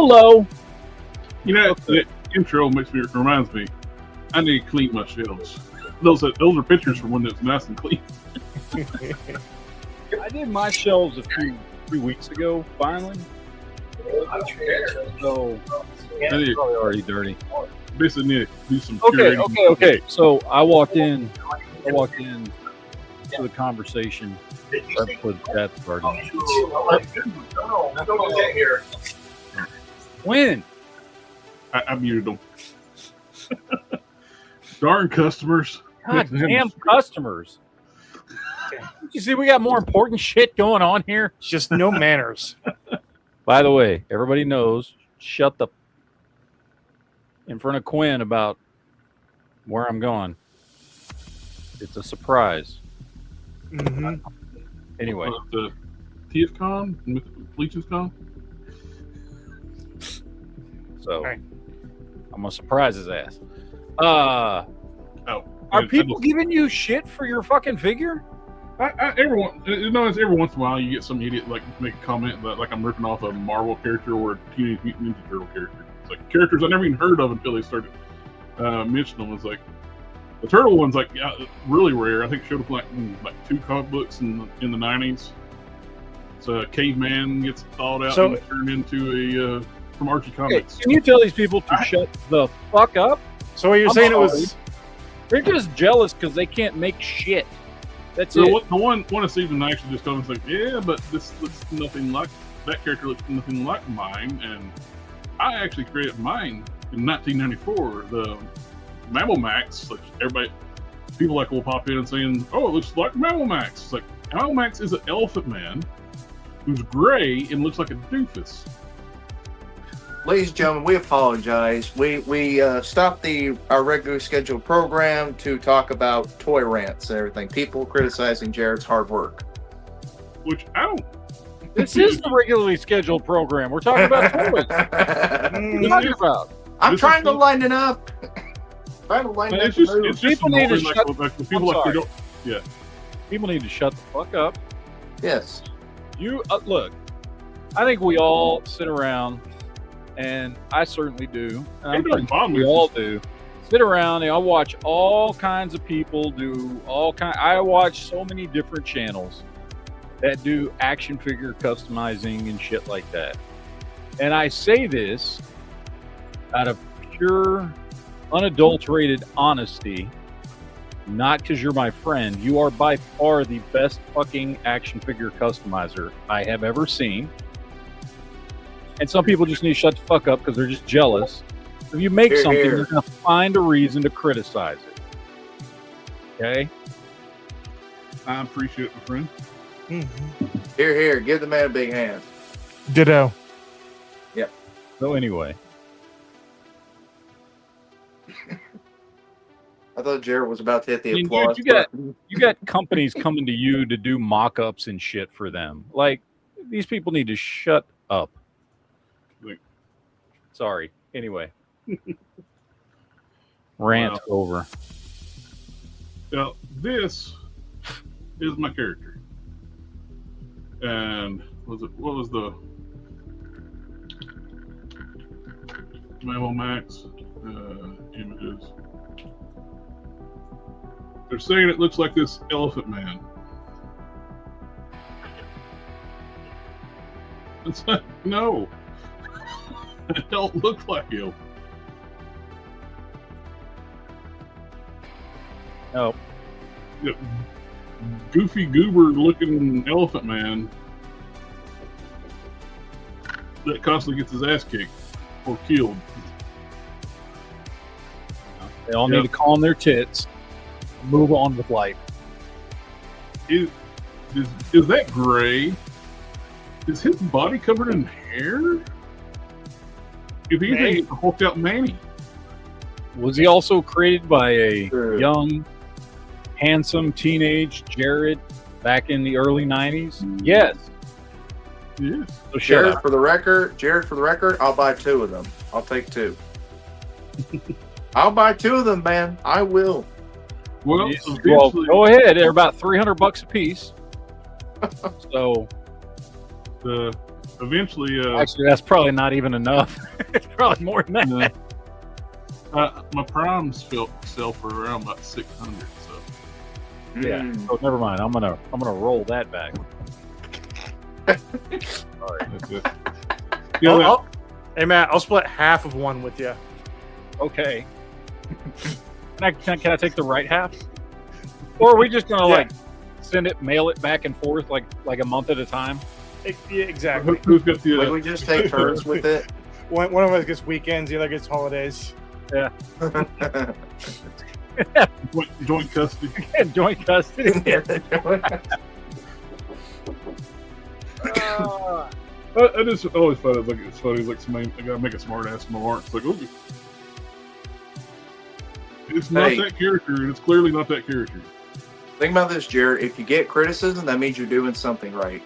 Solo. You know, that intro reminds me. I need to clean my shelves. Those are pictures from when it was nice and clean. I did my shelves a few weeks ago. Finally. So I need probably already dirty. basically need to do some. Okay. curating. Okay. So I walked in to the conversation right before the chat started. When? I muted them. Darn customers. God damn customers. You see, we got more important shit going on here. Just no manners. By the way, everybody knows, shut the in front of Quinn about where I'm going. It's a surprise. Mm-hmm. Anyway. The TFCon? Bleach's Con? So Right. I'm gonna surprise his ass. Oh, Are people giving you shit for your fucking figure? Everyone, it's every once in a while you get some idiot like make a comment that like I'm ripping off a Marvel character or a Teenage Mutant Ninja Turtle character. It's like characters I never even heard of until they started mentioning them. It's like the turtle one's like really rare. I think it showed up in like 2 comic books in the 90s. It's a caveman gets thawed out and turned into a from Archie Comics. Hey, can you tell these people to shut the fuck up? So what you're saying it was? They're just jealous because they can't make shit. That's So it. the one of Stephen actually just comes like, yeah, but this looks nothing like that character looks nothing like mine, and I actually created mine in 1994. The Mammal Max, like people will pop in and saying, oh, it looks like Mammal Max. It's like Mammal Max is an elephant man who's gray and looks like a doofus. Ladies and gentlemen, we apologize. We stopped our regularly scheduled program to talk about toy rants and everything. People criticizing Jared's hard work. Which I don't. This is the regularly scheduled program. We're talking about toys. What are you talking about? I'm trying to line it up. It's just People need to annoying, shut. like the people I'm like they sorry. don't. Yeah. People need to shut the fuck up. Yes. You look. I think we all sit around, and I certainly do. And I'm It doesn't bother me. we all do. Sit around and I watch all kinds of people do all kind. I watch so many different channels that do action figure customizing and shit like that. And I say this out of pure, unadulterated honesty, not because you're my friend. You are by far the best fucking action figure customizer I have ever seen. And some people just need to shut the fuck up because they're just jealous. If you make something, here. you're going to find a reason to criticize it. Okay? I appreciate it, my friend. Mm-hmm. Here. Give the man a big hand. Ditto. So anyway, I thought Jared was about to hit the I mean, applause dude, you got- button. you got companies coming to you to do mock-ups and shit for them. Like, these people need to shut up. Like- Sorry. Anyway. Rant over. Now, this is my character. And what was the Mammal Max images? They're saying it looks like this elephant man. It's like, no. It don't look like him. No. Goofy goober looking elephant man that constantly gets his ass kicked or killed. They all need to calm their tits, move on with life. Is that gray? Is his body covered in hair? If anything, it's a hulked out Manny. Was he also created by a Sure. young, handsome teenage Jared back in the early 90s? Yes. Yes. So shut Jared, up. for the record, I'll buy 2 of them. I'll take 2. I'll buy 2 of them, man. I will. Well, Well, eventually, go ahead. They're about $300 a piece. So the eventually, Actually, that's probably not even enough. It's probably more than that. my primes sell for around about 600. So Yeah. Mm. Oh, never mind. I'm gonna roll that back. that's it. Yeah, Hey Matt, I'll split half of one with you. Okay. Can I take the right half? Or are we just gonna like send it, mail it back and forth like a month at a time? Yeah, exactly. who's got the? Like we just take turns with it. One of us gets weekends, the other gets holidays. joint custody. Joint custody. I just always thought it's funny. It's like somebody I gotta make a smart ass remark. It's like, okay, it's not Hey. that character, and it's clearly not that character. Think about this, Jared. If you get criticism, that means you're doing something right.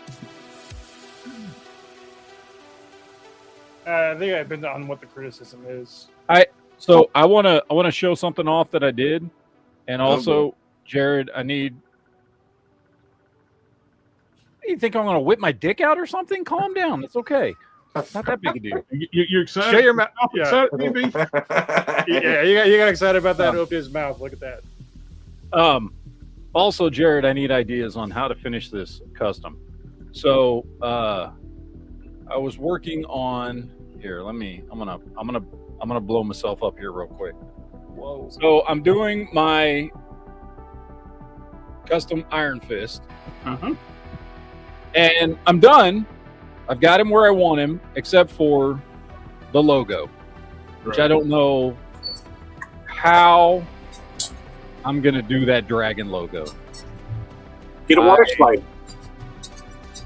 I think I've been on what the criticism is. So I wanna show something off that I did, and also, Jared, I need. You think I'm gonna whip my dick out or something? Calm down. It's okay. Not that big a deal. You're excited. Show your mouth. How Yeah. excited maybe? Yeah, you got excited about that. Opened his mouth. Look at that. Also, Jared, I need ideas on how to finish this custom. So I was working on here. I'm gonna blow myself up here real quick. Whoa. So I'm doing my custom Iron Fist, Uh-huh. and I'm done. I've got him where I want him, except for the logo, which I don't know how I'm gonna do that dragon logo. Get a water slide.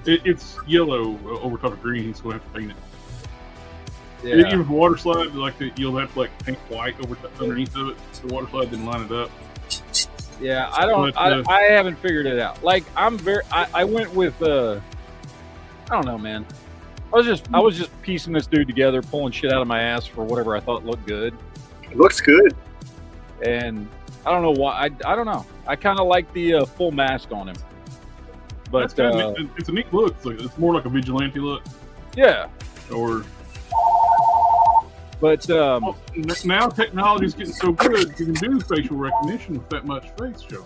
It's yellow over top of green, so we'll have to paint it. Yeah. Even if water slide, you'll have to like paint white underneath of it. The water slide didn't line it up. Yeah, I haven't figured it out. Like I went with I don't know, man. I was just piecing this dude together, pulling shit out of my ass for whatever I thought looked good. It looks good. And I don't know why. I don't know. I kind of like the full mask on him. But it's a neat look. It's more like a vigilante look. Yeah. Or But now technology's getting so good, you can do facial recognition with that much face show.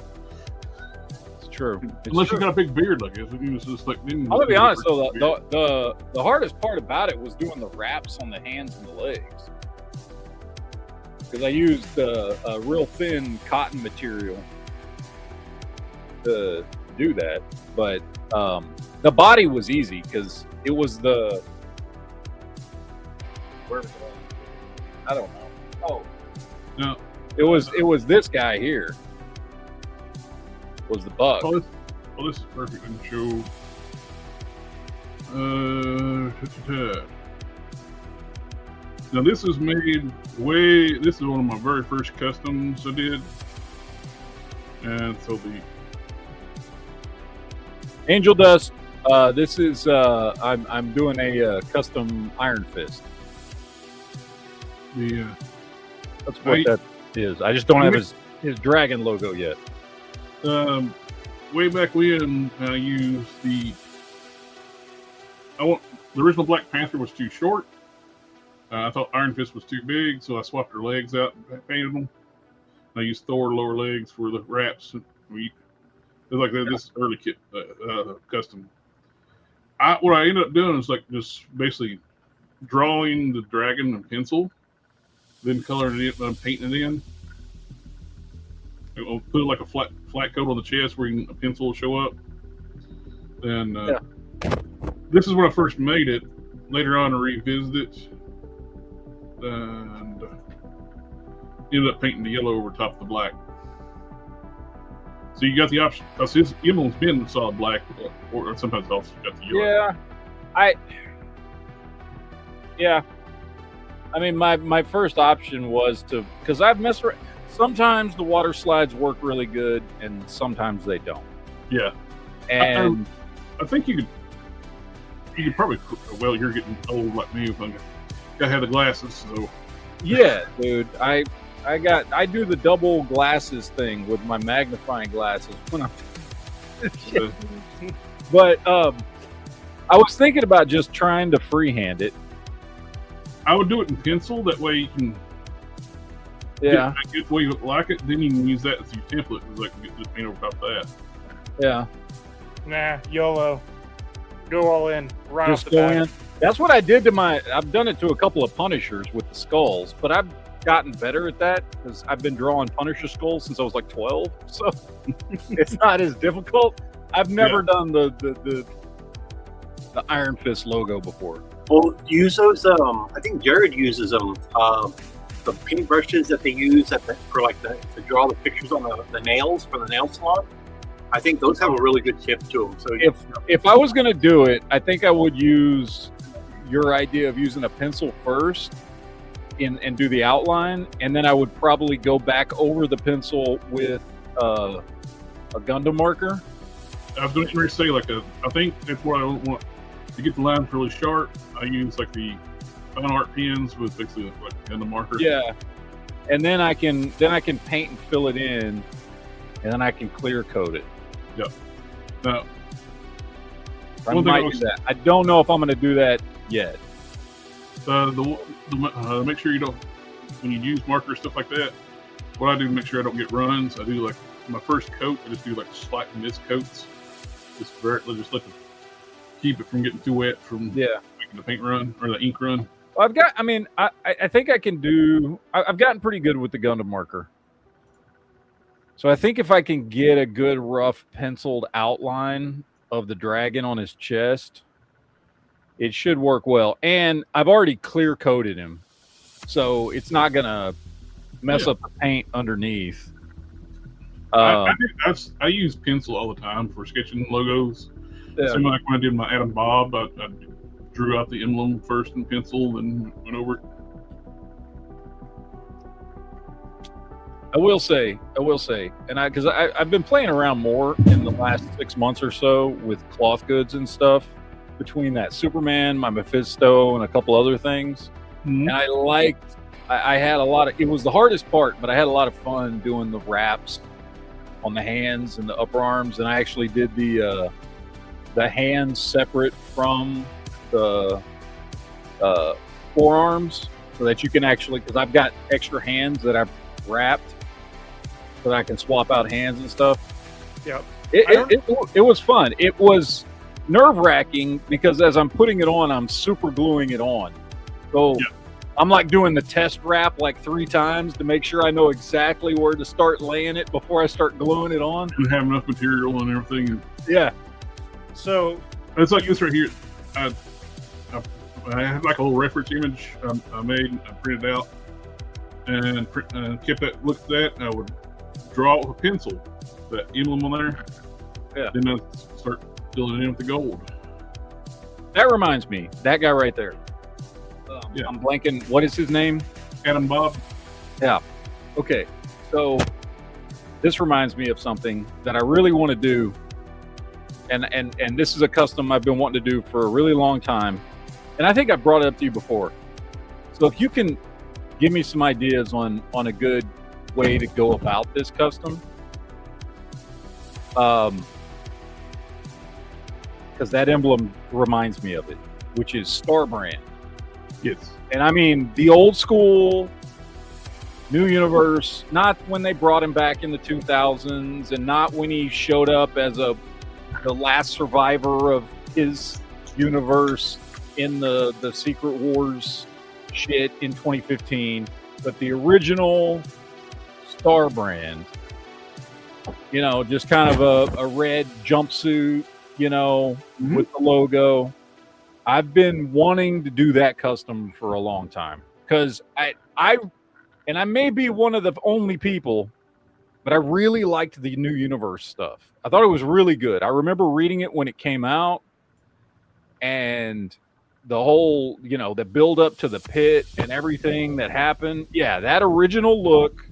it's true. Unless you got a big beard like this. It was just like. I'm gonna be honest though. The hardest part about it was doing the wraps on the hands and the legs, because I used a real thin cotton material to do that. But the body was easy because it was the where was it? I don't know. Oh, No. It was this guy here. Was the bug? Oh, this is perfect. And show. Now this is made way. This is one of my very first customs I did, and so the Angel Dust. This is I'm doing a custom Iron Fist. That's what that is. I just don't have his dragon logo yet. Way back when I used the original Black Panther was too short. I thought Iron Fist was too big, so I swapped her legs out and painted them. I used Thor lower legs for the wraps. It's like this early kit custom. What I ended up doing is like just basically drawing the dragon in pencil, then coloring it in, painting it in. I'll put like a flat coat on the chest where a pencil will show up. And this is when I first made it. Later on, I revisited it and ended up painting the yellow over top of the black. So you got the option because his emblem's been solid black, or sometimes also got the yellow. Yeah. I mean, my first option was because I've messed around. Sometimes the water slides work really good, and sometimes they don't. Yeah. And I think you could probably. Well, you're getting old like me. If I gotta have the glasses, so. yeah, dude, I do the double glasses thing with my magnifying glasses when I'm. But I was thinking about just trying to freehand it. I would do it in pencil. That way you can Yeah, get the way you like it. Then you can use that as your template. So I can get the paint over top of that. yeah. Nah, YOLO. Go all in. Right Just off the go bat. in. That's what I did to I've done it to a couple of Punishers with the skulls, but I've gotten better at that because I've been drawing Punisher skulls since I was like 12, so it's not as difficult. I've never done the Iron Fist logo before. Well, use those. I think Jared uses them. The paintbrushes that they use to draw the pictures on the nails for the nail salon. I think those have a really good tip to them. So If I was going to do it, I think I would use your idea of using a pencil first and do the outline, and then I would probably go back over the pencil with a Gundam marker. I was going to say I think that's what I want to get the lines really sharp. I use like the fine art pens with basically like the marker. Yeah, and then I can paint and fill it in, and then I can clear coat it. Yep. Now, I one thing might I do that. I don't know if I'm going to do that yet. Make sure you don't, when you use markers, stuff like that, what I do to make sure I don't get runs, I do like my first coat, I just do like slight mist coats. Just let it keep it from getting too wet from making the paint run or the ink run. Well, I think I can do, I've gotten pretty good with the Gundam marker. So I think if I can get a good rough penciled outline of the dragon on his chest, it should work well. And I've already clear coated him, so it's not gonna mess up the paint underneath. I use pencil all the time for sketching logos. Yeah. Same like when I did my Adam Bob, I drew out the emblem first in pencil, then went over it. I will say, and because I've been playing around more in the last 6 months or so with cloth goods and stuff. Between that Superman, my Mephisto, and a couple other things, and I had a lot of. It was the hardest part, but I had a lot of fun doing the wraps on the hands and the upper arms, and I actually did the hands separate from the forearms, so that you can actually, because I've got extra hands that I've wrapped, so that I can swap out hands and stuff. Yep. It was fun. It was nerve-wracking because as I'm putting it on, I'm super gluing it on. So I'm like doing the test wrap like 3 times to make sure I know exactly where to start laying it before I start gluing it on. And have enough material and everything. Yeah. So it's like this right here. I had like a little reference image I made, I printed out, and kept that. Looked at that. I would draw it with a pencil, that emblem on there. Yeah. Then I start filling it in with the gold. That reminds me, that guy right there. I'm blanking. What is his name? Adam Bob. Yeah. Okay. So this reminds me of something that I really want to do. And this is a custom I've been wanting to do for a really long time. And I think I brought it up to you before. So if you can give me some ideas on a good way to go about this custom. Because that emblem reminds me of it, which is Starbrand. Yes. And I mean the old school New Universe, not when they brought him back in the 2000s, and not when he showed up as the last survivor of his universe in the Secret Wars shit in 2015, but the original Starbrand. You know, just kind of a red jumpsuit, you know, with the logo. I've been wanting to do that custom for a long time because I may be one of the only people, but I really liked the New Universe stuff. I thought it was really good. I remember reading it when it came out, and the whole, you know, the build up to the pit and everything that happened. Yeah, that original look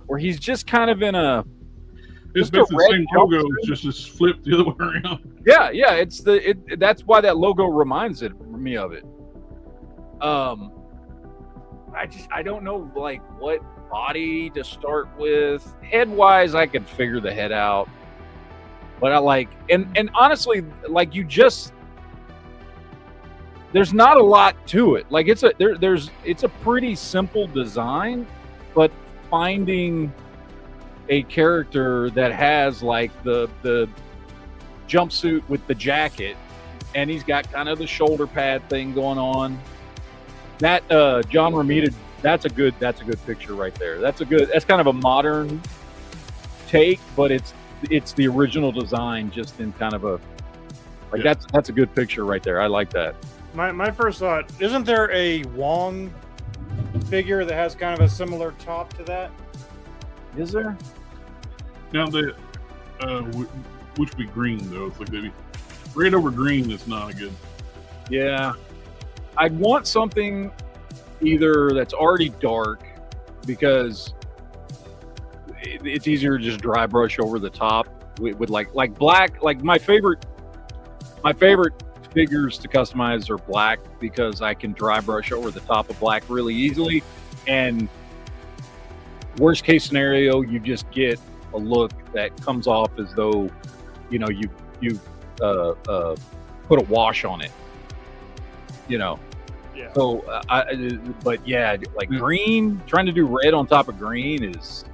where he's just kind of in a. It's basically the same logo, just flipped the other way around. Yeah, it's that's why that logo reminds me of it. I don't know like what body to start with. Head wise, I could figure the head out. But I like and honestly, like you just there's not a lot to it. Like it's a pretty simple design, but finding a character that has like the jumpsuit with the jacket, and he's got kind of the shoulder pad thing going on. That John Romita, that's a good picture right there. That's kind of a modern take, but it's the original design, just in kind of a like that's a good picture right there. I like that. My first thought, isn't there a Wong figure that has kind of a similar top to that? Is there? Now the which would be green though. It's like maybe red over green is not a good. Yeah, I'd want something either that's already dark, because it's easier to just dry brush over the top with like black. Like my favorite figures to customize are black, because I can dry brush over the top of black really easily, and worst case scenario, you just get a look that comes off as though you put a wash on it, Yeah. so but yeah, like green, trying to do red on top of green is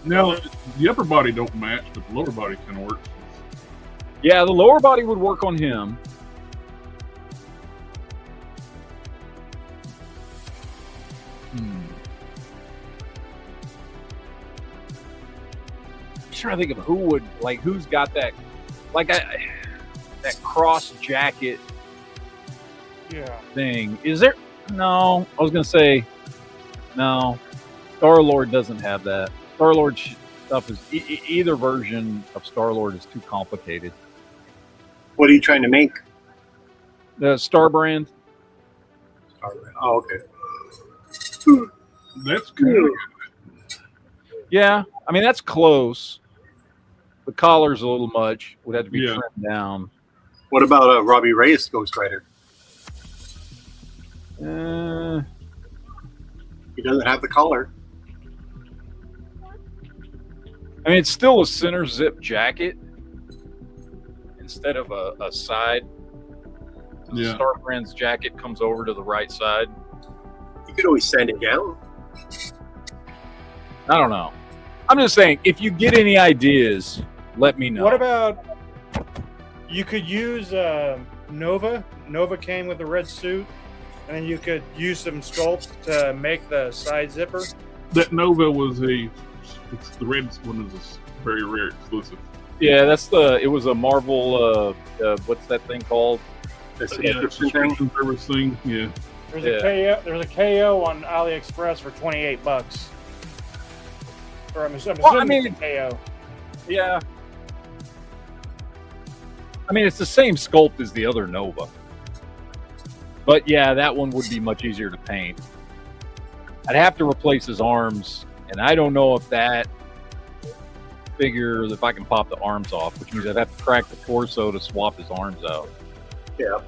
Now the upper body don't match, but the lower body kind of works. yeah, the lower body would work on him. I'm trying to think of who's got that, like that cross jacket Yeah. thing. Is there? No, I was gonna say no. Star-Lord doesn't have that. Star-Lord stuff is either version of Star-Lord is too complicated. What are you trying to make? The Star Brand. Oh, okay. That's good. Yeah, I mean that's close. The collar's a little much. Would have to be Yeah. trimmed down. What about Robbie Reyes Ghost Rider? He doesn't have the collar. I mean, it's still a center zip jacket instead of a side. The Yeah. Star Brand's jacket comes over to the right side. You could always sand it down. I don't know. I'm just saying, if you get any ideas, let me know. What about you could use Nova? Nova came with a red suit, and then you could use some sculpt to make the side zipper. That Nova was the red one is a very rare exclusive. Yeah, it was a Marvel. What's that thing called? The Yeah, subscription thing. subscription service thing. Yeah. There's a KO on AliExpress for $28. Or I'm assuming Well, I mean- it's a KO. Yeah. I mean, it's the same sculpt as the other Nova. But yeah, that one would be much easier to paint. I'd have to replace his arms, and I don't know if that figure, if I can pop the arms off, which means I'd have to crack the torso to swap his arms out. Yeah.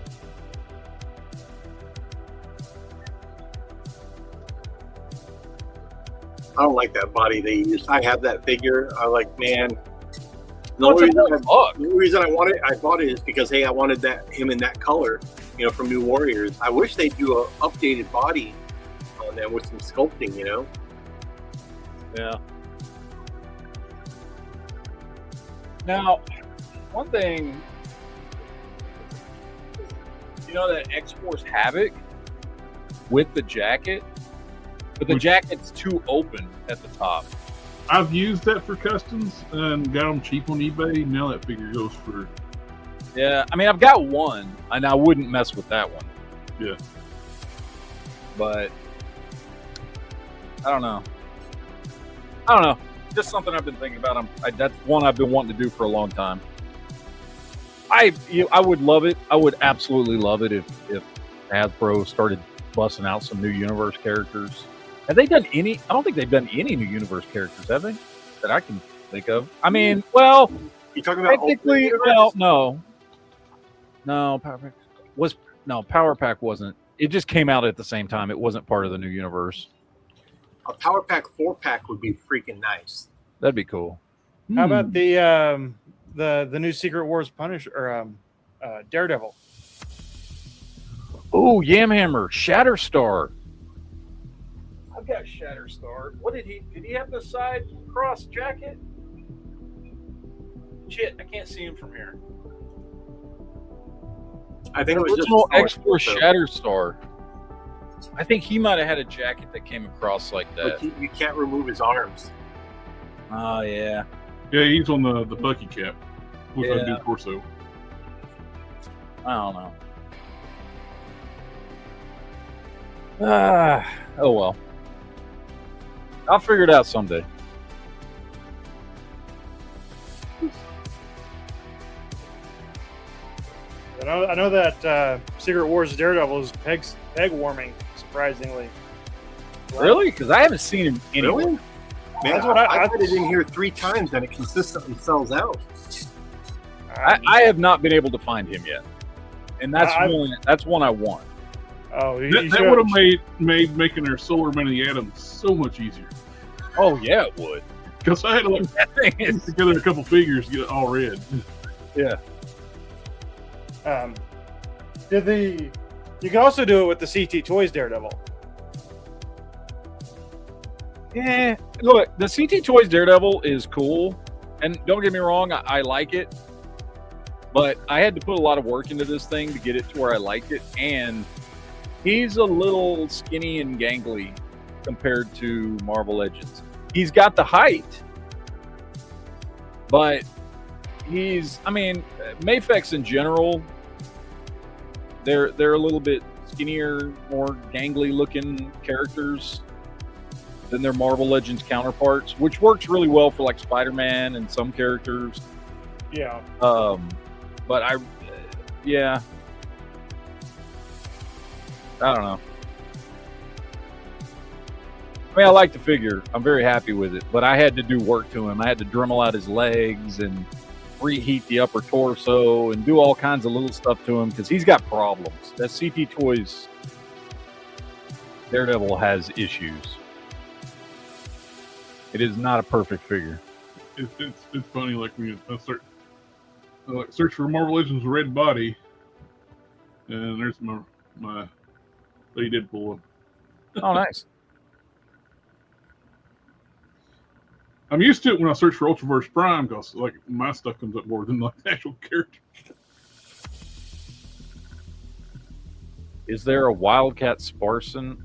I don't like that body they used. I have that figure. I like, man. The only reason I bought it is because hey, I wanted him in that color, from New Warriors. I wish they'd do a updated body on them with some sculpting, Yeah. Now, one thing, that X-Force Havoc with the jacket, but the jacket's too open at the top. I've used that for customs and got them cheap on eBay. Now that figure goes for. Yeah, I mean, I've got one, and I wouldn't mess with that one. Yeah. But I don't know. Just something I've been thinking about. That's one I've been wanting to do for a long time. I would love it. I would absolutely love it if Hasbro started busting out some new universe characters. Have they done any? I don't think they've done any new universe characters, have they? That I can think of. I mean, well, You talking about technically, well, no. Power Pack wasn't. It just came out at the same time. It wasn't part of the new universe. a Power Pack 4-pack would be freaking nice. That'd be cool. How about the new Secret Wars Punisher or Daredevil? Oh, Yamhammer, Shatterstar. I've got Shatterstar. What did he have the side cross jacket? Shit, I can't see him from here. I think it was just Original X-Force Shatterstar. I think he might have had a jacket that came across like that. But you can't remove his arms. Oh, yeah. Yeah, he's on the Bucky cap with Yeah. a new torso. I don't know. Oh well. I'll figure it out someday. I know that Secret Wars Daredevil is peg warming, surprisingly. Really? Because I haven't seen him anywhere. Really? Man, That's what I put it in here 3 times and it consistently sells out. I have not been able to find him yet, and that's one I want. Oh, That would have made making our Solar Man of the Atom so much easier. Oh yeah, it would. Because I had to like That thing put is, together a couple figures to get it all red. yeah. You can also do it with the CT Toys Daredevil. Yeah. Look, the CT Toys Daredevil is cool, and don't get me wrong, I like it. But I had to put a lot of work into this thing to get it to where I liked it, and he's a little skinny and gangly compared to Marvel Legends. He's got the height, but Mafex in general, they're a little bit skinnier, more gangly looking characters than their Marvel Legends counterparts, which works really well for like Spider-Man and some characters. Yeah. But I don't know. I mean, I like the figure. I'm very happy with it, but I had to do work to him. I had to Dremel out his legs and reheat the upper torso and do all kinds of little stuff to him because he's got problems. That CT Toys Daredevil has issues. It is not a perfect figure. It's funny, like when you search for Marvel Legends Red Body, and there's my Lady Deadpool one. Oh, nice. I'm used to it when I search for Ultraverse Prime because like my stuff comes up more than like the actual character. Is there a Wildcat Spartan?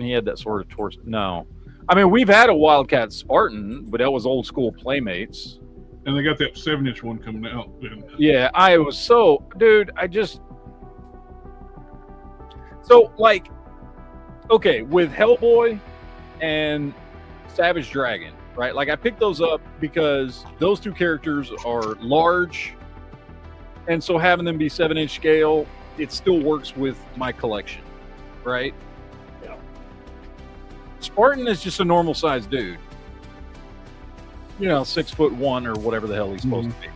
He had that sort of torso. No. I mean, we've had a Wildcat Spartan, but that was old school Playmates. And they got that 7-inch one coming out. And Yeah, I was so... Dude, So, like... Okay, with Hellboy and Savage Dragon, right? Like, I picked those up because those two characters are large, and so having them be 7-inch scale, it still works with my collection, right? Yeah. Spartan is just a normal sized dude. 6'1" or whatever the hell he's supposed to be.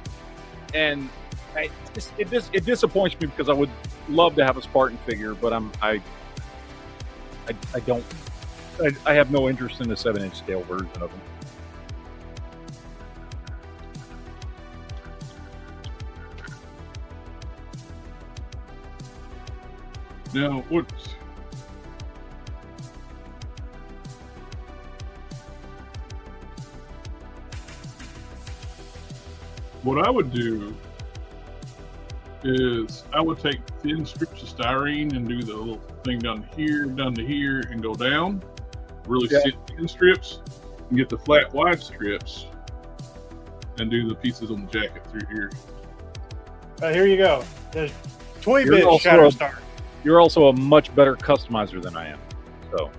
And it disappoints me because I would love to have a Spartan figure, but I have no interest in the 7-inch scale version of him. now, what I would do is I would take thin strips of styrene and do the little thing down to here, and go down. Really sit thin strips and get the flat wide strips and do the pieces on the jacket through here. Here you go. There's Toy You're Biz also Shatterstar. You're also a much better customizer than I am. So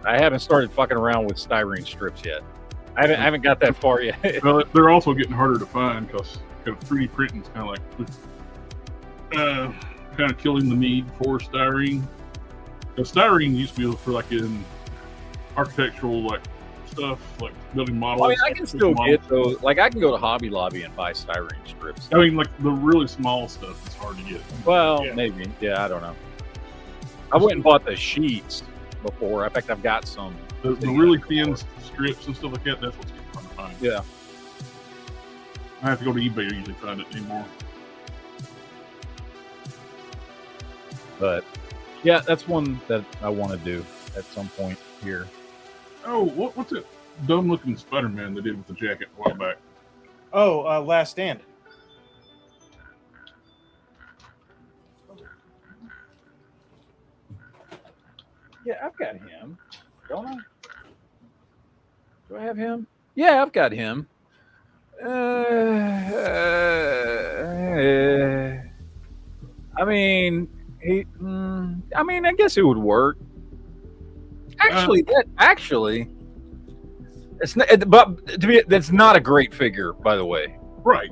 I haven't started fucking around with styrene strips yet. I haven't got that far yet. Well, they're also getting harder to find because 3D printing is kind of like killing the need for styrene. Because styrene used to be for like in architectural like stuff, like building models. I mean, I can still get those. Like, I can go to Hobby Lobby and buy styrene strips. I mean, like the really small stuff is hard to get. Well, Yeah. maybe. Yeah, I don't know. I went and bought the sheets before. In fact, I've got some. The really thin strips and stuff like that, that's what's getting hard to find. Yeah. I have to go to eBay to usually find it anymore. But yeah, that's one that I want to do at some point here. Oh, what's it? Dumb looking Spider-Man they did with the jacket a while back. Oh, Last Stand. Yeah, I've got him. Don't I? Do I have him? Yeah, I've got him. I mean, I guess it would work. Actually, it's not. But to be, that's not a great figure, by the way. Right.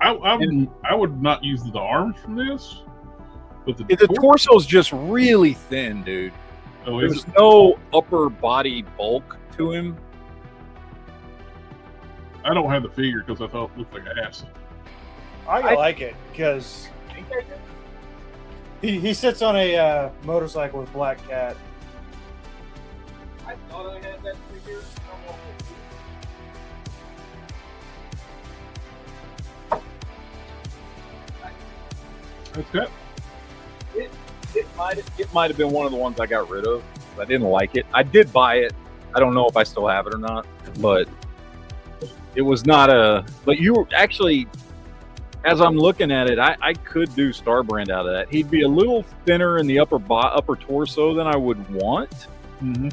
I would not use the arms from this, but the torso's just really thin, dude. Oh, There's no upper body bulk to him. I don't have the figure because I thought it looked like ass. I like it because he sits on a motorcycle with Black Cat. I thought I had that figure. That's it. It might have been one of the ones I got rid of. I didn't like it. I did buy it. I don't know if I still have it or not, but it was not a. But you were actually, as I'm looking at it, I could do Starbrand out of that. He'd be a little thinner in the upper torso than I would want. Mm-hmm.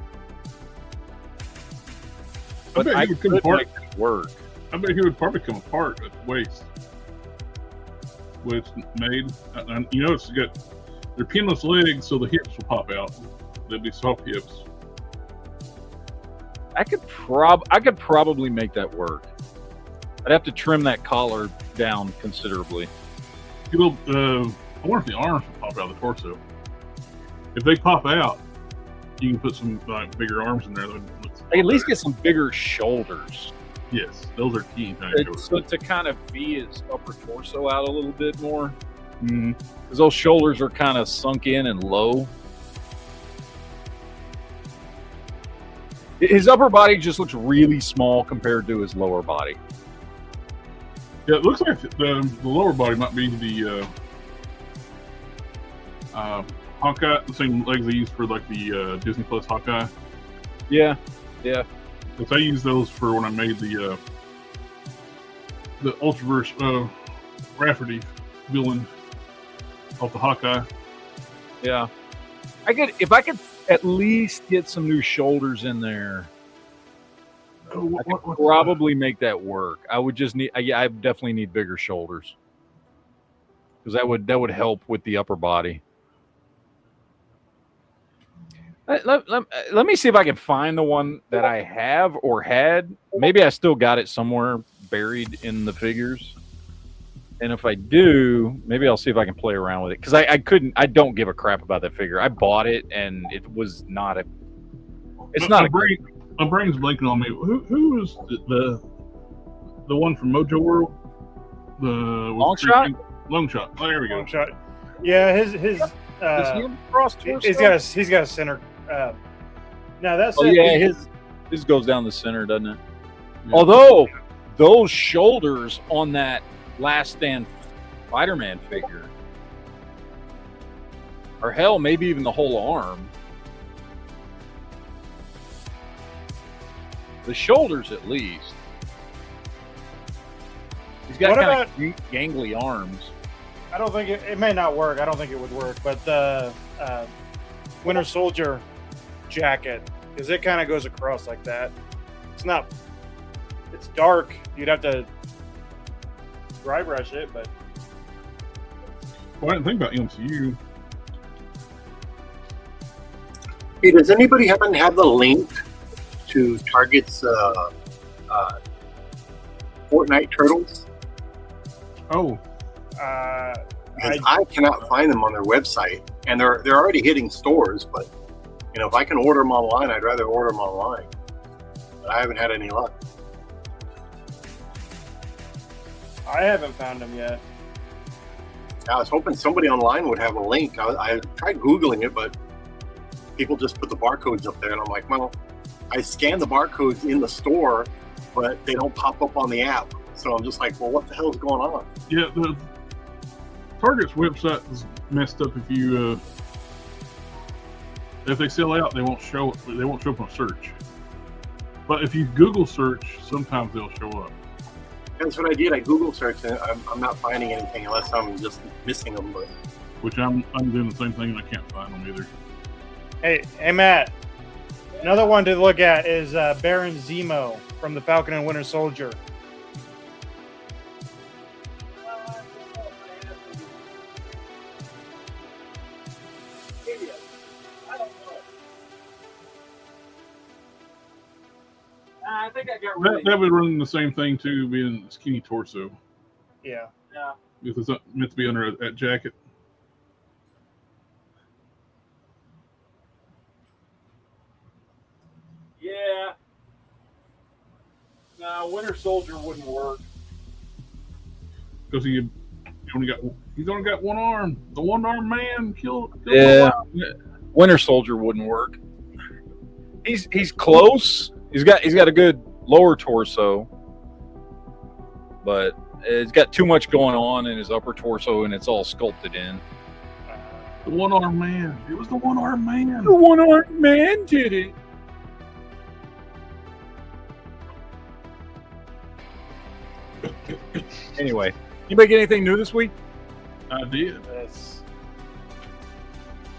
But I could make it work. I bet he would probably come apart at the waist. With made, you know, it's got they're pinless legs, so the hips will pop out. They'll be soft hips. I could probably make that work. I'd have to trim that collar down considerably. I wonder if the arms will pop out of the torso. If they pop out, you can put some bigger arms in there. I at least get some bigger shoulders. Yes, those are key. So to kind of V his upper torso out a little bit more. Because those shoulders are kind of sunk in and low. His upper body just looks really small compared to his lower body. Yeah, it looks like the lower body might be the Hawkeye, the same legs they use for like the Disney Plus Hawkeye. Yeah. Because I use those for when I made the Ultraverse Rafferty villain off the Hawkeye. Yeah. If I could at least get some new shoulders in there, I could probably make that work. I would just need, I definitely need bigger shoulders. Because that would help with the upper body. Let me see if I can find the one that I have or had. Maybe I still got it somewhere buried in the figures. And if I do, maybe I'll see if I can play around with it. Because I don't give a crap about that figure. I bought it and it was not a. It's not a great. My brain's blanking on me. Who was the one from Mojo World? The Longshot? Longshot. Oh, there we go. Longshot. Yeah, his Does he have a cross torso? he's got a center. Now that's his goes down the center, doesn't it? Yeah. Although those shoulders on that Last Stand Spider-Man figure, or hell, maybe even the whole arm. The shoulders, at least. He's got kind of gangly arms. I don't think it may not work. I don't think it would work, but the Winter Soldier jacket, because it kind of goes across like that. It's dark. You'd have to dry brush it, but. Well, I didn't think about MCU. Hey, does anybody happen to have the link to Target's Fortnite Turtles? Oh. Because I cannot find them on their website, and they're already hitting stores. But if I can order them online, I'd rather order them online. But I haven't had any luck. I haven't found them yet. I was hoping somebody online would have a link. I tried Googling it, but people just put the barcodes up there, and I'm like, well, I scanned the barcodes in the store, but they don't pop up on the app. So I'm just like, well, what the hell is going on? Yeah, the Target's website is messed up if you If they sell out, they won't show up. They won't show up on search. But if you Google search, sometimes they'll show up. That's what I did. I Google searched, and I'm not finding anything unless I'm just missing them. But Which I'm doing the same thing, and I can't find them either. Hey, Matt. Another one to look at is Baron Zemo from the Falcon and Winter Soldier. I think I got That would run the same thing too, being skinny torso. Yeah. Because it's meant to be under that jacket. Yeah. No, Winter Soldier wouldn't work. Because he's only got one arm. The one-armed man killed Yeah. Winter Soldier wouldn't work. He's close. He's got a good lower torso, but it's got too much going on in his upper torso, and it's all sculpted in. the one-armed man. It was the one-armed man. The one-armed man did it. Anyway, anybody get anything new this week? I did. That's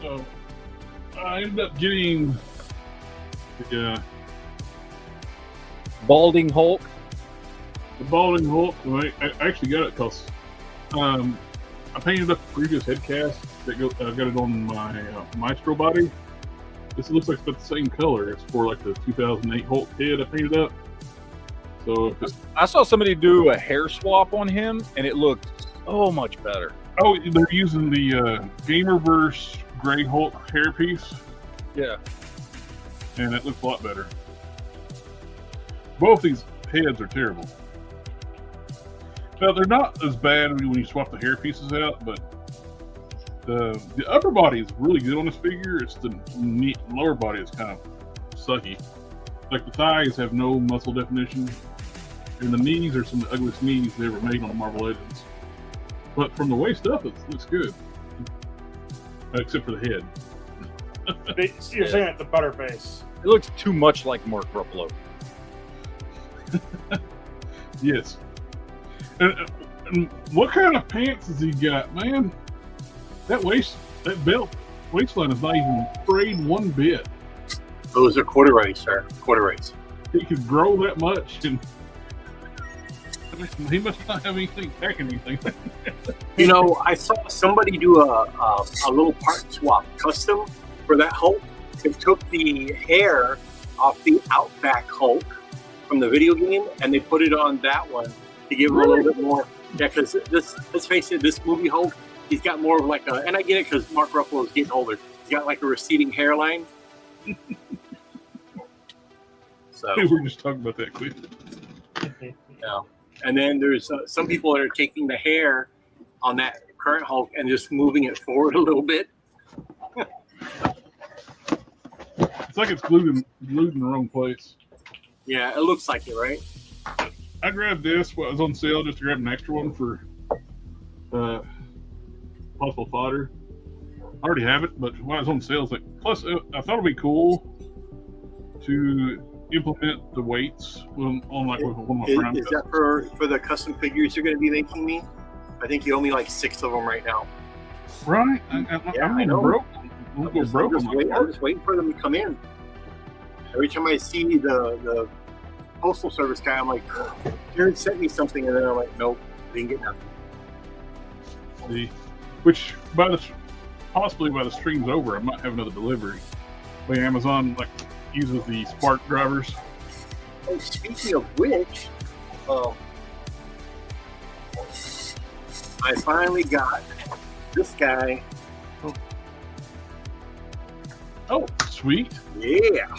So I ended up getting the Balding Hulk. Balding Hulk. I actually got it because I painted up the previous head cast that got it on my Maestro body. This looks like it's got the same color. It's for like the 2008 Hulk head I painted up. So if it's, I saw somebody do a hair swap on him, and it looked so much better. oh, they're using the Gamerverse Gray Hulk hairpiece, Yeah. and it looks a lot better. Both these heads are terrible. Now they're not as bad when you swap the hair pieces out, but the upper body is really good on this figure. It's the lower body is kind of sucky. Like the thighs have no muscle definition, and the knees are some of the ugliest knees they ever made on the Marvel Legends. But from the waist up, it looks good, except for the head. you're saying it's the Butterface. It looks too much like Mark Ruffalo. Yes. And what kind of pants has he got, man? That waistline is not even frayed one bit. those are corduroys, sir. Corduroys. He could grow that much, and he must not have anything packing anything. You know, I saw somebody do a little part swap custom for that Hulk. They took the hair off the Outback Hulk from the video game, and they put it on that one to give him a little bit more. Yeah, because let's face it, this movie Hulk, he's got more of like a, and I get it because Mark Ruffalo is getting older. He's got like a receding hairline. So We were just talking about that, Cliff. yeah. And then there's some people that are taking the hair on that current Hulk and just moving it forward a little bit. It's like it's glued in the wrong place. Yeah, it looks like it, right? I grabbed this while it was on sale just to grab an extra one for possible fodder. I already have it, but while it was on sale, it's like, plus I thought it'd be cool to implement the weights on like with one of my friends. Is that for the custom figures you're going to be making me? I think you owe me like 6 of them right now. Right? I know. Broke. I'm going broke on my I'm just waiting for them to come in. Every time I see the postal service guy, I'm like, Jared sent me something, and then I'm like, nope, didn't get nothing. Which possibly by the stream's over, I might have another delivery. But Amazon uses the Spark drivers. Oh, speaking of which, I finally got this guy. Oh, sweet. Yeah.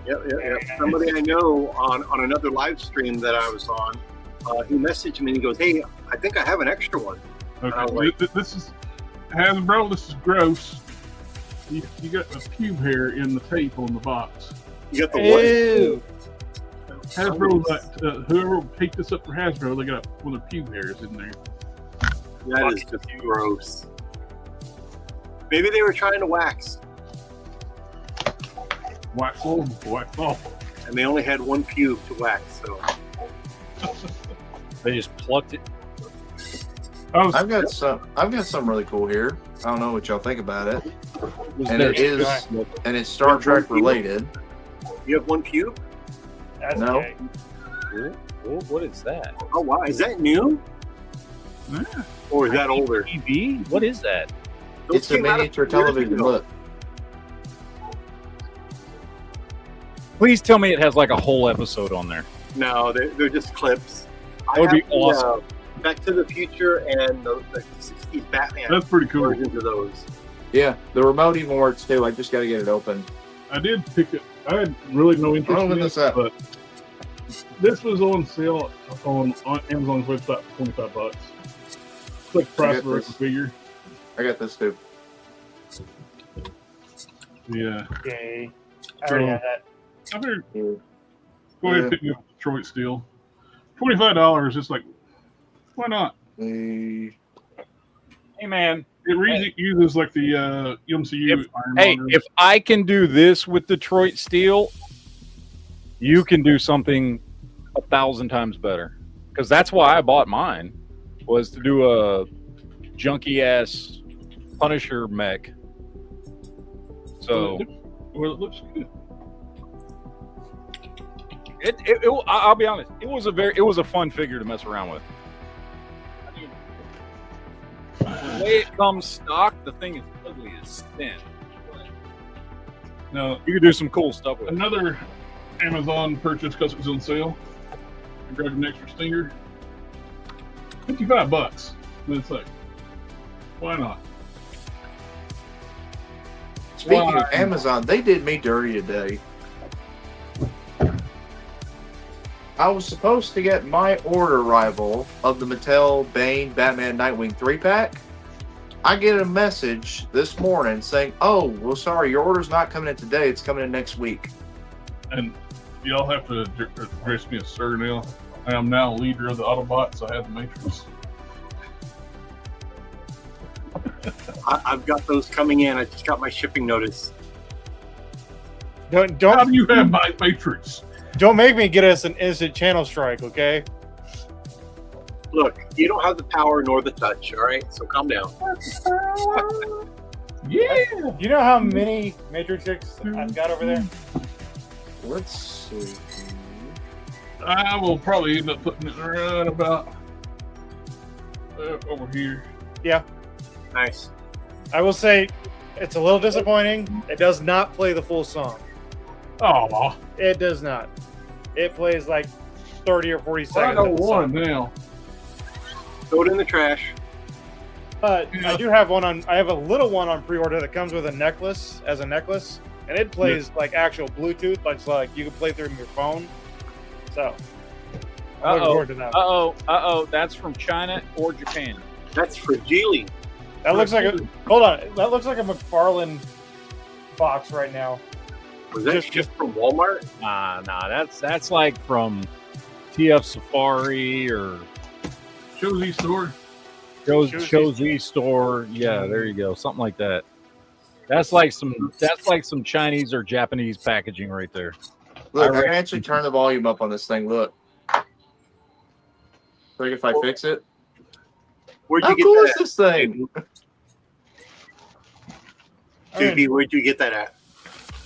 Yep. Somebody I know on another live stream that I was on, he messaged me and he goes, "Hey, I think I have an extra one." Okay, this is Hasbro. This is gross. You got the pube hair in the tape on the box. You got the what? Ew. Hasbro, whoever picked this up for Hasbro, they got one of the pube hairs in there. That is just gross. Maybe they were trying to wax, Wax on, wax off. and they only had one pube to wax. So They just plucked it. I've got some really cool here. I don't know what y'all think about it. Was And there- it's Star Trek related. you have one pube. That's No. gay. What is that? Oh wow, is that new? Yeah. Or is that older? TV? What is that? Those It's a came out miniature years television. ago. Look, Please tell me it has like a whole episode on there. No, they're just clips. That would be have the, awesome. Back to the Future and the 60s Batman That's pretty cool. versions of those. yeah, the remote even works too. I just got to get it open. I did pick it. I had really no interest Oh, in look this, at that. but this was on sale on Amazon's website for $25. It's like the price I of got a this. regular figure. I got this too. Yeah. Gay. I already had that. I figured Yeah. go ahead Yeah. and pick me up Detroit Steel. $25, just like, why not? The Hey man, It uses like the MCU Iron Monger. if I can do this with Detroit Steel, you can do something 1,000 times better. Because that's why I bought mine, was to do a junky ass Punisher mech. So Well, it looks good. I'll be honest, it was a fun figure to mess around with. I mean, the way it comes stock, the thing is ugly as sin. Now, You could do some cool stuff with it. another Amazon purchase because it was on sale. I grabbed an extra stinger. $55. And it's like, why not? Speaking Why? of Amazon, they did me dirty today. I was supposed to get my order arrival of the Mattel Bane Batman Nightwing 3-pack. I get a message this morning saying, "Oh, well, sorry, your order's not coming in today. It's coming in next week." And y'all have to address me as sir now. I am now leader of the Autobots. I have the Matrix. I've got those coming in. I just got my shipping notice. How Don't do you have my Matrix? make me get us an instant channel strike, okay? Look, you don't have the power nor the touch, all right? So calm down. Yeah. You know how many Matrix 6 I've got over there? Let's see. I will probably end up putting it right about over here. Nice. I will say it's a little disappointing. It does not play the full song. Oh, It does not. It plays like 30 or 40 I seconds. got of the one song. now. Throw it in the trash. But I do have one on. I have a little one on pre-order that comes with a necklace and it plays like actual Bluetooth, like you can play through your phone. So, I'm looking forward to that. That's from China or Japan. That's for Geely. That looks like a. Hold on. That looks like a McFarlane box right now. Was that Just- just from Walmart? Nah, that's like from TF Safari or Josie store. Josie store. Yeah, there you go, something like that. That's like some Chinese or Japanese packaging right there. Look, I I can actually turn the volume up on this thing. Look. Like if I fix it. Where'd How you get cool that is this thing? at? JB, where'd you get that at?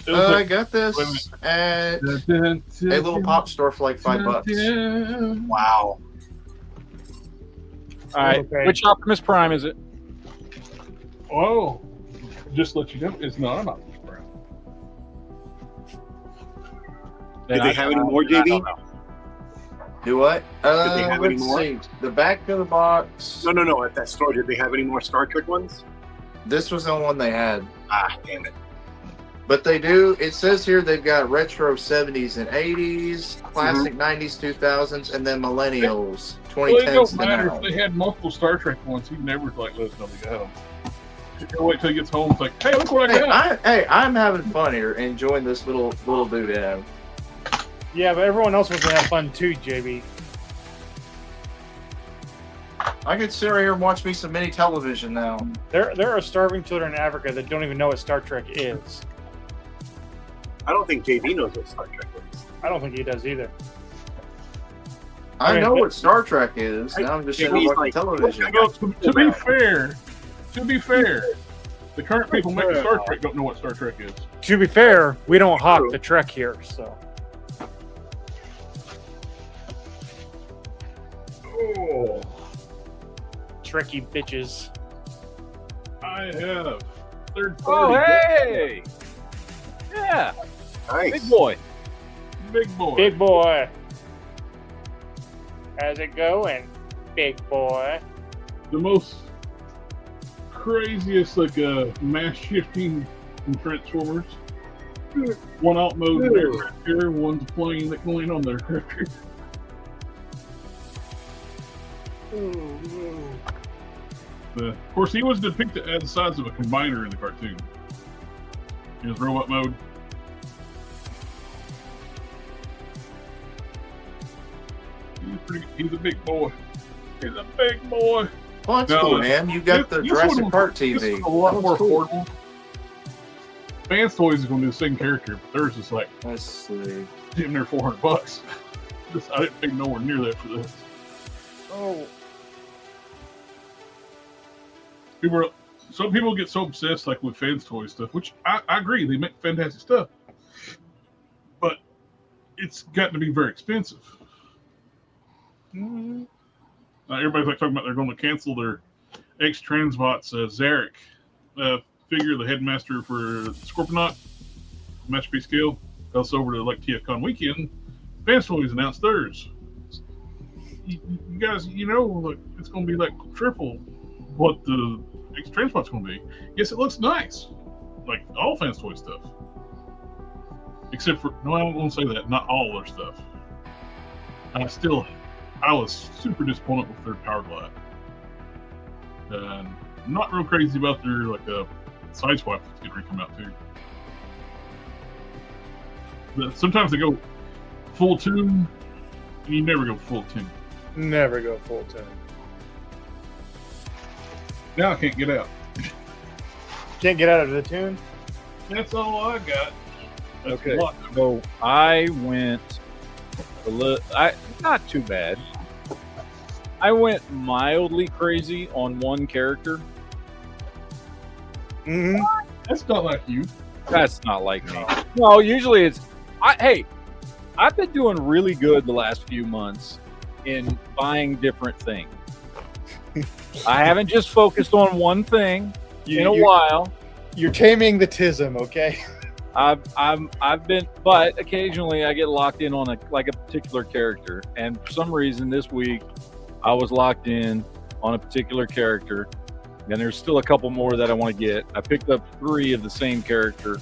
It was I like, got this at a little pop store for like $5. Wow. All right, Okay. which Optimus Prime is it? Oh, just to let you know, it's not an Optimus Prime. Did they have any more, I don't JB? know. Do what? they have any Let's more? see. The back of the box. No. At that store, did they have any more Star Trek ones? This was the one they had. Ah, damn it. But they do. It says here they've got retro 70s and 80s, classic 90s, 2000s, and then millennials, Well, it 2010s don't to matter now. if they had multiple Star Trek ones. He never like let us know they got them. He'll wait till he gets home. It's like, hey, look what I got. I'm having fun here, enjoying this little doodad. Yeah, but everyone else wants to have fun too, JB. I could sit right here and watch me some mini television now. There are starving children in Africa that don't even know what Star Trek is. I don't think JB knows what Star Trek is. I don't think he does either. I Right, know but- what Star Trek is. Now I'm just Yeah, sitting he's watching like- television. Well, to be fair, the current people making Star Trek don't know what Star Trek is. To be fair, we don't hawk True. the Trek here, so. Oh, Trekkie bitches. I have third Oh, party. hey! Yeah, Nice. big boy. Big boy. Big boy. How's it going, big boy? The most craziest mass shifting in Transformers. One out mode right here, one's a plane that going on there. Of course, he was depicted as the size of a combiner in the cartoon. In his robot mode. He's a big boy. He's a big boy. Well, that's No, cool, man. You got the This Jurassic one- Park This TV. is a lot That's more cool. affordable. Fans Toys is going to do the same character, but theirs is like Let's see. damn near $400. I didn't pay nowhere near that for this. Oh, Some people get so obsessed like with Fans Toys stuff, which I agree, they make fantastic stuff, but it's gotten to be very expensive. Everybody's like talking about they're going to cancel their ex-Transbots Zarek figure, the headmaster for Scorponaut, Masterpiece Scale. Else over to like TFCon weekend, Fans Toys announced theirs. You guys, look, it's going to be like triple what the ex-Transbot's going to be. Yes, it looks nice, like all Fans Toy stuff, except for no, I don't want to say that. Not all their stuff. I was super disappointed with their Power Glide. Not real crazy about their Sideswipe that's getting ready to come out too. But sometimes they go full tune, and you never go full tune. never go full time. Now I can't get out. Can't get out of the tune. That's all I got. That's Okay. a lot. So I went not too bad. I went mildly crazy on one character. Mm-hmm. That's not like you. That's not like me. No, usually it's. I've been doing really good the last few months in buying different things. I haven't just focused on one thing in a while. You're taming the tism, okay? I've been, but occasionally I get locked in on a particular character, and for some reason this week I was locked in on a particular character, and there's still a couple more that I want to get. I picked up 3 of the same character,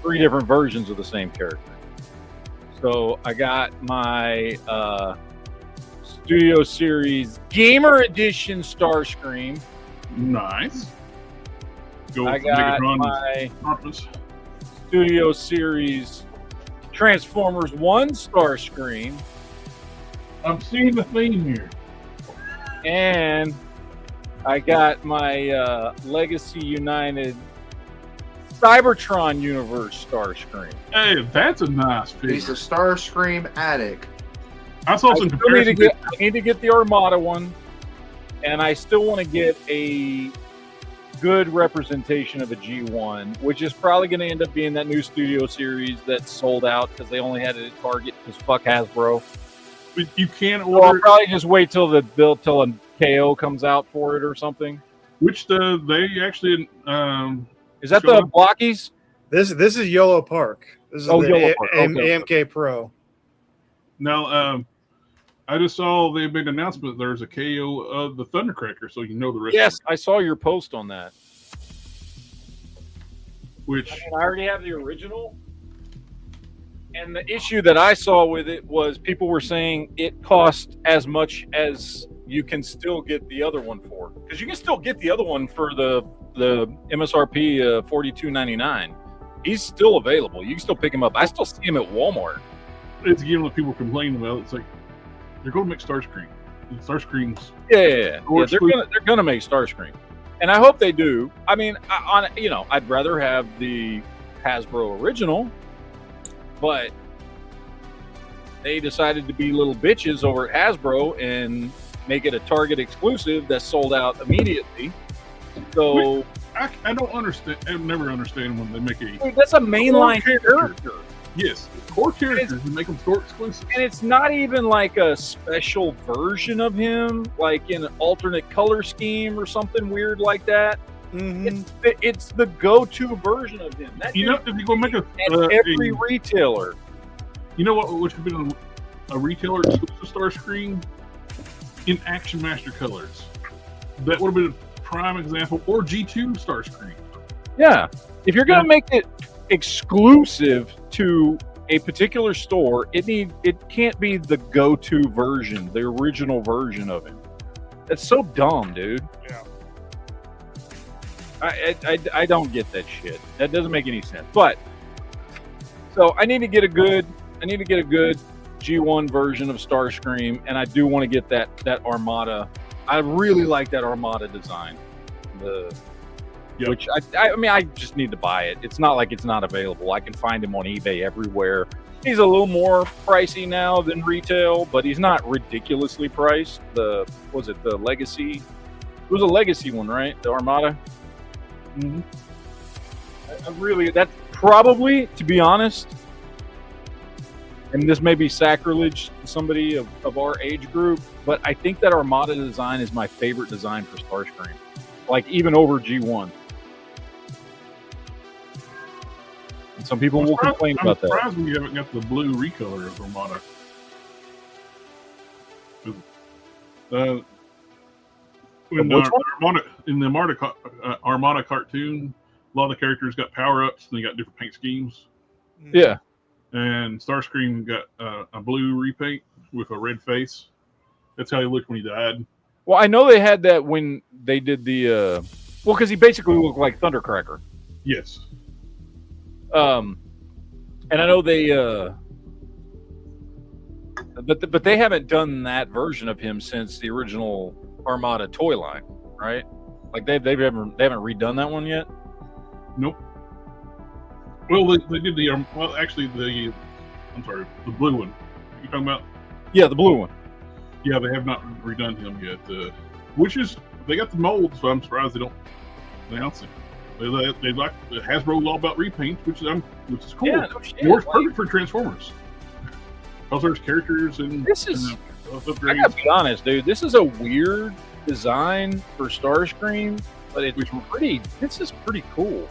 3 different versions of the same character. So I got my Studio Series Gamer Edition Starscream. Nice. Go I with got Megatron my Optimus. Studio Series Transformers 1 Starscream, I'm seeing the theme here. and I got my Legacy United Cybertron Universe Starscream. Hey, that's a nice He's figure. a Starscream addict. I saw I some still need to comparison. I need to get the Armada one, and I still want to get a good representation of a G1, which is probably going to end up being that new Studio Series that sold out because they only had it at Target because fuck Hasbro. You can So I'll order, probably just wait till a KO comes out for it or something. which they actually Is that Sure. the Blockies? This is YOLO Park. This is Oh, the YOLO Park. Okay. AMK Pro. now. I just saw they made an announcement. There's a KO of the Thundercracker, so you know the rest. Yes, I saw your post on that. Which I already have the original. And the issue that I saw with it was people were saying it cost as much as you can still get the other one for. Because you can still get the other one for the MSRP $42.99. He's still available. You can still pick him up. I still see him at Walmart. it's again what people complain about. It's like they're going to make Starscream. Starscream's. Yeah, Or they're gonna make Starscream, and I hope they do. I mean, I'd rather have the Hasbro original, but they decided to be little bitches over at Hasbro and make it a Target exclusive that sold out immediately. So I don't understand. I never understand when they make a. that's a mainline character. Yes, core characters and make them store exclusive. And it's not even like a special version of him, like in an alternate color scheme or something weird like that. Mm-hmm. It's the go-to version of him. That You know, if you go make at every retailer. You know what should have been a retailer exclusive Starscream in Action Master colors. That would have been a prime example, or G2 Starscream. Yeah, if you're gonna make it exclusive to a particular store, it can't be the go-to version, the original version of him. That's so dumb, dude. Yeah. I don't get that shit. That doesn't make any sense. But so I need to get a good G1 version of Starscream, and I do want to get that Armada. I really like that Armada design. Yep. Which I mean, I just need to buy it. It's not like it's not available. I can find him on eBay everywhere. He's a little more pricey now than retail, but he's not ridiculously priced. The Legacy? It was a Legacy one, right? The Armada. Mm-hmm. That's probably, to be honest, and this may be sacrilege to somebody of our age group, but I think that Armada design is my favorite design for Starscream. Like, even over G1. And some people will complain about that. I'm surprised we haven't got the blue recolor of Armada. In the Armada cartoon, a lot of the characters got power-ups and they got different paint schemes. Yeah. And Starscream got a blue repaint with a red face. That's how he looked when he died. Well, I know they had that when they did the because he basically looked like Thundercracker. Yes. And I know they but they haven't done that version of him since the original Armada toy line, right? Like they haven't redone that one yet. Nope. Well, they did the the blue one. You talking about? Yeah, the blue one. Yeah, they have not redone him yet. They got the mold, so I'm surprised they don't announce it. They like Hasbro's all about repaints, which is cool. Yeah, no shit. It works perfect for Transformers. Because there's characters and I gotta be honest, dude. This is a weird design for Starscream, but this is pretty cool.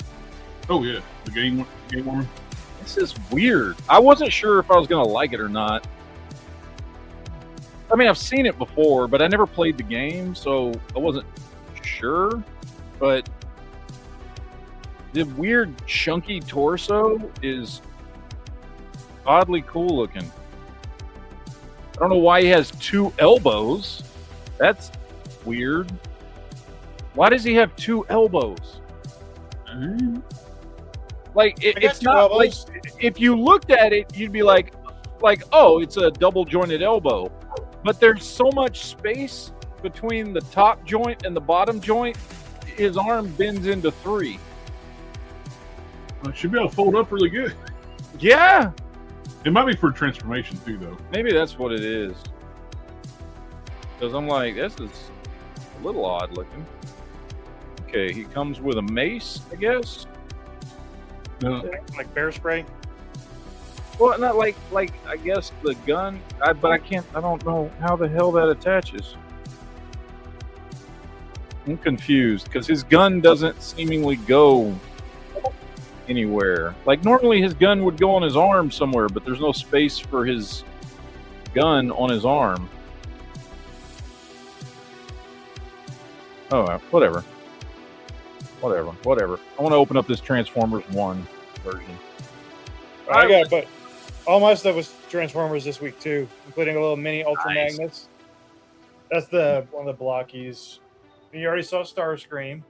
Oh yeah, the game warmer. This is weird. I wasn't sure if I was gonna like it or not. I mean, I've seen it before, but I never played the game, so I wasn't sure. But the weird chunky torso is oddly cool looking. I don't know why he has 2 elbows. That's weird. Why does he have 2 elbows? Like it's not like, if you looked at it, you'd be like, oh, it's a double jointed elbow. But there's so much space between the top joint and the bottom joint. His arm bends into 3. Should be able to fold up really good. Yeah. It might be for transformation too, though. Maybe that's what it is. Because I'm like, this is a little odd looking. Okay, he comes with a mace, I guess. Like bear spray. Well, not like I guess the gun. I don't know how the hell that attaches. I'm confused because his gun doesn't seemingly go anywhere. Like normally his gun would go on his arm somewhere, but there's no space for his gun on his arm. Oh, whatever. I want to open up this Transformers 1 version. I got, but all my stuff was Transformers this week too, including a little mini Ultra Magnus. That's one of the blockies. And you already saw Starscream.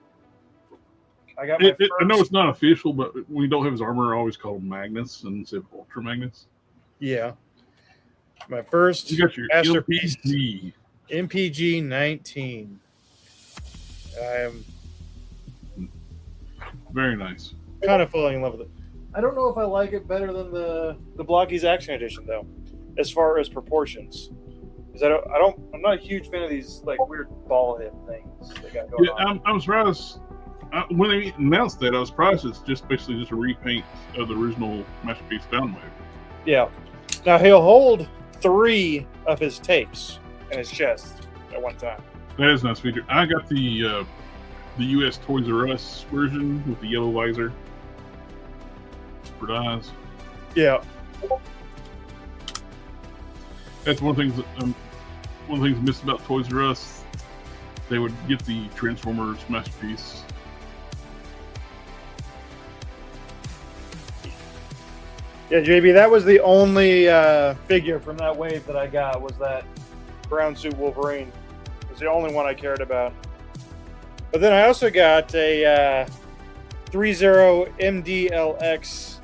I got. I know it's not official, but when you don't have his armor, I always call him Magnus instead of Ultra Magnus. Yeah. My first you got your masterpiece. LPG. MPG 19. I am Very nice. kind of falling in love with it. I don't know if I like it better than the Blockies Action Edition though, as far as proportions. Because I'm not a huge fan of these like weird ball head things they got going on. I'm surprised when they announced that. I was surprised it's just basically just a repaint of the original Masterpiece Soundwave. Yeah. Now he'll hold 3 of his tapes in his chest at one time. That is a nice feature. I got the U.S. Toys R Us version with the yellow visor for eyes. Yeah. That's one thing missed about Toys R Us. They would get the Transformers Masterpiece. Yeah, JB, that was the only figure from that wave that I got was that brown suit Wolverine. It was the only one I cared about. But then I also got a 30 MDLX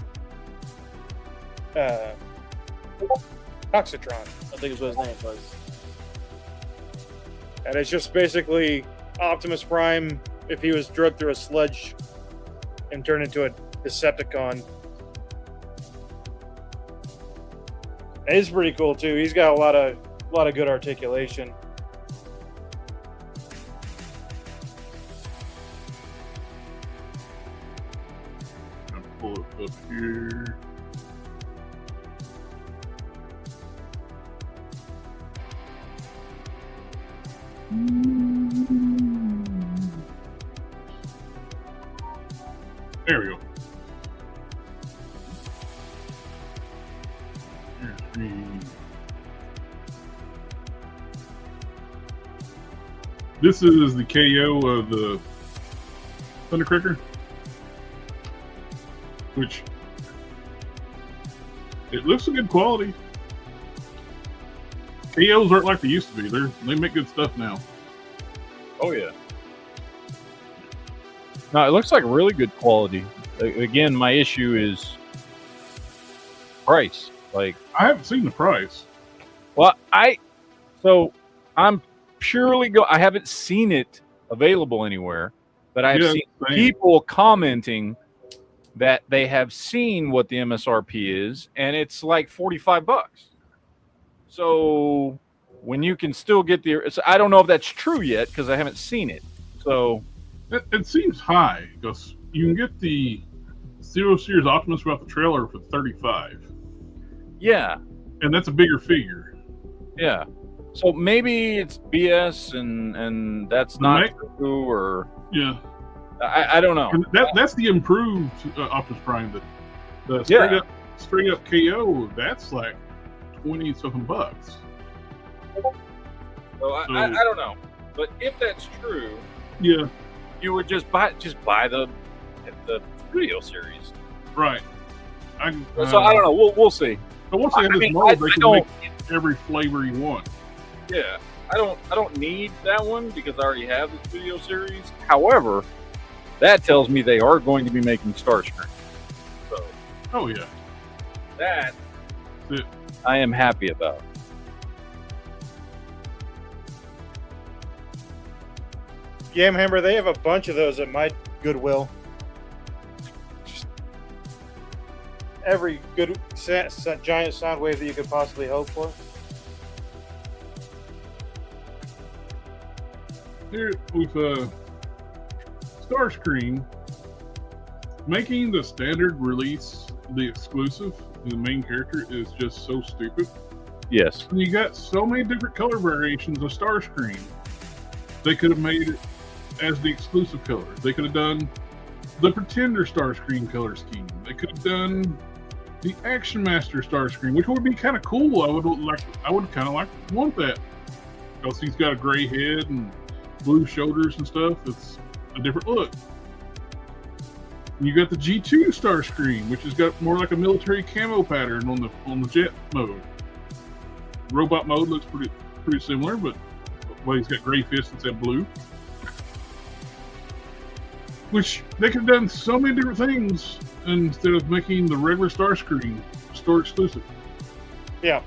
Toxitron, I think is what his name was. And it's just basically Optimus Prime if he was drugged through a sludge and turned into a Decepticon. And he's pretty cool too. He's got a lot of good articulation. I'll pull it up here. There we go. This is the KO of the Thundercracker, which it looks of good quality. KOs aren't like they used to be. They make good stuff now. Oh yeah. No, it looks like really good quality. Again, my issue is price. Like, I haven't seen the price. well, I'm purely I haven't seen it available anywhere, but I've Yeah, seen same. people commenting that they have seen what the MSRP is, and it's like $45. So when you can still get I don't know if that's true yet because I haven't seen it. So It seems high because you can get the Zero Series Optimus without the trailer for $35, yeah, and that's a bigger figure. yeah. So maybe it's BS and that's not Right. true, or Yeah, I don't know. and that's the improved Optimus Prime. The Yeah. straight up KO. That's like $20-something bucks. So I don't know. But if that's true, Yeah, you would just buy the video series. right. So I don't know. We'll see. But once they have I this mean, mold, I they can don't. make every flavor you want. Yeah, I don't need that one because I already have this video series. However, that tells me they are going to be making Starscream. So Oh yeah. that That's it. I am happy about. Yamhammer, they have a bunch of those at my Goodwill. Just every good giant sound wave that you could possibly hope for. Here with Starscream, making the standard release the exclusive, the main character, is just so stupid. Yes. And you got so many different color variations of Starscream. They could have made it as the exclusive color. They could have done the Pretender Starscream color scheme. They could have done the Action Master Starscream, which would be kind of cool. I would kind of like want that because he's got a gray head and blue shoulders and stuff. It's a different look. You got the G2 Starscream, which has got more like a military camo pattern on the jet mode. Robot mode looks pretty similar, but he's got gray fists instead of blue. Which they could have done so many different things instead of making the regular Starscream store exclusive. Yeah.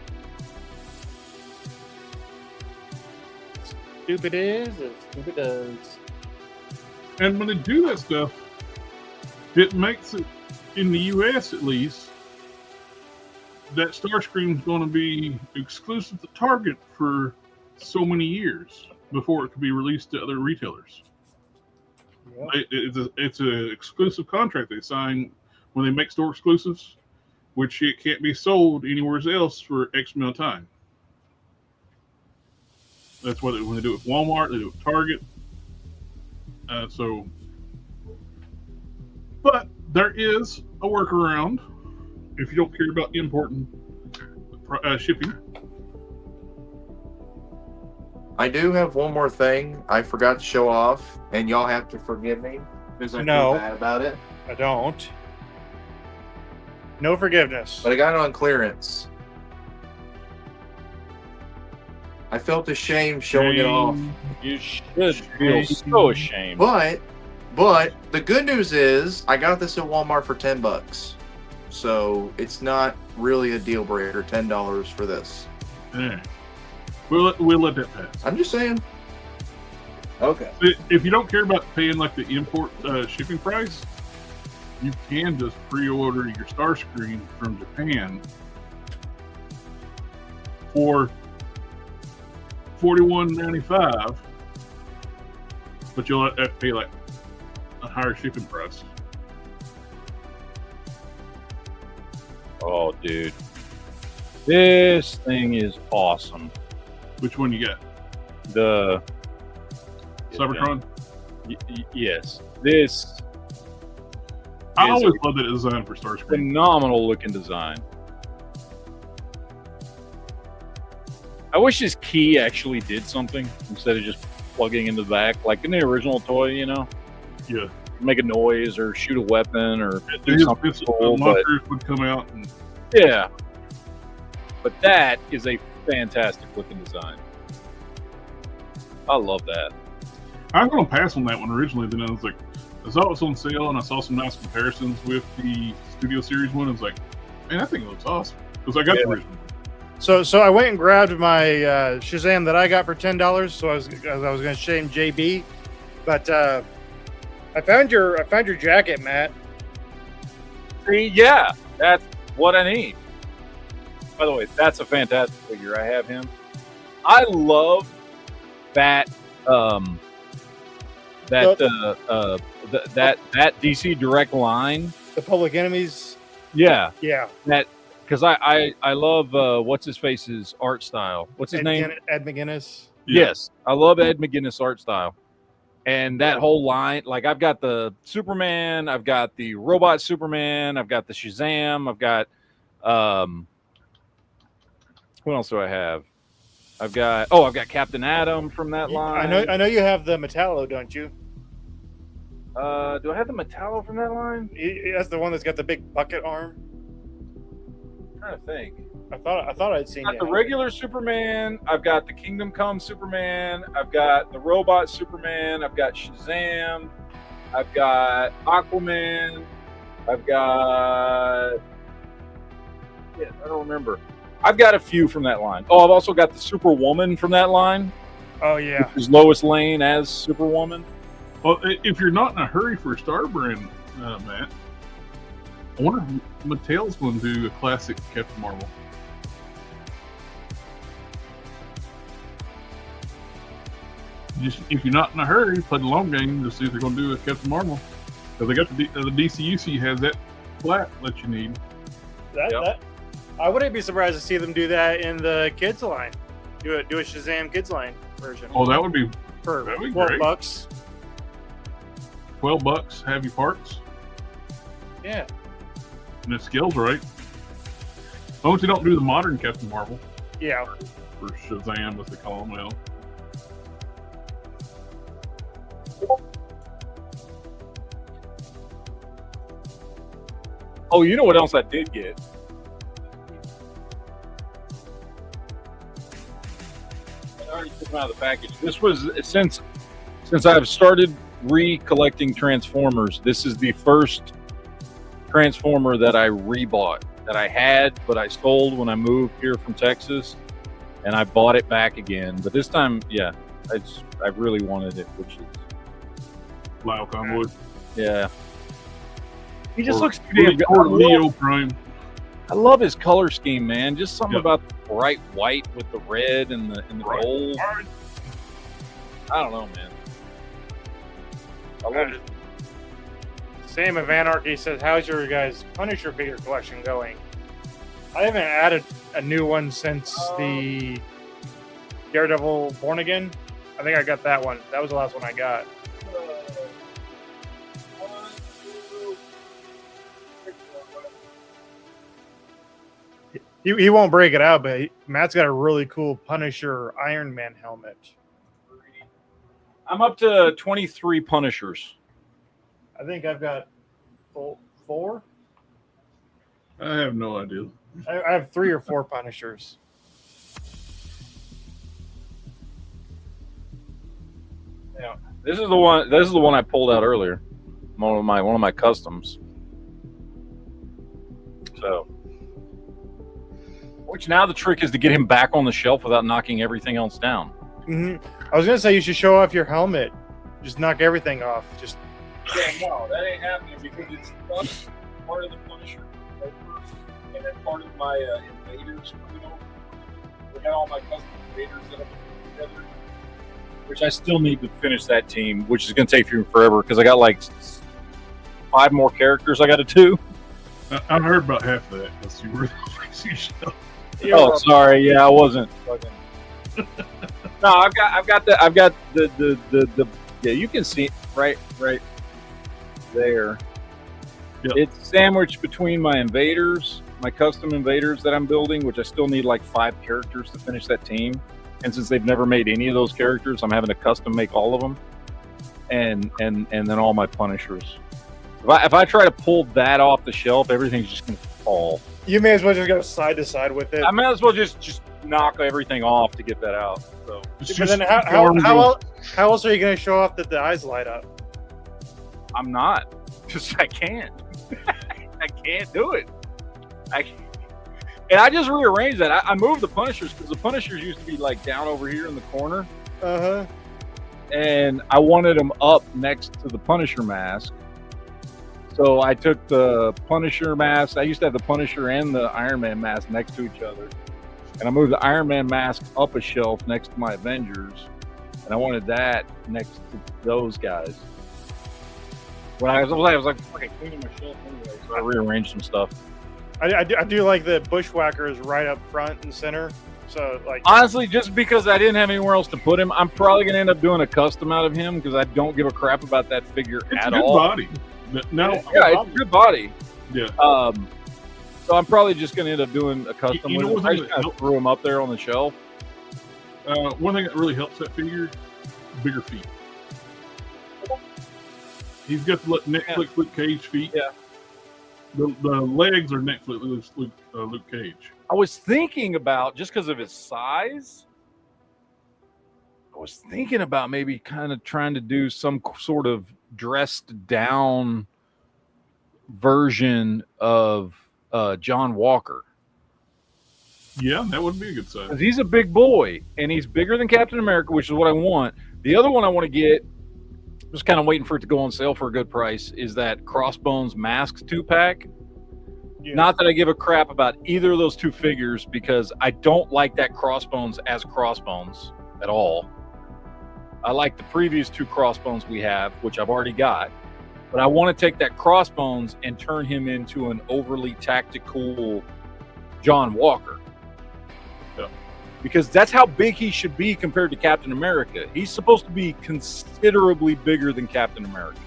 stupid is as stupid does. And when they do that stuff, it makes it, in the U.S. at least, that Starscream is going to be exclusive to Target for so many years before it could be released to other retailers. Yeah. It's an exclusive contract they sign when they make store exclusives, which it can't be sold anywhere else for X amount of time. That's what when they do it with Walmart, they do it with Target. But there is a workaround if you don't care about importing shipping. I do have one more thing I forgot to show off, and y'all have to forgive me because I No. feel bad about it. I don't. No forgiveness. But I got it on clearance. I felt ashamed showing it off. You should feel so ashamed. But the good news is I got this at Walmart for $10. So it's not really a deal breaker, $10 for this. Yeah. We'll let that pass. I'm just saying. Okay. If you don't care about paying like the import shipping price, you can just pre-order your Starscream from Japan for $41.95, but you'll have to pay like a higher shipping price. Oh, dude. This thing is awesome. Which one you got? The Cybertron? yes. This I is always love that design for Starscream. phenomenal looking design. I wish his key actually did something instead of just plugging into the back, like in the original toy, you know? Yeah. Make a noise or shoot a weapon or do His something pistol cool, but launchers would come out and yeah. But that is a fantastic looking design. I love that. I was going to pass on that one originally. Then I was like, I saw it was on sale and I saw some nice comparisons with the Studio Series one. I was like, man, that thing looks awesome. Because I got the original. So I went and grabbed my Shazam that I got for $10. So I was going to shame JB, but I found your jacket, Matt. See, yeah, that's what I need. By the way, that's a fantastic figure. I have him. I love that that DC Direct line. The Public Enemies. Yeah, Yeah. that because I love what's his face's art style. What's his name? Ed McGuinness. Yeah. Yes, I love Ed McGuinness art style. And that whole line, like I've got the Superman, I've got the Robot Superman, I've got the Shazam, I've got what else do I have? I've got Captain Atom from that line. I know you have the Metallo, don't you? Do I have the Metallo from that line? That's the one that's got the big bucket arm. I'm trying to think. I thought I'd seen I've it. got the regular Superman. I've got the Kingdom Come Superman. I've got the Robot Superman. I've got Shazam. I've got Aquaman. I've got I don't remember. I've got a few from that line. Oh, I've also got the Superwoman from that line. Oh yeah. Which is Lois Lane as Superwoman. Well, if you're not in a hurry for a Star Brand, Matt, I wonder if Mattel's going to do a classic Captain Marvel. Just if you're not in a hurry, play the long game to see if they're going to do a Captain Marvel. Because they got the DCUC has that flat that you need. That I wouldn't be surprised to see them do that in the kids line. Do a Shazam kids line version. Oh, that'd be for that'd be $12. great. $12, have your parts, Yeah. and it scales right. As long as you don't do the modern Captain Marvel, Yeah. or Shazam as they call him now. Oh, you know what else I did get? I already took them out of the package. This was since I've started recollecting Transformers. This is the first Transformer that I rebought that I had, but I sold when I moved here from Texas, and I bought it back again. But this time, yeah, I really wanted it, which is Lyle Convoy. yeah. He just Or- looks too damn good. Or Leo Prime. I love his color scheme, man. Just something Yeah. about the bright white with the red and the Right. gold. I don't know, man. I love it. Sam of Anarchy says, "How's your guys' Punisher figure collection going?" I haven't added a new one since the Daredevil Born Again. I think I got that one. That was the last one I got. He won't break it out, but Matt's got a really cool Punisher Iron Man helmet. I'm up to 23 Punishers. I think I've got four. I have no idea. I have 3 or 4 Punishers. Yeah, this is the one. This is the one I pulled out earlier. One of my customs. So, which now the trick is to get him back on the shelf without knocking everything else down. Mm-hmm. I was gonna say you should show off your helmet. Just knock everything off. Just Yeah, no, that ain't happening because it's part of the Punisher, and then part of my Invaders. You know, we got all my custom Invaders that I'm putting together, which I still need to finish that team, which is going to take forever because I got like 5 more characters I got to do. I heard about half of that. Let's see where the show. Oh, sorry, yeah, I wasn't. No, I've got the yeah. You can see it right there. Yep. It's sandwiched between my Invaders, my custom Invaders that I'm building, which I still need like 5 characters to finish that team. And since they've never made any of those characters, I'm having to custom make all of them, and then all my Punishers. If I try to pull that off the shelf, everything's just gonna fall. you may as well just go side to side with it. I might as well just knock everything off to get that out. So But then how else are you going to show off that the eyes light up? I'm not. Just I can't. I can't do it. And I just rearranged that. I moved the Punishers because the Punishers used to be like down over here in the corner, Uh-huh. and I wanted them up next to the Punisher mask. So I took the Punisher mask. I used to have the Punisher and the Iron Man mask next to each other, and I moved the Iron Man mask up a shelf next to my Avengers, and I wanted that next to those guys. When I was like fucking cleaning my shelf anyway, so I rearranged some stuff. I do like the Bushwhackers right up front and center. So, like, Honestly, just because I didn't have anywhere else to put him, I'm probably gonna end up doing a custom out of him because I don't give a crap about that figure It's at a good all. body. Now, Yeah, it's a good body. yeah. So I'm probably just gonna end up doing a custom You know with him. what I just kind of threw him up there on the shelf. One thing that really helps that figure, bigger feet. He's got the Netflix Luke Cage feet. Yeah. The legs are Netflix Luke Cage. I was thinking about, just because of his size, I was thinking about maybe kind of trying to do some sort of dressed down version of John Walker. Yeah, that would be a good size. 'Cause he's a big boy, and he's bigger than Captain America, which is what I want. The other one I want to get, just kind of waiting for it to go on sale for a good price, is that Crossbones Masks 2-pack. yeah. Not that I give a crap about either of those 2 figures, because I don't like that Crossbones as Crossbones at all. I like the previous 2 Crossbones we have, which I've already got. But I want to take that Crossbones and turn him into an overly tactical John Walker. Yeah. Because that's how big he should be compared to Captain America. He's supposed to be considerably bigger than Captain America.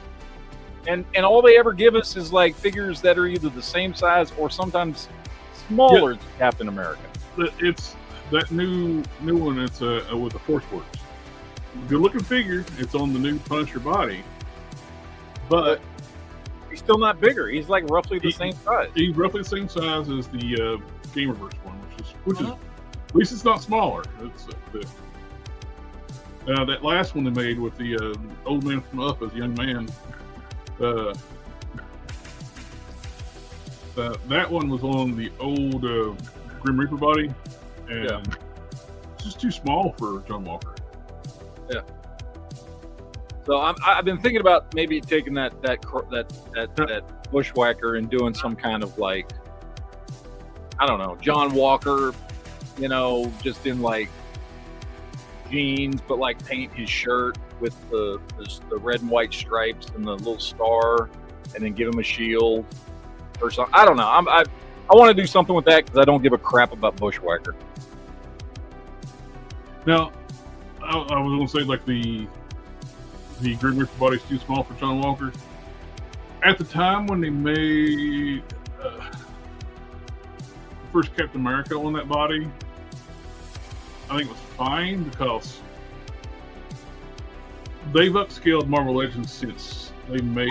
And all they ever give us is like figures that are either the same size or sometimes smaller than Captain America. It's that new one. It's with the Force Works. Good looking figure. It's on the new Punisher body, but He's still not bigger. He's like roughly the same size. he's roughly the same size as the Gamerverse one, which is at least it's not smaller. It's that last one they made with the old man from Up as a young man. That one was on the old Grim Reaper body, and it's just too small for John Walker. So I've been thinking about maybe taking that Bushwhacker and doing some kind of like, I don't know, John Walker, just in like jeans, but like paint his shirt with the red and white stripes and the little star, and then give him a shield or something. I don't know. I want to do something with that because I don't give a crap about Bushwhacker. Now, I was going to say like the Grim Reaper body's too small for John Walker. At the time when they made the first Captain America on that body, I think it was fine because they've upscaled Marvel Legends since they made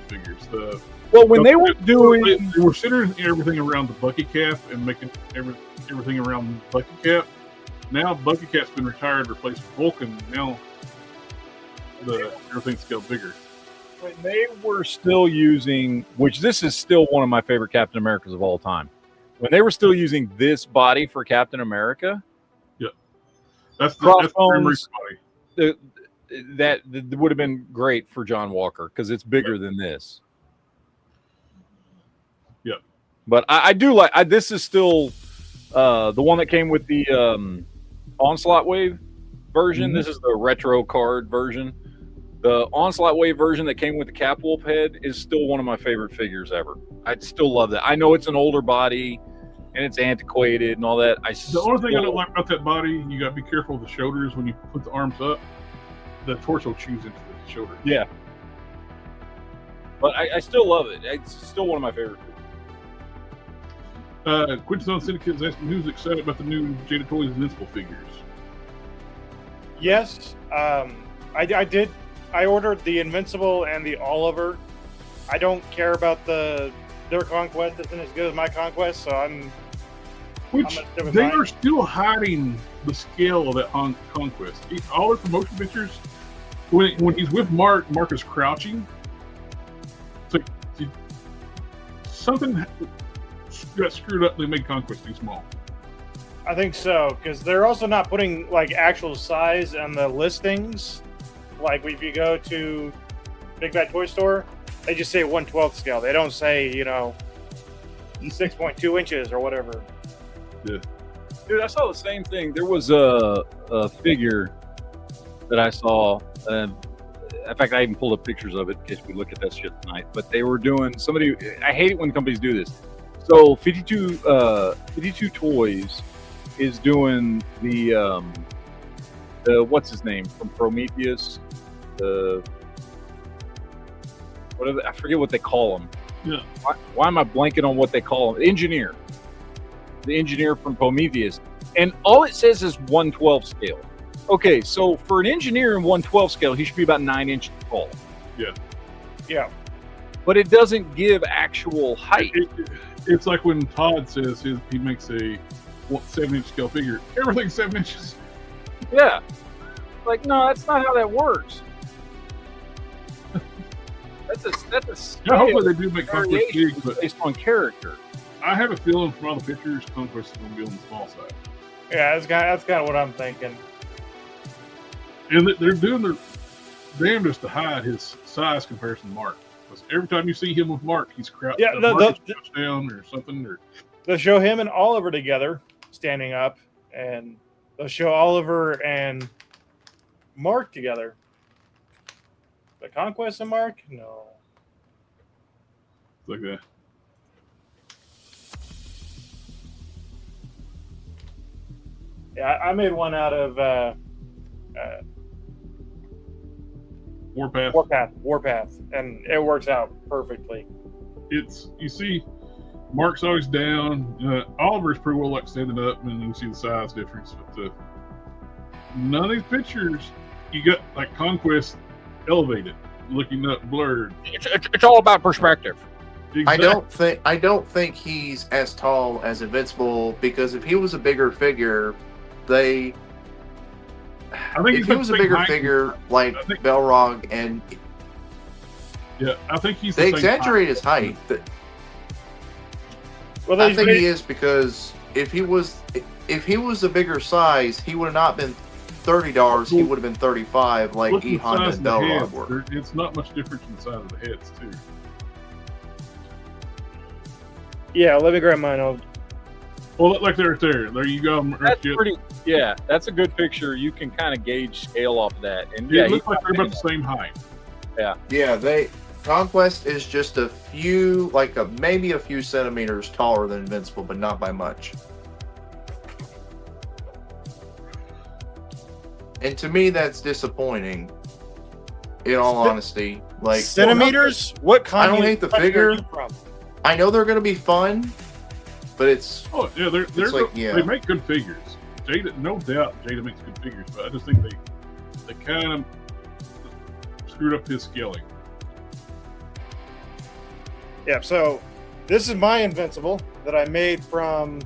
figures. They were doing, they were centering everything around the Bucky Cap and making everything around Bucky Cap. Now Bucky Cap's been retired, replaced with Vulcan. Now everything's scaled bigger. When they were still using, which this is still one of my favorite Captain Americas of all time. When they were still using this body for Captain America, that's the Grim Reaper body. That would have been great for John Walker because it's bigger than this. Yeah, but I do like. This is still the one that came with the Onslaught Wave version. Mm-hmm. This is the retro card version. The Onslaught Wave version that came with the Capwolf head is still one of my favorite figures ever. I still love that. I know it's an older body and it's antiquated and all that. The only thing I don't like about that body, you got to be careful with the shoulders when you put the arms up. The torso chews into the shoulder. Yeah. But I still love it. It's still one of my favorite figures. Quinton Syndicate is asking who's excited about the new Jada Toys Invincible figures. Yes, I did. I ordered the Invincible and the Oliver. I don't care about their Conquest. Isn't as good as my Conquest, so I'm they are still hiding the scale of that Conquest. All their promotion pictures, when he's with Mark is crouching. It's like something got screwed up. They made Conquest too small. I think so, because they're also not putting like actual size on the listings. Like if you go to Big Bad Toy Store, they just say 1/12 scale. They don't say 6.2 inches or whatever. Yeah. Dude, I saw the same thing. There was a figure that I saw, and in fact, I even pulled up pictures of it in case we look at that shit tonight. But they were doing I hate it when companies do this. So 52 Toys is doing the what's his name from Prometheus, I forget what they call him. Yeah. Why am I blanking on what they call him? The engineer from Prometheus, and all it says is 1/12 scale. Okay, so for an engineer in 1/12 scale, he should be about 9 inches tall. Yeah. But it doesn't give actual height. It's like when Todd says he makes a 7-inch scale figure. Everything's 7 inches. Yeah. Like, no, that's not how that works. That's a scale. Hopefully they do make Conquest big, but based on character. I have a feeling from all the pictures, Conquest is going to be on the small side. Yeah, that's kind of what I'm thinking. And they're doing their damnedest to hide his size comparison to Mark. Because every time you see him with Mark, he's crouched. Yeah, down or something. They'll show him and Oliver together, standing up, and they'll show Oliver and Mark together. The Conquest and Mark? No. It's like that. Yeah, I made one out of Warpath, and it works out perfectly. You see, Mark's always down. Oliver's pretty well like standing up, and you see the size difference. But none of these pictures, you got like Conquest elevated, looking up, blurred. It's all about perspective. Exactly. I don't think he's as tall as Invincible, because if he was a bigger figure, if he was a bigger figure like Balrog, and I think he's. They exaggerate his height. Well, I think he is, because if he was a bigger size, he would have not been $30, he would have been 35, like Look at E the Honda size and of the Belrod heads. were. It's not much different in the size of the heads, too. Yeah, let me grab mine. Well, look like they're right there. There you go. That's pretty. Yeah, that's a good picture. You can kind of gauge scale off of that. And Yeah, yeah, it looks like they're about the same height. Yeah, Conquest is just a few, maybe a few centimeters taller than Invincible, but not by much. And to me, that's disappointing. In all honesty, centimeters. What kind? I don't hate the figure. Are you from? I know they're going to be fun, but it's Oh yeah, yeah. they make good figures. Jada, no doubt, Jada makes good figures, but I just think they kind of screwed up his scaling. Yeah. So this is my Invincible that I made from.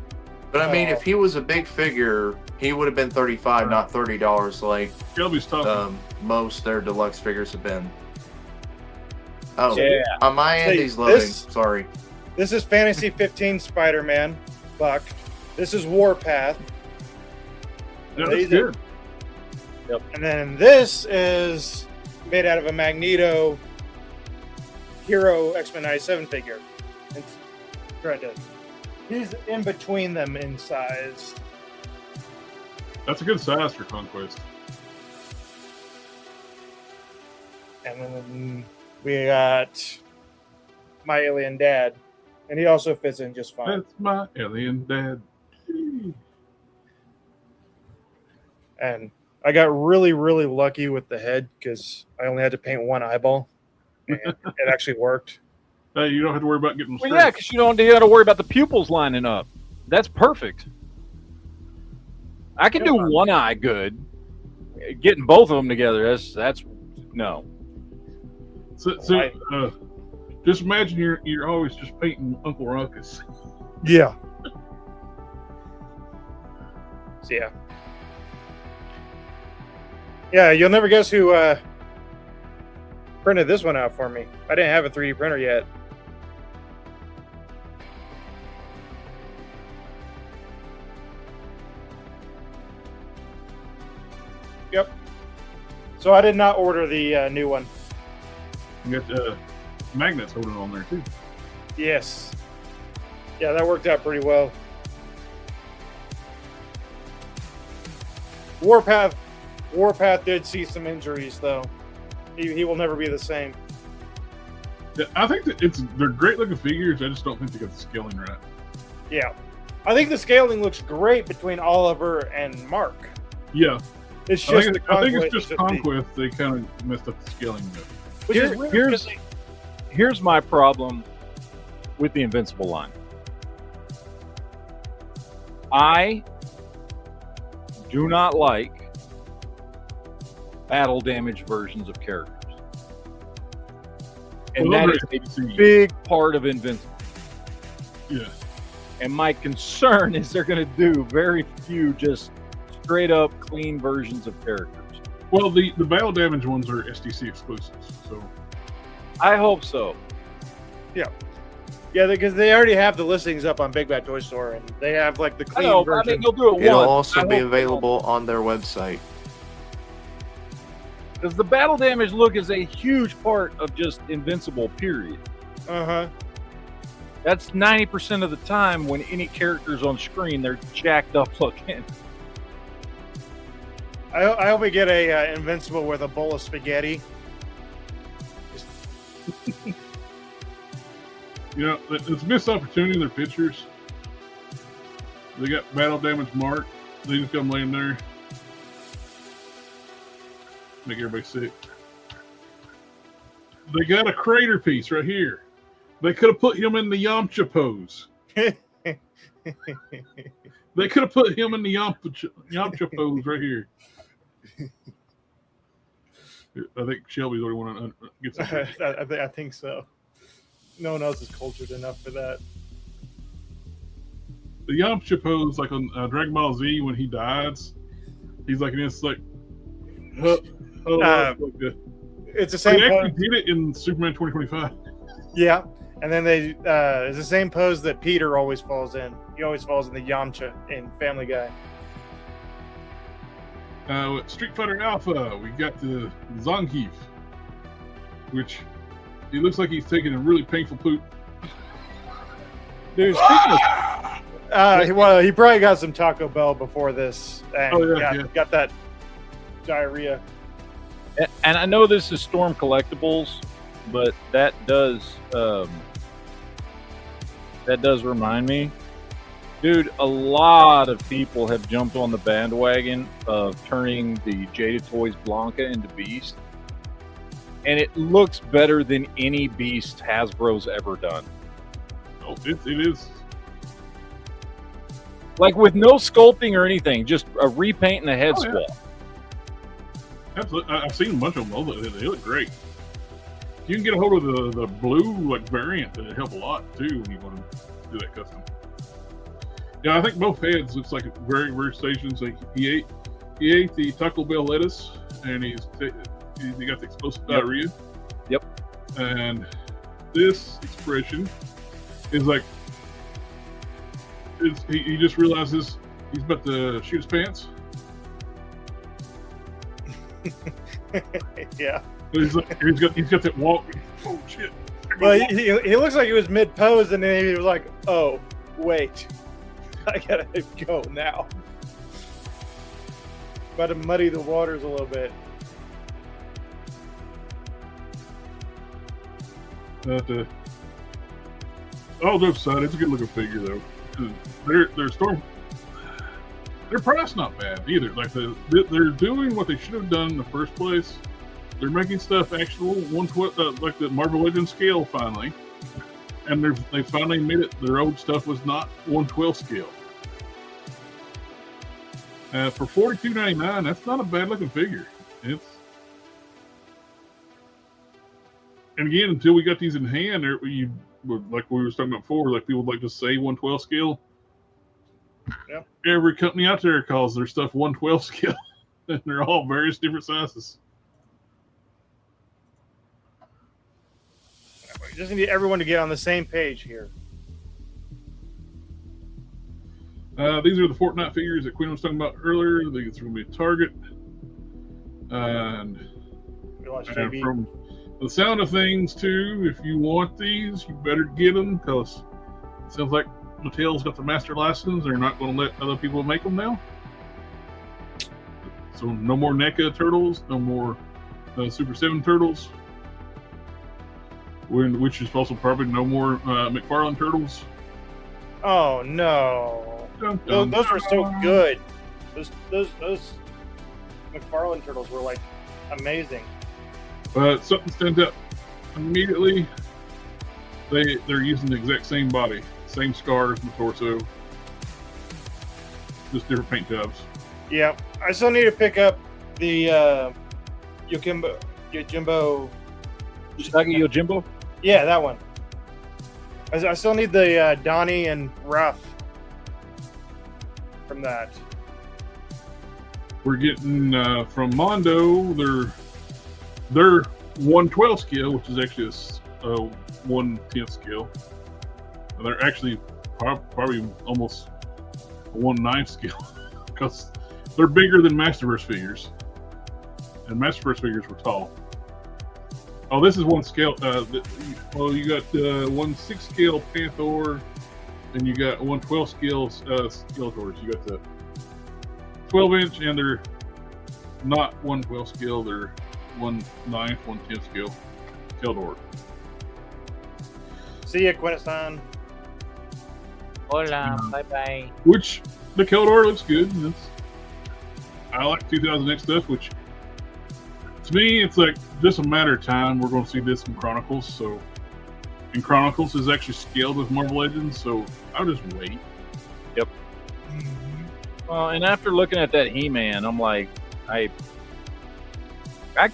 But I mean, if he was a big figure, he would have been $35, not $30, like Shelby's talking. most their deluxe figures have been. Oh, Yeah. on my end, See, he's loading. this- Sorry. This is Fantasy 15 Spider-Man, Buck. This is Warpath, Yeah, that's these good. and then this is made out of a Magneto Hero X-Men 97 figure. It's trying to. He's in between them in size. That's a good size for Conquest. And then we got my alien dad, and he also fits in just fine. That's my alien dad. And I got really, really lucky with the head because I only had to paint one eyeball, and it actually worked. Hey, you don't have to worry about getting them Well, straight. yeah, because you don't have to worry about the pupils lining up. That's perfect. I can do one eye good. Getting both of them together, that's no. So, just imagine you're always just painting Uncle Ruckus. Yeah. So yeah. Yeah, you'll never guess who printed this one out for me. I didn't have a 3D printer yet. Yep. So I did not order the new one. You got magnets holding on there too. Yes. Yeah, that worked out pretty well. Warpath did see some injuries though. He will never be the same. Yeah, I think that they're great looking figures. I just don't think they got the scaling right. Yeah. I think the scaling looks great between Oliver and Mark. Yeah, It's just I think it's just Conquest. They kind of messed up the scaling of it. which is weird, 'cause Here's my problem with the Invincible line. I do not like battle damage versions of characters. And Well, that those is are a STCs. big part of Invincible. Yeah, And my concern is they're going to do very few just straight up clean versions of characters. well, the battle damage ones are STC exclusives, so I hope so. yeah, because they already have the listings up on Big Bad Toy Store, and they have like the I clean know, but version. I mean, they'll do it It'll once. also be available on their website. Because the battle damage look is a huge part of just Invincible, period. Uh-huh. That's 90% of the time when any character's on screen, they're jacked up looking. I hope we get a Invincible with a bowl of spaghetti. you know it's a missed opportunity in their pictures. They got battle damage Mark. They just got him laying there, make everybody sick. They got a crater piece right here. They could have put him in the Yamcha pose. They could have put him in the Yamcha pose right here. I think Shelby's the only one that gets it. I think so. No one else is cultured enough for that. The Yamcha pose, like on Dragon Ball Z, when he dies, he's like, it's like, It's the they same actually pose. did it in Superman 2025. Yeah. And then they it's the same pose that Peter always falls in. He always falls in the Yamcha in Family Guy. With Street Fighter Alpha, we got the Zangief, which he looks like he's taking a really painful poop. Dude, speaking of Well, he probably got some Taco Bell before this, and yeah. got that diarrhea. and I know this is Storm Collectibles, but that does remind me, dude. A lot of people have jumped on the bandwagon of turning the Jada Toys Blanca into Beast, and it looks better than any Beast Hasbro's ever done. Oh, it is. Like with no sculpting or anything, just a repaint and a head Oh, yeah. sculpt. Absolutely. I've seen a bunch of them. They look great. You can get a hold of the blue like variant. That'd help a lot too when you want to do that custom. Yeah, I think both heads looks like very stations. Like he ate the Taco Bell lettuce, and he got the explosive diarrhea. Yep. And this expression is like he just realizes he's about to shoot his pants. Yeah. He's got that walk. Oh shit! Well, he looks like he was mid pose, and then he was like, "Oh, wait, I gotta go now." About to muddy the waters a little bit. All jokes aside, it's a good looking figure though. Their price not bad either. Like they're doing what they should have done in the first place. They're making stuff actual 112, like the Marvel Legends scale finally, and they finally made it. Their old stuff was not 112 scale. For $42.99, that's not a bad looking figure. And again, until we got these in hand, like we were talking about before, like people like to say 112 scale. Yeah. Every company out there calls their stuff 112 scale, and they're all various different sizes. We just need everyone to get on the same page here. These are the Fortnite figures that Quinn was talking about earlier. These are going to be a Target. And from the sound of things, too, if you want these, you better get them, because it sounds like Mattel's got the master license. They're not going to let other people make them now. So no more NECA turtles, no more Super 7 turtles, which is also probably no more McFarlane turtles. Oh no! Dun, dun, Those were so good. Those McFarlane turtles were like amazing. But something stands out immediately. They're using the exact same body, same scars in the torso, just different paint jobs. Yeah, I still need to pick up the Yojimbo. Usagi Yojimbo? Yeah, that one. I still need the Donnie and Ruff from that. We're getting from Mondo their 112 scale, which is actually a 1/10 scale. And they're actually probably almost a 1/9 scale because they're bigger than Masterverse figures, and Masterverse figures were tall. Oh, this is one scale. You got 1/6 scale Panther, and you got 1/12 scale Skeletors. You got the 12-inch, and they're not 1/12 scale. They're 1/9, 1/10 scale Keldor. See ya, Quintesson. Hola, bye bye. Which the Keldor looks good. I like 2000X stuff, which to me it's like just a matter of time. We're going to see this in Chronicles. So, and Chronicles is actually scaled with Marvel Legends, so I'll just wait. Yep. Well, and after looking at that He-Man, I'm like, like I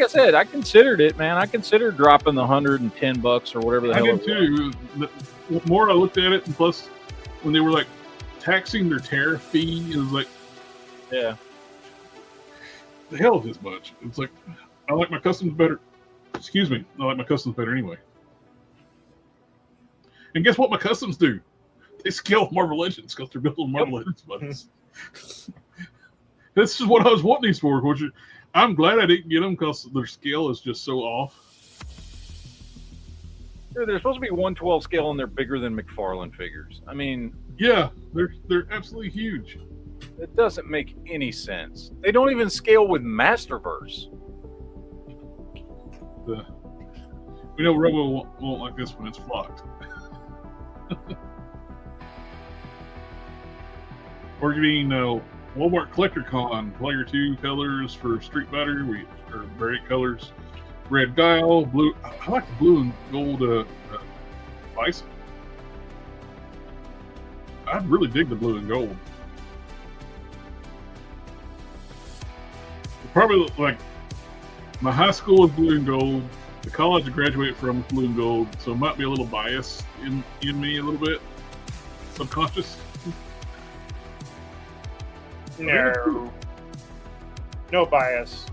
said, I considered it, man. I considered dropping the $110 or whatever the hell. I did too. The more I looked at it, and plus when they were like taxing their tariff fee, it was like, yeah, the hell is this much? It's like I like my customs better. Excuse me, I like my customs better anyway. And guess what? My customs do. They scale Marvel Legends because they're built on Marvel Legends buttons. This is what I was wanting these for, which I'm glad I didn't get them because their scale is just so off. They're supposed to be 1/12 scale, and they're bigger than McFarlane figures. I mean, Yeah, they're absolutely huge. it doesn't make any sense. They don't even scale with Masterverse. We know Robo won't like this when it's flocked. We're getting Walmart Collector Con Player 2 colors for Street Fighter. Are variant colors. Red Guile, blue. I like the blue and gold Bison. I really dig the blue and gold. Probably like my high school is blue and gold. The college I graduated from was blue and gold, so it might be a little bias in me a little bit, subconscious. No. No bias.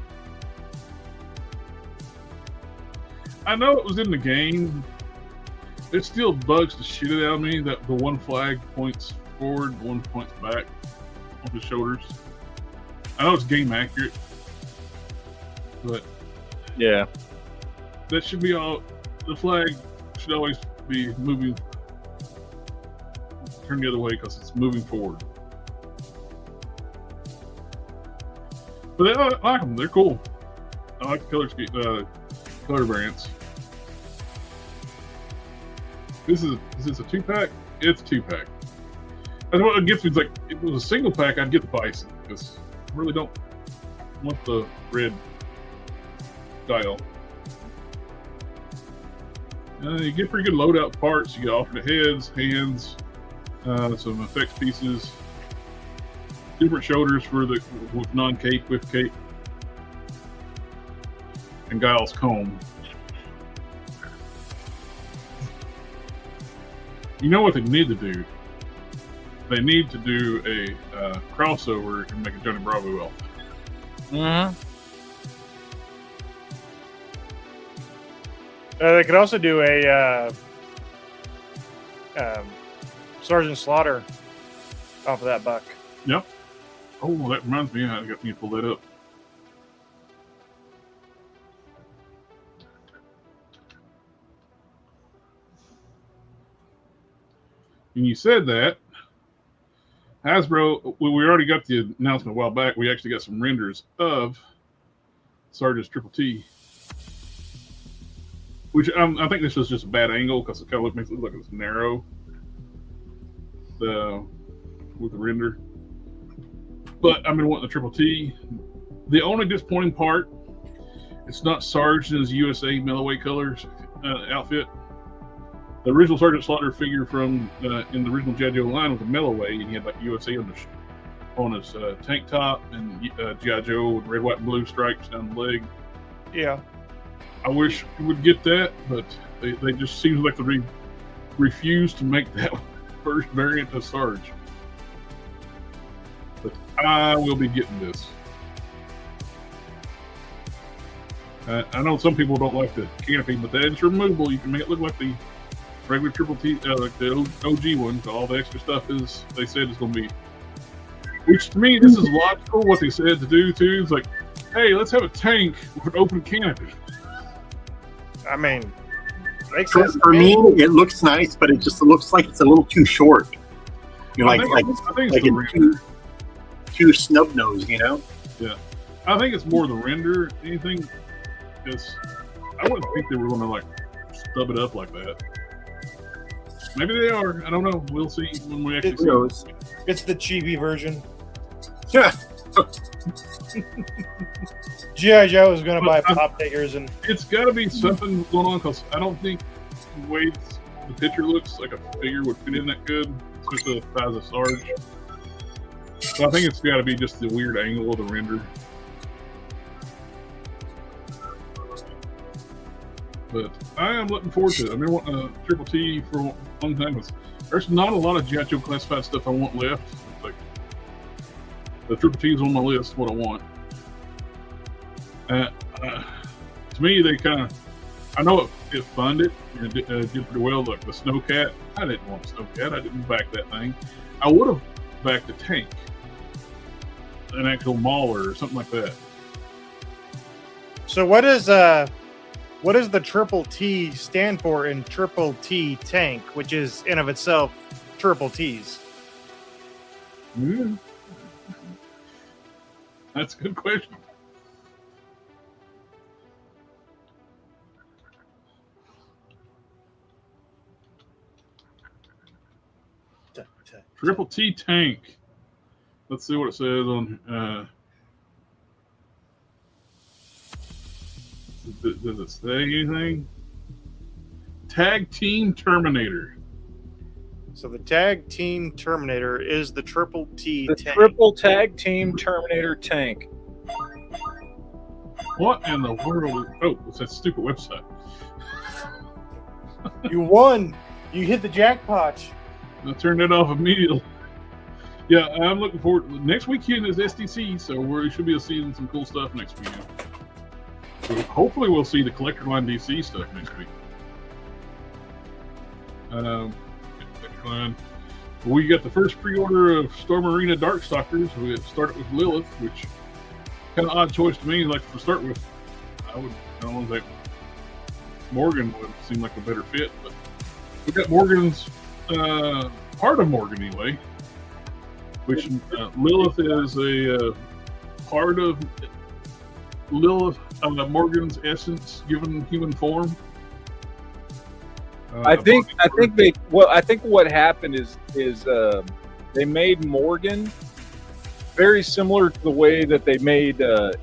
I know it was in the game. It still bugs the shit out of me that the one flag points forward, one points back on the shoulders. I know it's game accurate, but Yeah. that should be all. The flag should always be moving, turn the other way because it's moving forward. But I like them. They're cool. I like the color variants. Is this a 2-pack? It's a 2-pack. That's what it gets me. It's like if it was a single pack, I'd get the Bison because I really don't want the red dial. You get pretty good loadout parts. You get alternate heads, hands, some effects pieces, different shoulders for the with non-cape, with cape, and Guile's comb. You know what they need to do? They need to do a crossover and make a Johnny Bravo elf. Mm-hmm. They could also do a Sergeant Slaughter off of that buck. Yep. Oh, that reminds me. I got to pull that up. And you said that Hasbro, we already got the announcement a while back. We actually got some renders of Sergeant's Triple T, which I think this was just a bad angle because it kind of makes it look like it's narrow with the render. But I've been wanting the Triple T. The only disappointing part, it's not Sarge in his USA Melloway colors outfit. The original Sergeant Slaughter figure from in the original G.I. Joe line was a Melloway, and he had like USA on his tank top and G.I. Joe with red, white, and blue stripes down the leg. Yeah. I wish we would get that, but they just seems like they refuse to make that first variant of Sarge. But I will be getting this. I know some people don't like the canopy, but that is removable. You can make it look like the regular Triple T, like the OG one. So all the extra stuff is, they said, is going to be. Which to me, this is logical. What they said to do too is like, hey, let's have a tank with an open canopy. I mean, makes For, sense. for me, it looks nice, but it just looks like it's a little too short. You know, I think it's the render. too snub nosed, you know? I think it's more the render than anything. Because I wouldn't think they were going to like stub it up like that. Maybe they are. I don't know. We'll see when we actually Who see it. knows? It's the chibi version. Yeah. G.I. Joe is going to buy pop figures, and It's got to be something going on because I don't think the way the picture looks like a figure would fit in that good, especially the size of Sarge. So I think it's got to be just the weird angle of the render. But I am looking forward to it. I've been wanting a Triple T for a long time. There's not a lot of G.I. Joe classified stuff I want left. It's like the Triple T is on my list, what I want. To me, they kind of, I know it funded and did pretty well. Like the Snowcat, I didn't want a Snowcat. I didn't back that thing. I would have backed the tank. an actual mauler or something like that. So what does the triple T stand for in triple T tank, which is in of itself triple T's? That's a good question. Triple T tank. Let's see what it says on. Does it say anything? Tag Team Terminator. So the tag team Terminator is the triple T The tank. triple tag team Terminator tank. What in the world? Oh, it's that stupid website. You won. You hit the jackpot. I turned it off immediately. Yeah, I'm looking forward. Next weekend is SDC, so we should be seeing some cool stuff next weekend. So hopefully, we'll see the collector line DC stuff next week. Collector line. We got the first pre-order of Storm Arena Darkstalkers. We started with Lilith, which kind of odd choice to me. Like to start with, I don't think Morgan would seem like a better fit, but we got Morgan's part of Morgan anyway. Which Lilith is a part of Lilith, Morgan's essence given human form. I think what happened is they made Morgan very similar to the way that they made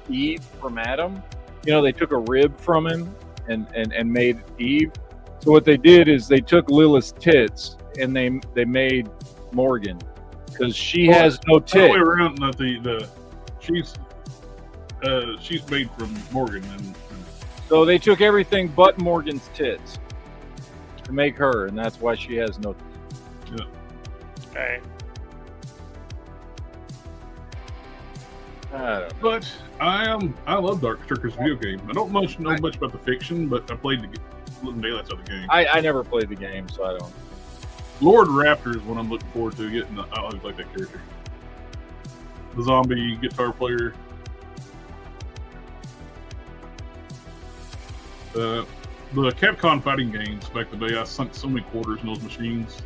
Eve from Adam. You know, they took a rib from him and made Eve. So what they did is they took Lilith's tits and they made Morgan. Because she has no tits. All the way around, she's made from Morgan, and so they took everything but Morgan's tits to make her, and that's why she has no tits. Yeah. Okay. But I love Darkstalkers video game. I don't know much about the fiction, but I played the living daylights of the game. I never played the game, so I don't. Lord Raptor is what I'm looking forward to getting. I always like that character. The zombie guitar player. The Capcom fighting games back in the day, I sunk so many quarters in those machines.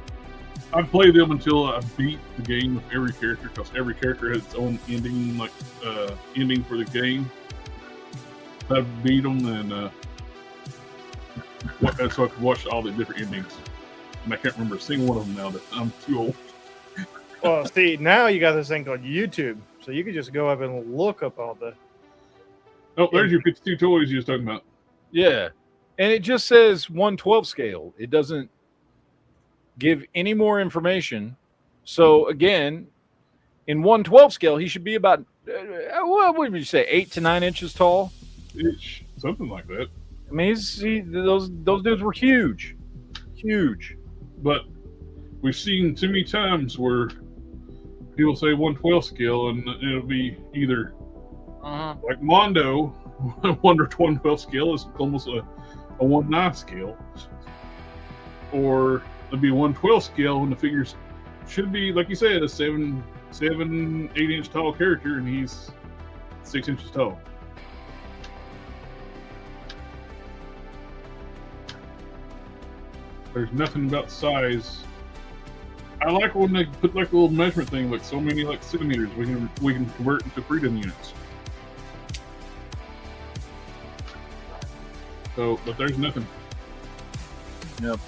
I'd play them until I beat the game with every character, because every character has its own ending, ending for the game. I'd beat them, and so I could watch all the different endings. And I can't remember a single one of them now that I'm too old. Well, see, now you got this thing called YouTube, so you can just go up and look up all the. Oh, there's your 52 toys you was talking about. Yeah, and it just says 1/12 scale. It doesn't give any more information. So again, in 1/12 scale, he should be about what would you say, 8 to 9 inches tall? Something like that. I mean, those dudes were huge. But we've seen too many times where people say 1/12 scale, and it'll be either like Mondo, 1/12 scale is almost a 1/9 scale, or it'll be 1/12 scale when the figures should be, like you said, a 8 inch tall character, and he's 6 inches tall. There's nothing about size. I like when they put like a little measurement thing, like so many centimeters. We can convert into freedom units. So, but there's nothing. Yep.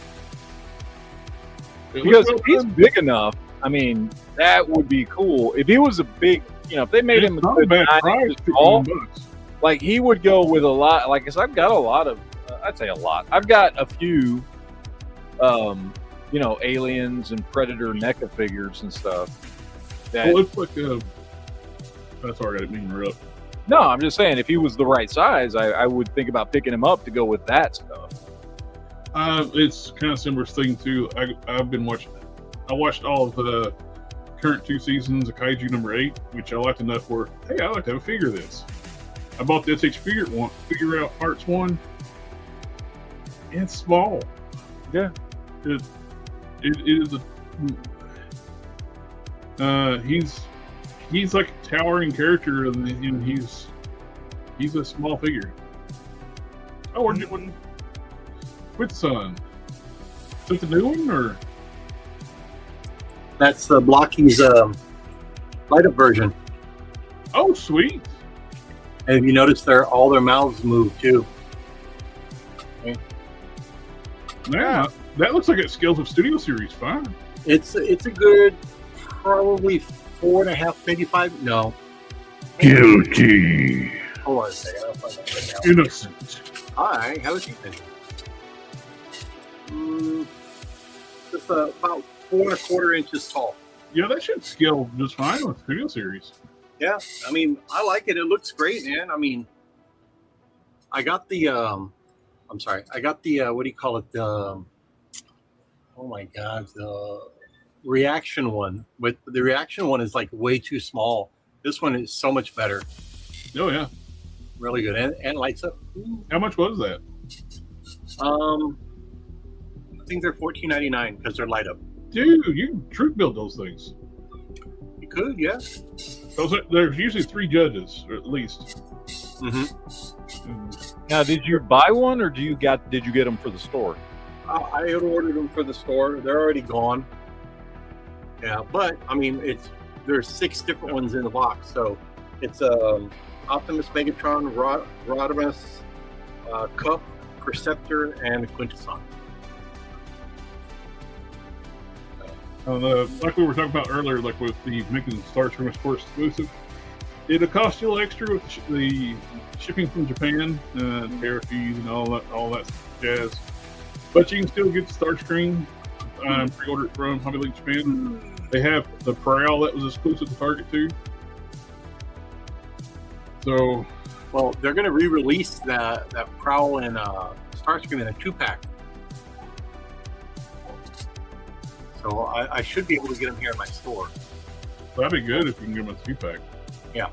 It Because looks if he's big enough, I mean, that would be cool. If he was a big, if they made him not a bad 9 price, inches tall, $51. like he would go with a lot. Like, cause I've got a lot of, I'd say a lot. I've got a few, aliens and Predator NECA figures and stuff. That, Well, it's like sorry, I didn't mean to interrupt. no, I'm just saying, if he was the right size, I would think about picking him up to go with that stuff. It's kind of similar thing too. I've been watching. I watched all of the current 2 seasons of Kaiju number 8, which I liked enough where, hey, I like to have a figure of this. I bought the SH Figure Out Parts 1. It's small. Yeah. It is a. He's he's like a towering character, and he's a small figure. Oh, or Which Sun? Is that the new one, or? That's the Blocky's light up version. Oh, sweet. And if you notice, all their mouths move too. Yeah, that looks like it scales with Studio Series 5. It's a good, probably 4.5, maybe 5. No. Guilty. Hold on a second. I'll find that right now. Innocent. All right, how is he then? Just about 4.25 inches tall. Yeah, that should scale just fine with Studio Series. Yeah, I mean, I like it. It looks great, man. I mean, I got the, I'm sorry, I got the, what do you call it? The, oh my God, the reaction one. But the reaction one is like way too small. This one is so much better. Oh, yeah. Really good. And lights up. How much was that? I think they're $14.99 because they're light up. Dude, you can troop build those things. You could, yeah. There's usually 3 judges, or at least. Mm-hmm. Now, did you buy one, or did you get them for the store? I had ordered them for the store. They're already gone. Yeah, but I mean, there's 6 different ones in the box. So it's Optimus, Megatron, Rodimus, Cup, Perceptor, and Quintesson. Like we were talking about earlier, like with the making Starscream Core exclusive, it'll cost you a little extra with the shipping from Japan, tariff fees and all that jazz. But you can still get the Starscream pre-order it from Hobby Link Japan. They have the Prowl that was exclusive to Target too. So, well, they're going to re-release that Prowl and Starscream in a 2-pack. So I should be able to get them here in my store. That'd be good if you can get them a 2-pack. Yeah.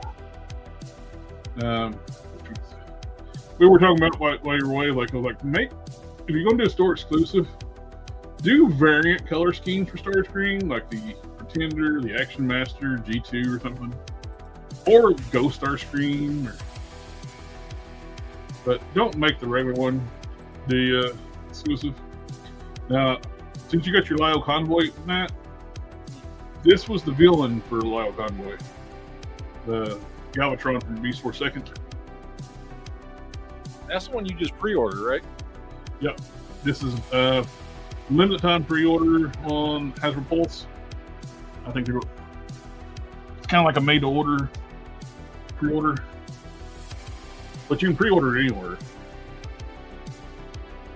We were talking about while you're away, like I was like, if you're going to do a store exclusive, do variant color schemes for Starscream, like the Pretender, the Action Master, G2 or something, or Ghost Starscream. But don't make the regular one the exclusive. Now, since you got your Lyle Convoy, Matt, this was the villain for Lyle Convoy, the Galvatron from Beast Wars 2nd. That's the one you just pre-ordered, right? Yep. This is limited time pre-order on Hasbro Pulse. I think it's kind of like a made-to-order pre-order, but you can pre-order it anywhere.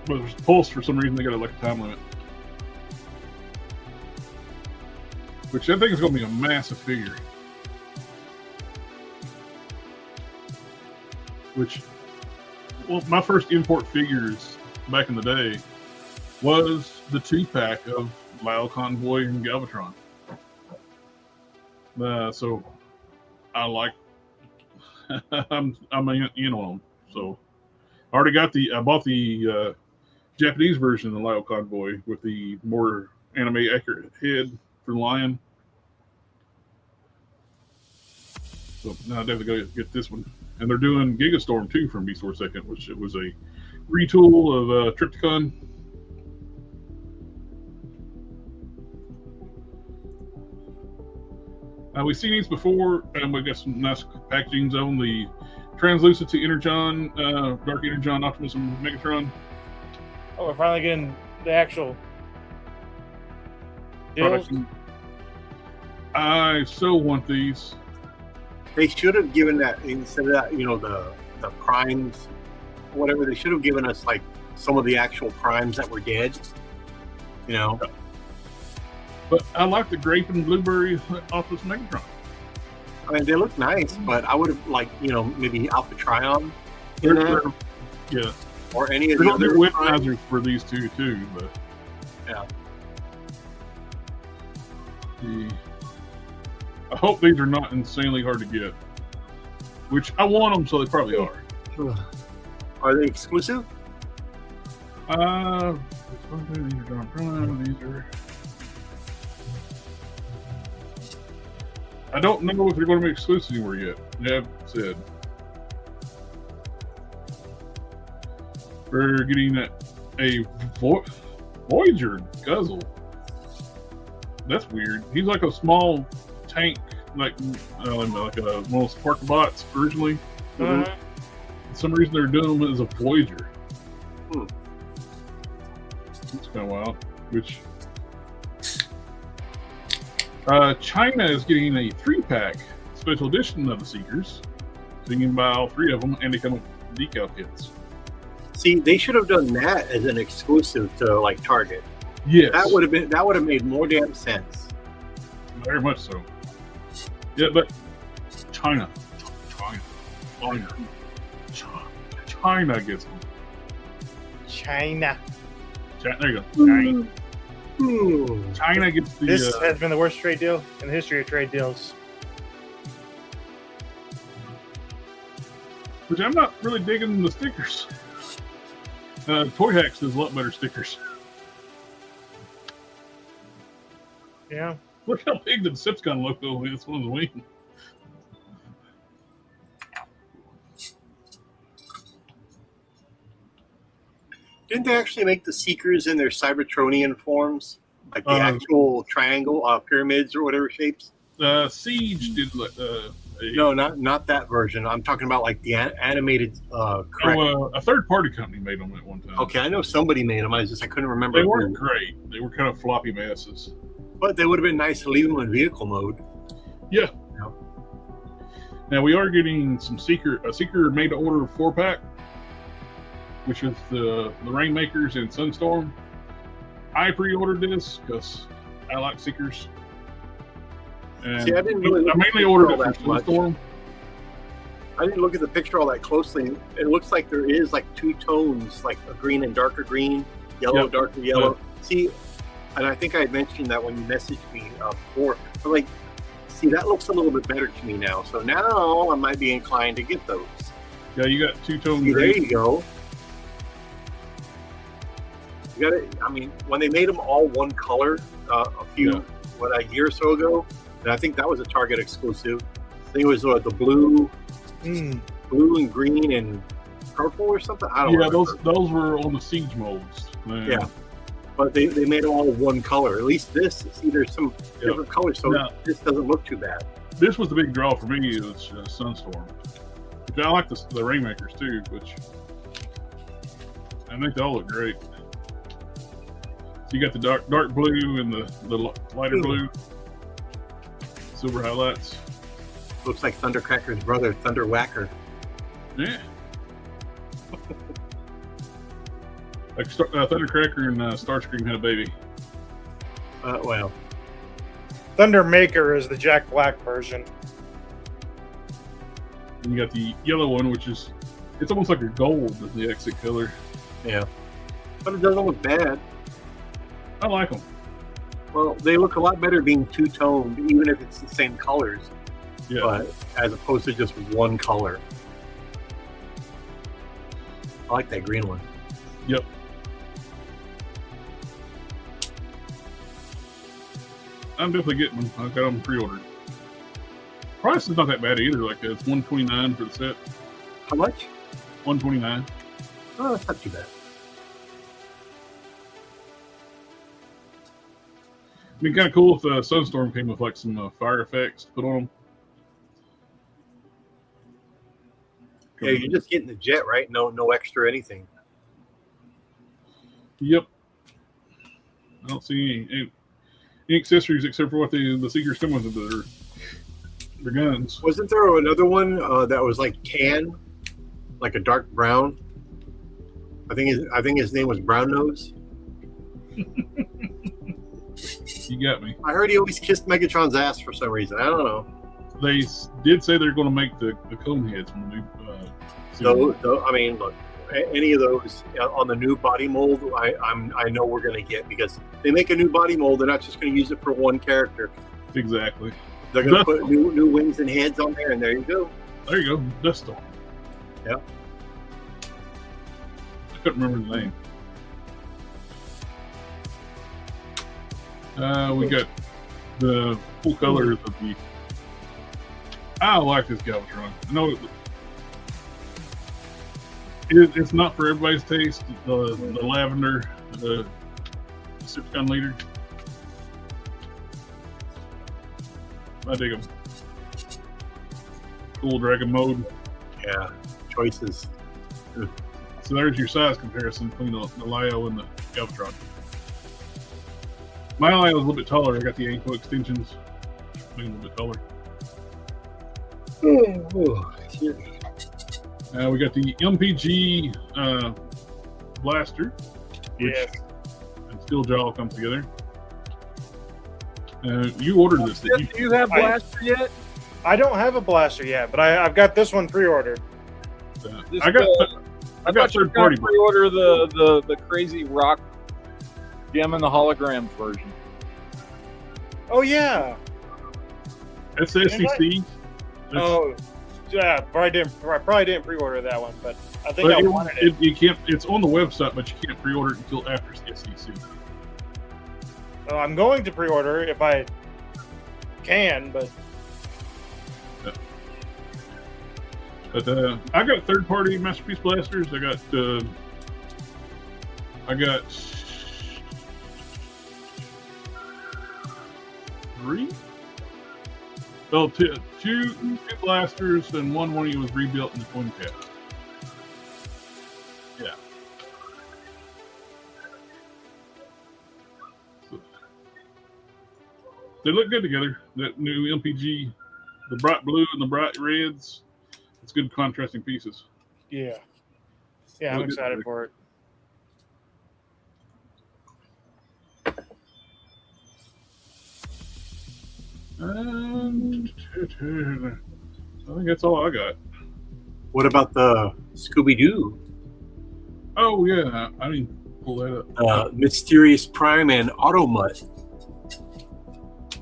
But there's Pulse, for some reason, they got like a time limit. Which I think is going to be a massive figure. Well, my first import figures back in the day was the 2-pack of Lyle Convoy and Galvatron. So I like, I'm in on them. So I bought the Japanese version of the Lyle Convoy with the more anime accurate head for the lion. So now I definitely got to get this one. And they're doing Gigastorm too from Beast Wars 2nd, which it was a retool of Trypticon. We've seen these before, and we got some nice packagings on the Translucent Energon, Dark Energon, Optimus, and Megatron. Oh, we're finally getting the actual deals. I so want these. They should have given that, instead of that, the primes, whatever, they should have given us like some of the actual primes that were dead. But I like the grape and blueberry Optimus Megatron. I mean, they look nice, but I would have liked, maybe Alpha Trion. Yeah. Or any of the the other other Whipmasters for these two too, but yeah. I hope these are not insanely hard to get. Which I want them, so they probably are. Are they exclusive? These are John Prime. These are. I don't know if they're going to be exclusive anywhere yet. They have said. We're getting a Voyager Guzzle. That's weird. He's like a small tank, like one of those Spark bots originally. For some reason, they're doing him as a Voyager. That's kind of wild. Which China is getting a 3-pack special edition of the Seekers. So you can buy all 3 of them, and they come with decal kits. See, they should have done that as an exclusive to like Target. Yes, That would have made more damn sense. very much so. Yeah, but China gets them. China. There you go. Hmm. China gets the. This has been the worst trade deal in the history of trade deals. Which I'm not really digging the stickers. Toy Hacks does a lot better stickers. Yeah. Look how big the Decepticon logo is on the wing. Didn't they actually make the Seekers in their Cybertronian forms? Like the Uh-huh. actual triangle, pyramids or whatever shapes? Siege did No, not that version. I'm talking about like the animated. Correct. a third-party company made them at one time. Okay, I know somebody made them. I couldn't remember. They who. weren't great. They were kind of floppy masses. But they would have been nice to leave them in vehicle mode. Yeah. Now we are getting some Seeker made to order 4-pack, which is the Rainmakers and Sunstorm. I pre-ordered this because I like Seekers. And See, I didn't really I mainly ordered it for that much. Sunstorm. I didn't look at the picture all that closely. It looks like there is like 2 tones, like a green and darker green, yellow, Yep. darker yellow. See, and I think I had mentioned that when you messaged me before. I'm like, see, that looks a little bit better to me now. So now I might be inclined to get those. Yeah, you got 2-tone See, there green. you go. You got it. I mean, when they made them all one color a year or so ago, and I think that was a Target exclusive. I think it was the blue and green and purple or something. I don't know. those were on the Siege molds. Yeah. But they made them all one color. At least this, see, there's some different colors, so Now- this doesn't look too bad. This was the big draw for me. It was Sunstorm. Which I like the Rainmakers too, which I think they all look great. So you got the dark blue and the lighter blue, silver highlights. Looks like Thundercracker's brother, Thunder Whacker. Yeah. Like Thundercracker and Starscream had a baby. Well, Thundermaker is the Jack Black version. And you got the yellow one, which is it's almost like a gold is the exit color. yeah. But it doesn't look bad. I like them. Well, they look a lot better being two-toned, even if it's the same colors, Yeah. but as opposed to just one color. I like that green one. Yep. I'm definitely getting them. I've got them pre-ordered. Price is not that bad either. Like it's $129 for the set. How much? $129. Oh, that's not too bad. It'd be kind of cool if Sunstorm came with like some fire effects to put on them. Yeah, you're just getting the jet, right? No extra anything. Yep. I don't see any accessories except for what the Seekers come with their guns. Wasn't there another one that was like tan, like a dark brown? I think his name was Brown Nose. You got me. I heard he always kissed Megatron's ass for some reason. I don't know. They did say they're going to make the cone heads from the new. I mean, look, any of those on the new body mold, I know we're going to get because they make a new body mold. They're not just going to use it for one character. Exactly. They're going to put new wings and heads on there, and there you go. There you go. Dust Storm. Yep. I couldn't remember the name. We got the full colors of the I like this Galvatron. I know it's not for everybody's taste. The lavender, the Decepticon leader. I dig them. Cool dragon mode. Yeah, choices. So there's your size comparison between the Lio and the Galvatron. My Lio is a little bit taller. I got the ankle extensions. Being a little bit taller. We got the MPG blaster, which and Steeljaw comes together. You ordered this. Do you have blaster yet? I don't have a blaster yet, but I've got this one pre-ordered. I got third party. Pre-order the crazy rock gem and the hologram version. Oh yeah. That's the SCC. Oh, yeah. Probably didn't pre-order that one, but I think I wanted it. You can't. It's on the website, but you can't pre-order it until after SCC. So I'm going to pre-order if I can, but. But I got third-party Masterpiece blasters. I got 3. Well, two blasters and one when he was rebuilt in the twin cap. Yeah. So, they look good together. That new MPG, the bright blue and the bright reds. It's good contrasting pieces. Yeah. Yeah, I'm excited for it. And I think that's all I got. What about the Scooby-Doo? Oh, yeah. I didn't pull that up. Mysterious Prime and Automutt.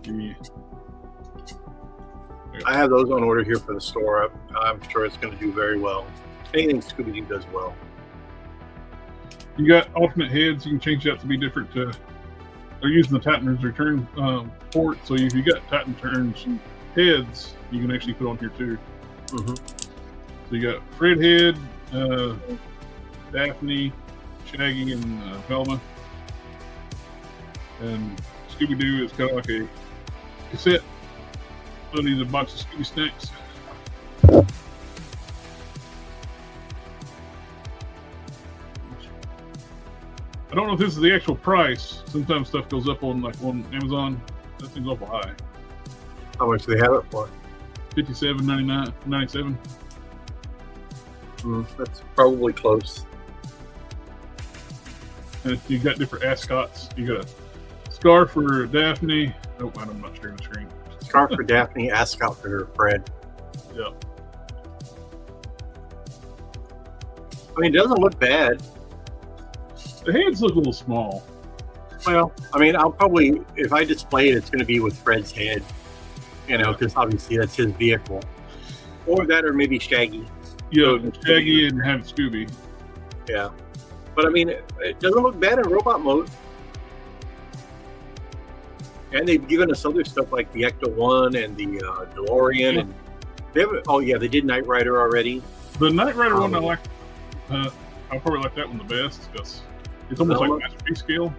Yeah. I have those on order here for the store. I'm sure it's going to do very well. Anything Scooby-Doo does well. You got alternate heads. You can change that to be different. They're using the Titan's return port, so if you got Titan turns heads, you can actually put on here too. Mm-hmm. So you got Fred head, Daphne, Shaggy, and Velma. And Scooby-Doo is kind of like a cassette. So these are a box of Scooby snacks. I don't know if this is the actual price. Sometimes stuff goes up on Amazon. That seems awful high. How much do they have it for? $57.97. That's probably close. And you got different ascots. You got a scarf for Daphne. Oh, I'm not sharing the screen. Scarf for Daphne, ascot for Fred. Yep. I mean, it doesn't look bad. The heads look a little small. Well, I mean, I'll probably, if I display it, it's going to be with Fred's head, because obviously that's his vehicle. Or that, or maybe Shaggy. Yeah, Shaggy and have Scooby. Yeah. But I mean, it doesn't look bad in robot mode. And they've given us other stuff like the Ecto-1 and the DeLorean. Yeah. And they did Knight Rider already. The Knight Rider one I like. I probably like that one the best because it's almost like Masterpiece scale.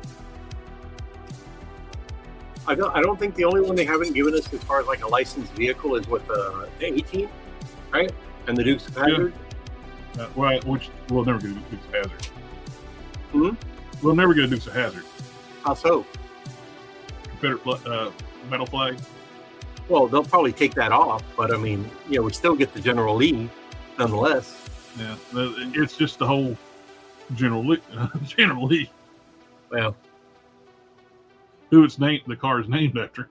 I don't think the only one they haven't given us as far as like a licensed vehicle is with the 18, right? And the Dukes of Hazzard. Yeah. Which we'll never get a Dukes of Hazzard. Hmm? We'll never get a Dukes of Hazzard. How so? Confederate metal flag. Well, they'll probably take that off, but I mean, we still get the General Lee, nonetheless. Yeah, it's just the whole General Lee. General Lee. Well, who the car is named after.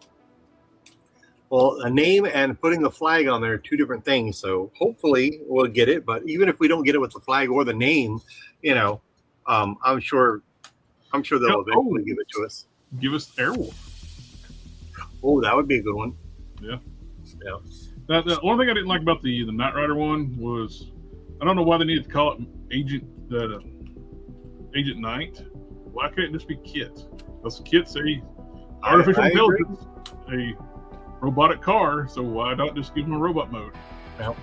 Well, a name and putting the flag on there are two different things. So hopefully we'll get it. But even if we don't get it with the flag or the name, I'm sure they'll eventually give it to us. Give us Airwolf. Oh, that would be a good one. Yeah. Yeah. Now, the only thing I didn't like about the Knight Rider one was I don't know why they needed to call it Agent Knight. Why can't it just be Kit? Because Kit's a artificial intelligence, a robotic car, so why not just give them a robot mode? Yep.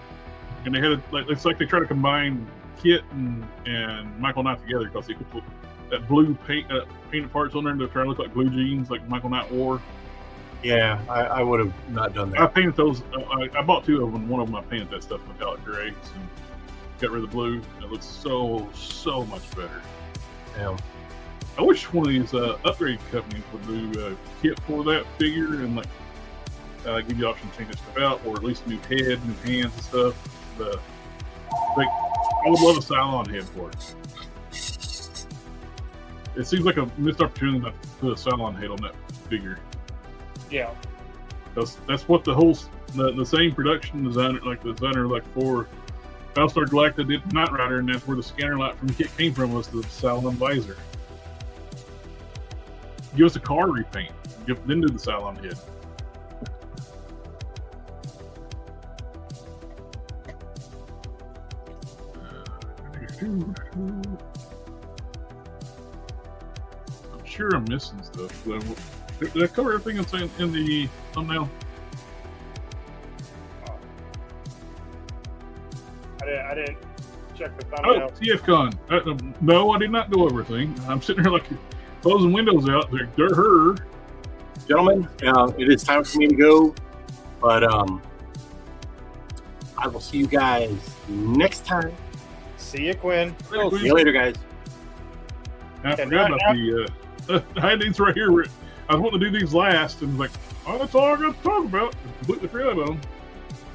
And they had it's like they try to combine Kit and Michael Knight together because they could put that blue painted parts on there to try to look like blue jeans, like Michael Knight wore. Yeah, I would have not done I that. painted those. I bought 2 of them. One of them I painted that stuff metallic gray and got rid of the blue. It looks so much better. Yeah. I wish one of these upgrade companies would do a kit for that figure and like give you the option to change that stuff out, or at least new head, new hands and stuff. I would love a Cylon head for it. It seems like a missed opportunity not to put a Cylon head on that figure. Yeah. That's what the same production designer, like the designer like for Battlestar Galactica did Knight Rider, and that's where the scanner light from Kit came from, was the Cylon visor. Give us a car repaint, then do the Cylon head. I'm sure I'm missing stuff. Did I cover everything I'm saying in the thumbnail? I didn't check the Oh, thumbnail. TFCon. No, I did not go over everything. I'm sitting here like closing windows out. They're her. Gentlemen, it is time for me to go, but I will see you guys next time. See you, Quinn. See you later, guys. I Okay, forgot now- about I had these right here. I was wanting to do these last, and like, oh, that's all I got to talk about. Completely forgot about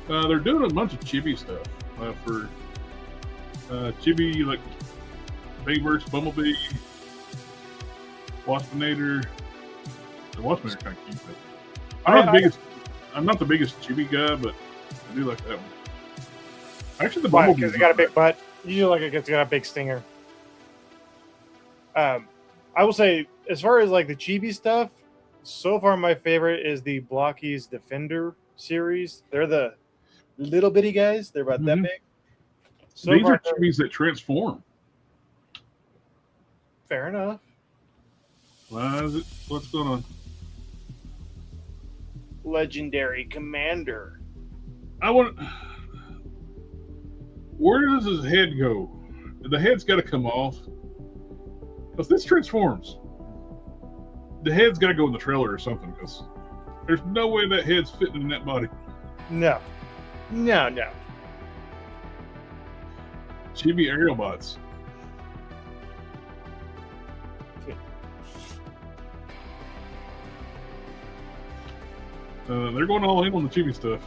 them. They're doing a bunch of chibi stuff for chibi, like Bayverse, Bumblebee, Waspinator. The Waspinator kind of cute. But I'm not the biggest chibi guy, but I do like that one. Actually, the Why? Bumblebee. Because it got a big butt. You like it's got a big stinger. I will say, as far as like the chibi stuff, so far my favorite is the Blockies Defender series. They're the little bitty guys. They're about that Mhm. big. So These far, are chibis that transform. fair enough. What's going on? Legendary Commander. Where does his head go? The head's got to come off. Because this transforms. The head's got to go in the trailer or something. Because there's no way that head's fitting in that body. No. Chibi aerial bots. They're going all in on the chibi stuff.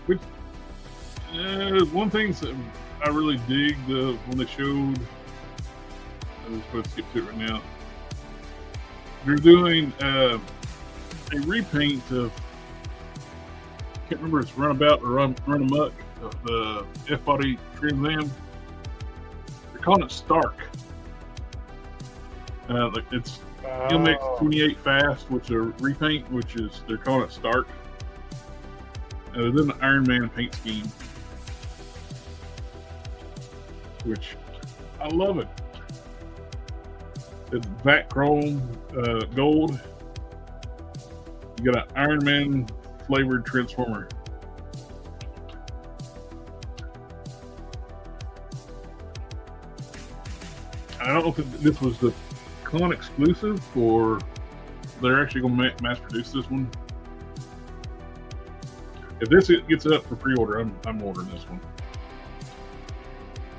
Which, one thing that I really dig when they showed. I'm just going to skip to it right now. They're doing a repaint of, I can't remember, it's Runabout or Run Amok, of the F-Body Trans Am. They're calling it Stark. Like it's MX 28 Fast, which is a repaint, which is, they're calling it Stark. They're doing the Iron Man paint scheme, which I love it. It's Vac Chrome gold. You got an Iron Man flavored Transformer. I don't know if this was the con exclusive or they're actually going to mass produce this one. If this gets up for pre-order, I'm ordering this one.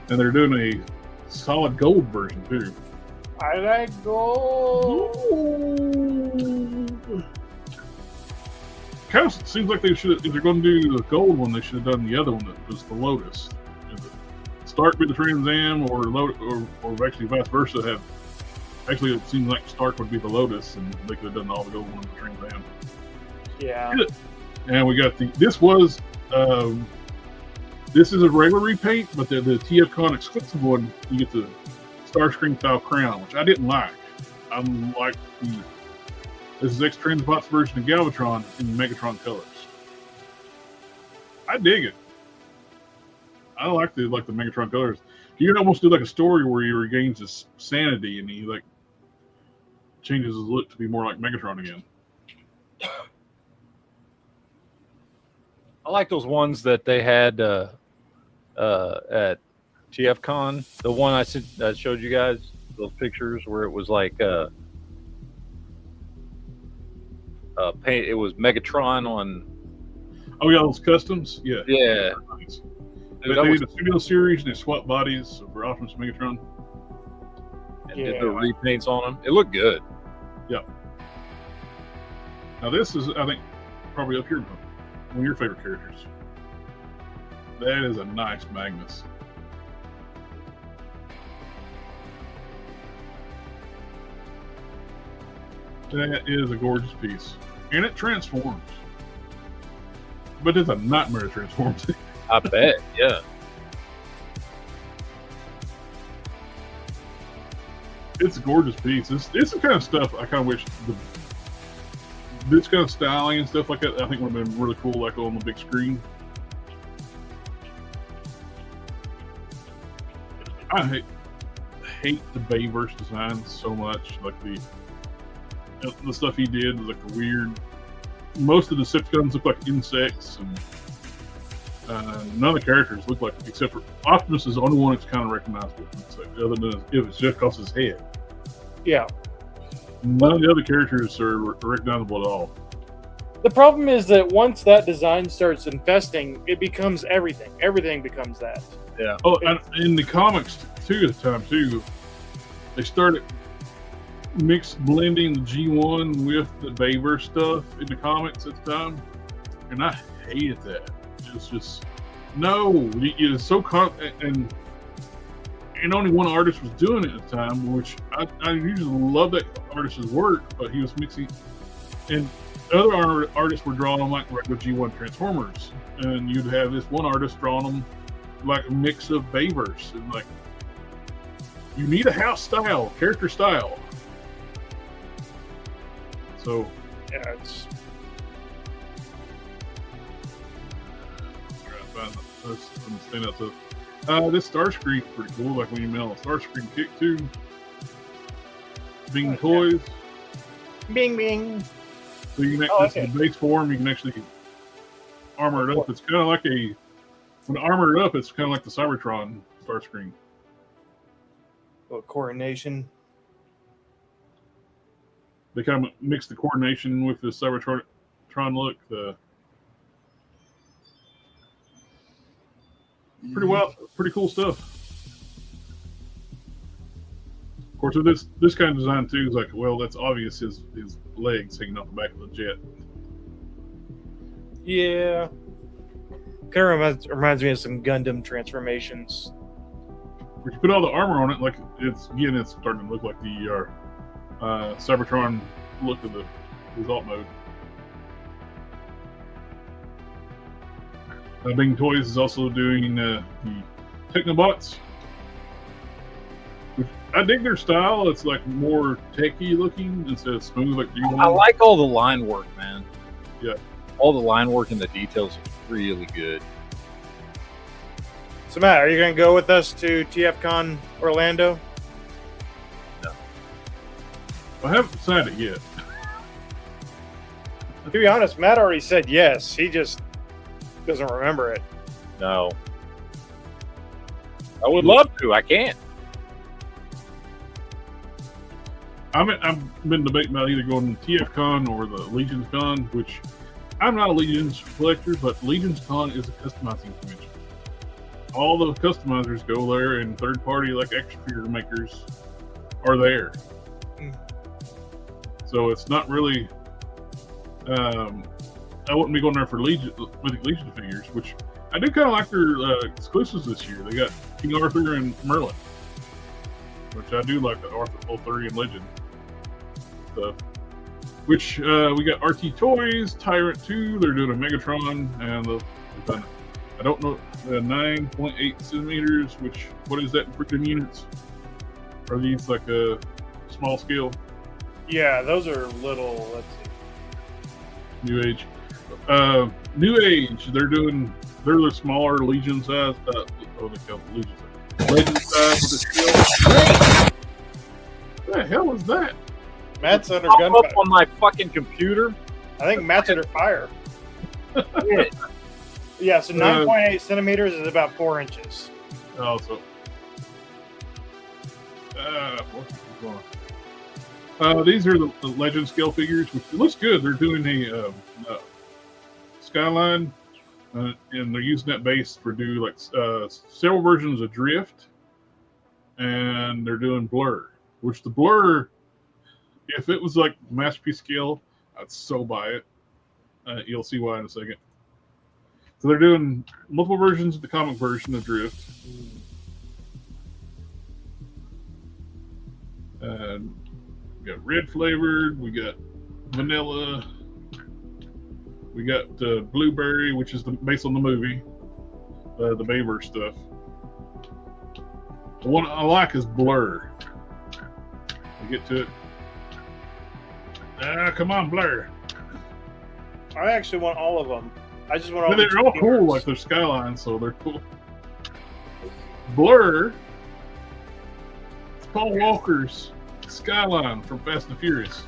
And they're doing a solid gold version too. I like gold. Kind of seems like they should, if they're going to do the gold one, they should have done the other one that was the Lotus. Stark with the Trans Am, or actually vice versa. Actually, it seems like Stark would be the Lotus, and they could have done all the gold one with the Trans Am. Yeah. And we got this is a regular repaint, but the TFCon exclusive one, you get the Starscream style crown, which I didn't like. I'm like this is X-Transbot's version of Galvatron in Megatron colors. I dig it. I like the Megatron colors. You can almost do like a story where he regains his sanity and he changes his look to be more like Megatron again. I like those ones that they had at TFCon. The one I showed you guys, those pictures where it was like paint. It was Megatron on. Oh yeah, those customs. Yeah. Yeah. Nice. Dude, They that was- did a studio series and they swapped bodies for Optimus Megatron. and did Yeah. the repaints on them. It looked good. Now this is, I think, probably up here one of your favorite characters. That is a nice Magnus. That is a gorgeous piece, and it transforms. But it's a nightmare to transform. I bet. Yeah. It's a gorgeous piece. It's the kind of stuff I kind of wish this kind of styling and stuff like that. I think would have been really cool, like on the big screen. I hate the Bayverse design so much. Like the stuff he did was like a weird. Most of the Decepticons look like insects, and none of the characters look like, except for Optimus is the only one that's kind of recognizable. Other than if it's just because his head. Yeah. None of the other characters are recognizable at all. The problem is that once that design starts infesting, it becomes everything. Everything becomes that. Oh, and in the comics too, at the time too, they started blending the G1 with the Bayverse stuff in the comics at the time, and I hated that. It's just no, it's so and only one artist was doing it at the time, which I usually love that artist's work, but he was mixing, and other artists were drawing them like regular G1 Transformers, and you'd have this one artist drawing them like a mix of Bayverse, and like you need a house style, character style. So Yeah, it's stand up to this Starscream's pretty cool. Like when you mail a Starscream kick too. Bing Toys. bing bing. So you can Oh, actually, okay. the base form, you can actually armor it up. It's kind of like when armor it up, it's kind of like the Cybertron Starscream. Little coordination. They kind of mix the coordination with the Cybertron look. Pretty cool stuff. Of course, with this kind of design too is like, well, that's obvious. His legs hanging off the back of the jet. Yeah. Kind of reminds me of some Gundam transformations. If you put all the armor on it, like it's starting to look like the Cybertron look of his alt mode. Bing Toys is also doing the Technobots. Which I dig their style. It's like more techy looking instead of smooth like G1. I like all the line work, man. Yeah. All the line work and the details are really good. So Matt, are you going to go with us to TFCon Orlando? I haven't decided yet. To be honest, Matt already said yes. He just doesn't remember it. No. I would love to. I can't. I've been debating about either going to TFCon or the Legions Con, which I'm not a Legions collector, but Legions Con is a customizing convention. All the customizers go there, and third party like action figure makers are there. So it's not really. I wouldn't be going there for Legion figures, which I do kind of like their exclusives this year. They got King Arthur and Merlin, which I do like the Arthur Arthurian Legend stuff. Which we got RT Toys, Tyrant 2. They're doing a Megatron, and I don't know, 9.8 centimeters. What is that in freaking units? Are these like a small scale? Yeah, those are little. Let's see. New Age. New Age, they're the smaller Legion size. They call it Legion size. Legend size with the scale. What the hell is that? Matt's under Pop up gunfire. on my fucking computer. I think Matt's under fire. Shit. Yeah, so 9.8 centimeters is about 4 inches. Also, these are the Legend scale figures, which looks good. They're doing a Skyline, and they're using that base for do like several versions of Drift, and they're doing Blur. Which the Blur, if it was like Masterpiece scale, I'd so buy it. You'll see why in a second. So they're doing multiple versions of the comic version of Drift. And we got red flavored, we got vanilla, we got blueberry, which is based on the movie, the Bayverse stuff. The one I like is Blur. I'll get to it. Come on, Blur. I actually want all of them. I just want all. They're all cool, like they're Skylines, so they're cool. Blur. It's Paul Walker's Skyline from Fast and Furious.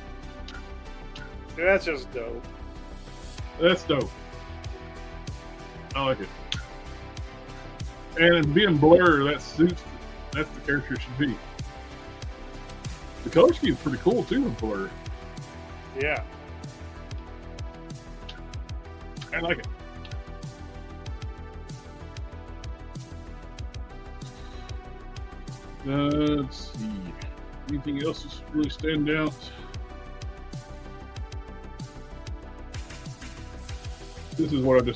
Dude, that's just dope. That's dope. I like it. And being Blur, that suits. That's the character it should be. The color scheme's pretty cool too with Blur. Yeah. I like it. Let's see. Anything else that's really standing out? This is what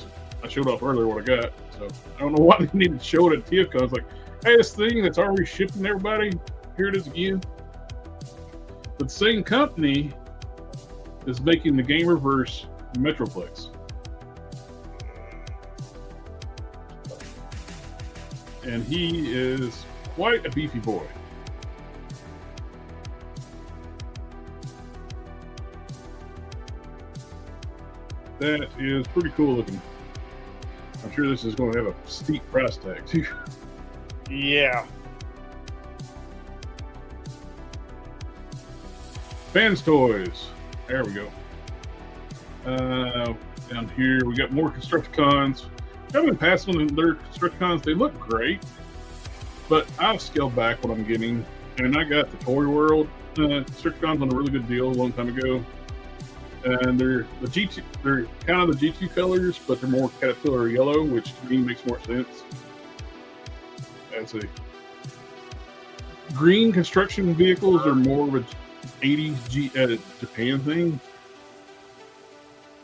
I showed off earlier what I got. So I don't know why they needed to show it at TFCon. It's like, hey, this thing that's already shipping everybody, here it is again. But the same company is making the Gamerverse Metroplex. And he is quite a beefy boy. That is pretty cool looking. I'm sure this is going to have a steep price tag too. Yeah. Fans Toys. There we go. Down here we got more Constructicons. I've been passing on their Constructicons. They look great, but I've scaled back what I'm getting, and I got the Toy World Constructicons on a really good deal a long time ago. And they're the G2. They're kind of the G2 colors, but they're more Caterpillar yellow, which to me makes more sense. That's a green construction vehicles are more of a 80s Japan thing.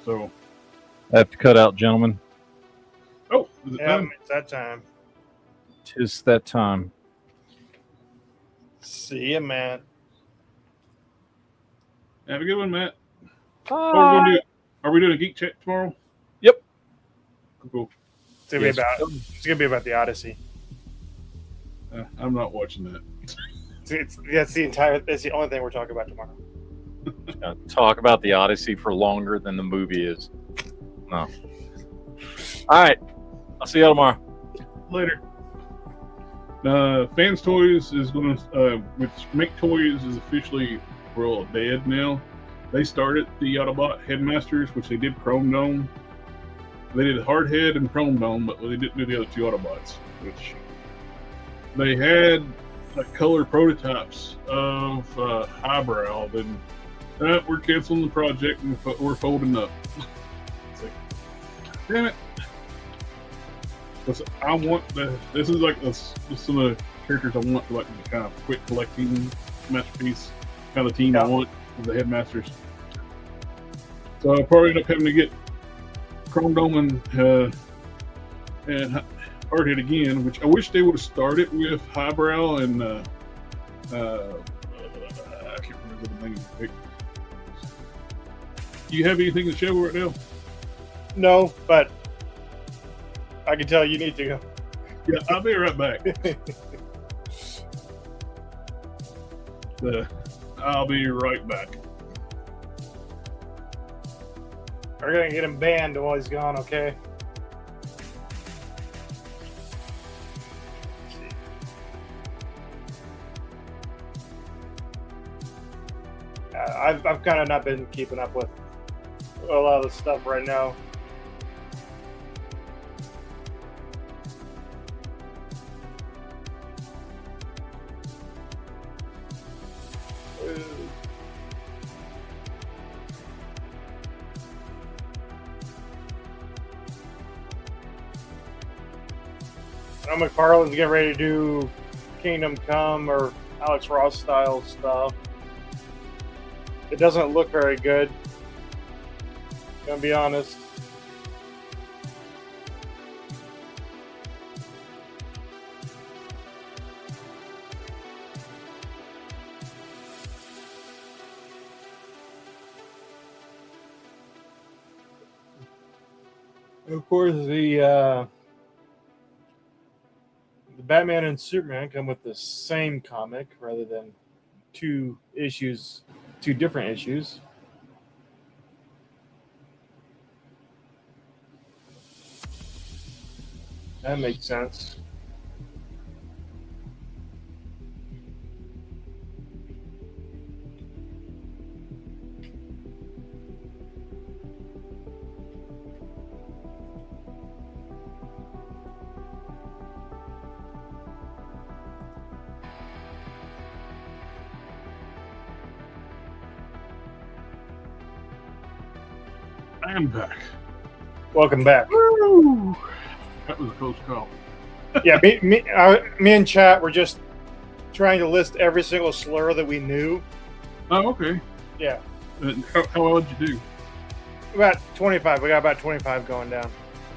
So I have to cut out, gentlemen. oh, is it Yeah, time? it's that time. Tis that time. See ya, man. Have a good one, Matt. What are we gonna do? Are we doing a geek chat tomorrow? Yep. Cool. It's gonna, Yes. it's gonna be about the Odyssey. I'm not watching that. That's the only thing we're talking about tomorrow. Talk about the Odyssey for longer than the movie is. No. All right. I'll see you tomorrow. Later. Fans Toys is going to, which Make Toys is officially dead now. They started the Autobot Headmasters, which they did Chrome Dome. They did Hardhead and Chrome Dome, but they didn't do the other two Autobots, which they had like color prototypes of Highbrow. Then we're canceling the project and we're folding up. It's like, damn it. I want this is like some of the characters I want to like kind of quit collecting Masterpiece kind of team I want of the Headmasters. So I'll probably end up having to get Chrome Dome and Hardhead again, which I wish they would have started with Highbrow and I can't remember the name. Do you have anything to show right now? No, but I can tell you need to go. Yeah, I'll be right back. I'll be right back. We're gonna get him banned while he's gone, okay? I've kind of not been keeping up with a lot of the stuff right now. I know McFarlane's getting ready to do Kingdom Come or Alex Ross style stuff. It doesn't look very good. Gonna be honest. Of course, the Batman and Superman come with the same comic rather than two different issues. That makes sense. I am back. Welcome back. Woo! That was a close call. Yeah, me and chat were just trying to list every single slur that we knew. Oh, okay. Yeah, How well did you do? about 25. We got about 25 going down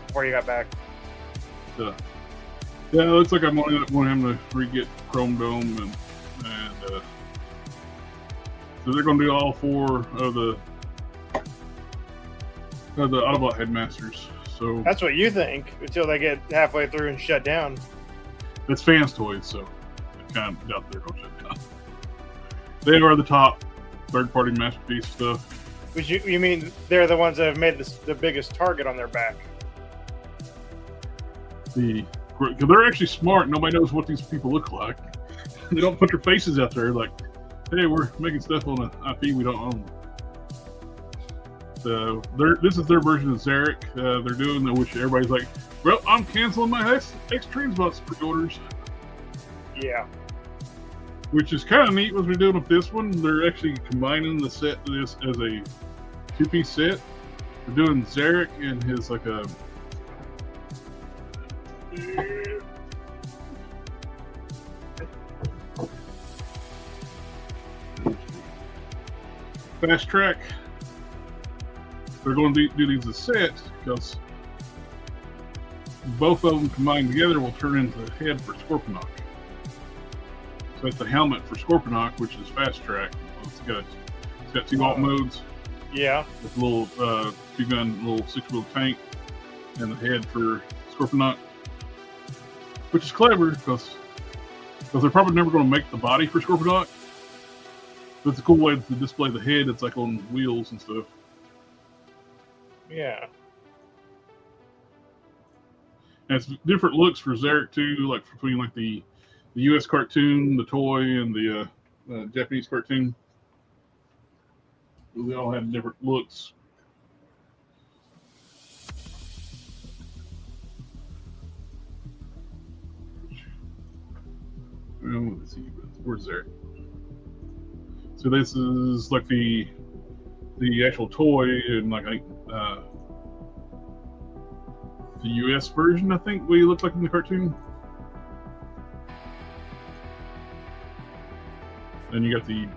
before you got back. Yeah, it looks like I'm going to have to re-get Chrome Dome, and so they're going to do all 4 of the Autobot headmasters. So That's what you think until they get halfway through and shut down. it's fans' toys, so I kind of doubt they're going to shut down. They are the top third-party masterpiece stuff. Which you mean they're the ones that have made the biggest target on their back? Because they're actually smart. Nobody knows what these people look like. They don't put their faces out there like, hey, we're making stuff on an IP we don't own. So this is their version of Zarek. They're doing that, which everybody's like, well, I'm canceling my X-Transbots pre-orders. Yeah. Which is kind of neat what they're doing with this one. They're actually combining the set this as a 2-piece set. They're doing Zarek and his like a fast track. They're going to do these as sets because both of them combined together will turn into the head for Scorponok. So that's the helmet for Scorponok, which is fast track. It's got 2 alt modes. Yeah. With a little 2-gun, little 6-wheel tank, and the head for Scorponok, which is clever because they're probably never going to make the body for Scorponok. But it's a cool way to display the head. It's like on wheels and stuff. Yeah. And it's different looks for Zarek too, like between like the U.S. cartoon, the toy, and the Japanese cartoon. They all had different looks. Let's see, where's Zarek? So this is like the actual toy, and like the U.S. version, I think, what he looked like in the cartoon. Then you got the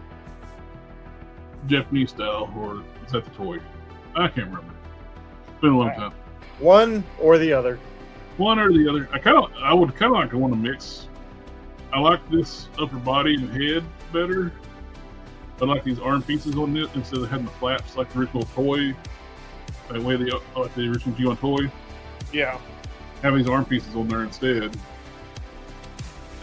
Japanese style, or is that the toy? I can't remember. It's been a long time. One or the other. One or the other. I would kind of like to want to mix. I like this upper body and head better. I like these arm pieces on it instead of having the flaps like the original toy. That way, like the original G1 toy. Yeah. Have these arm pieces on there instead.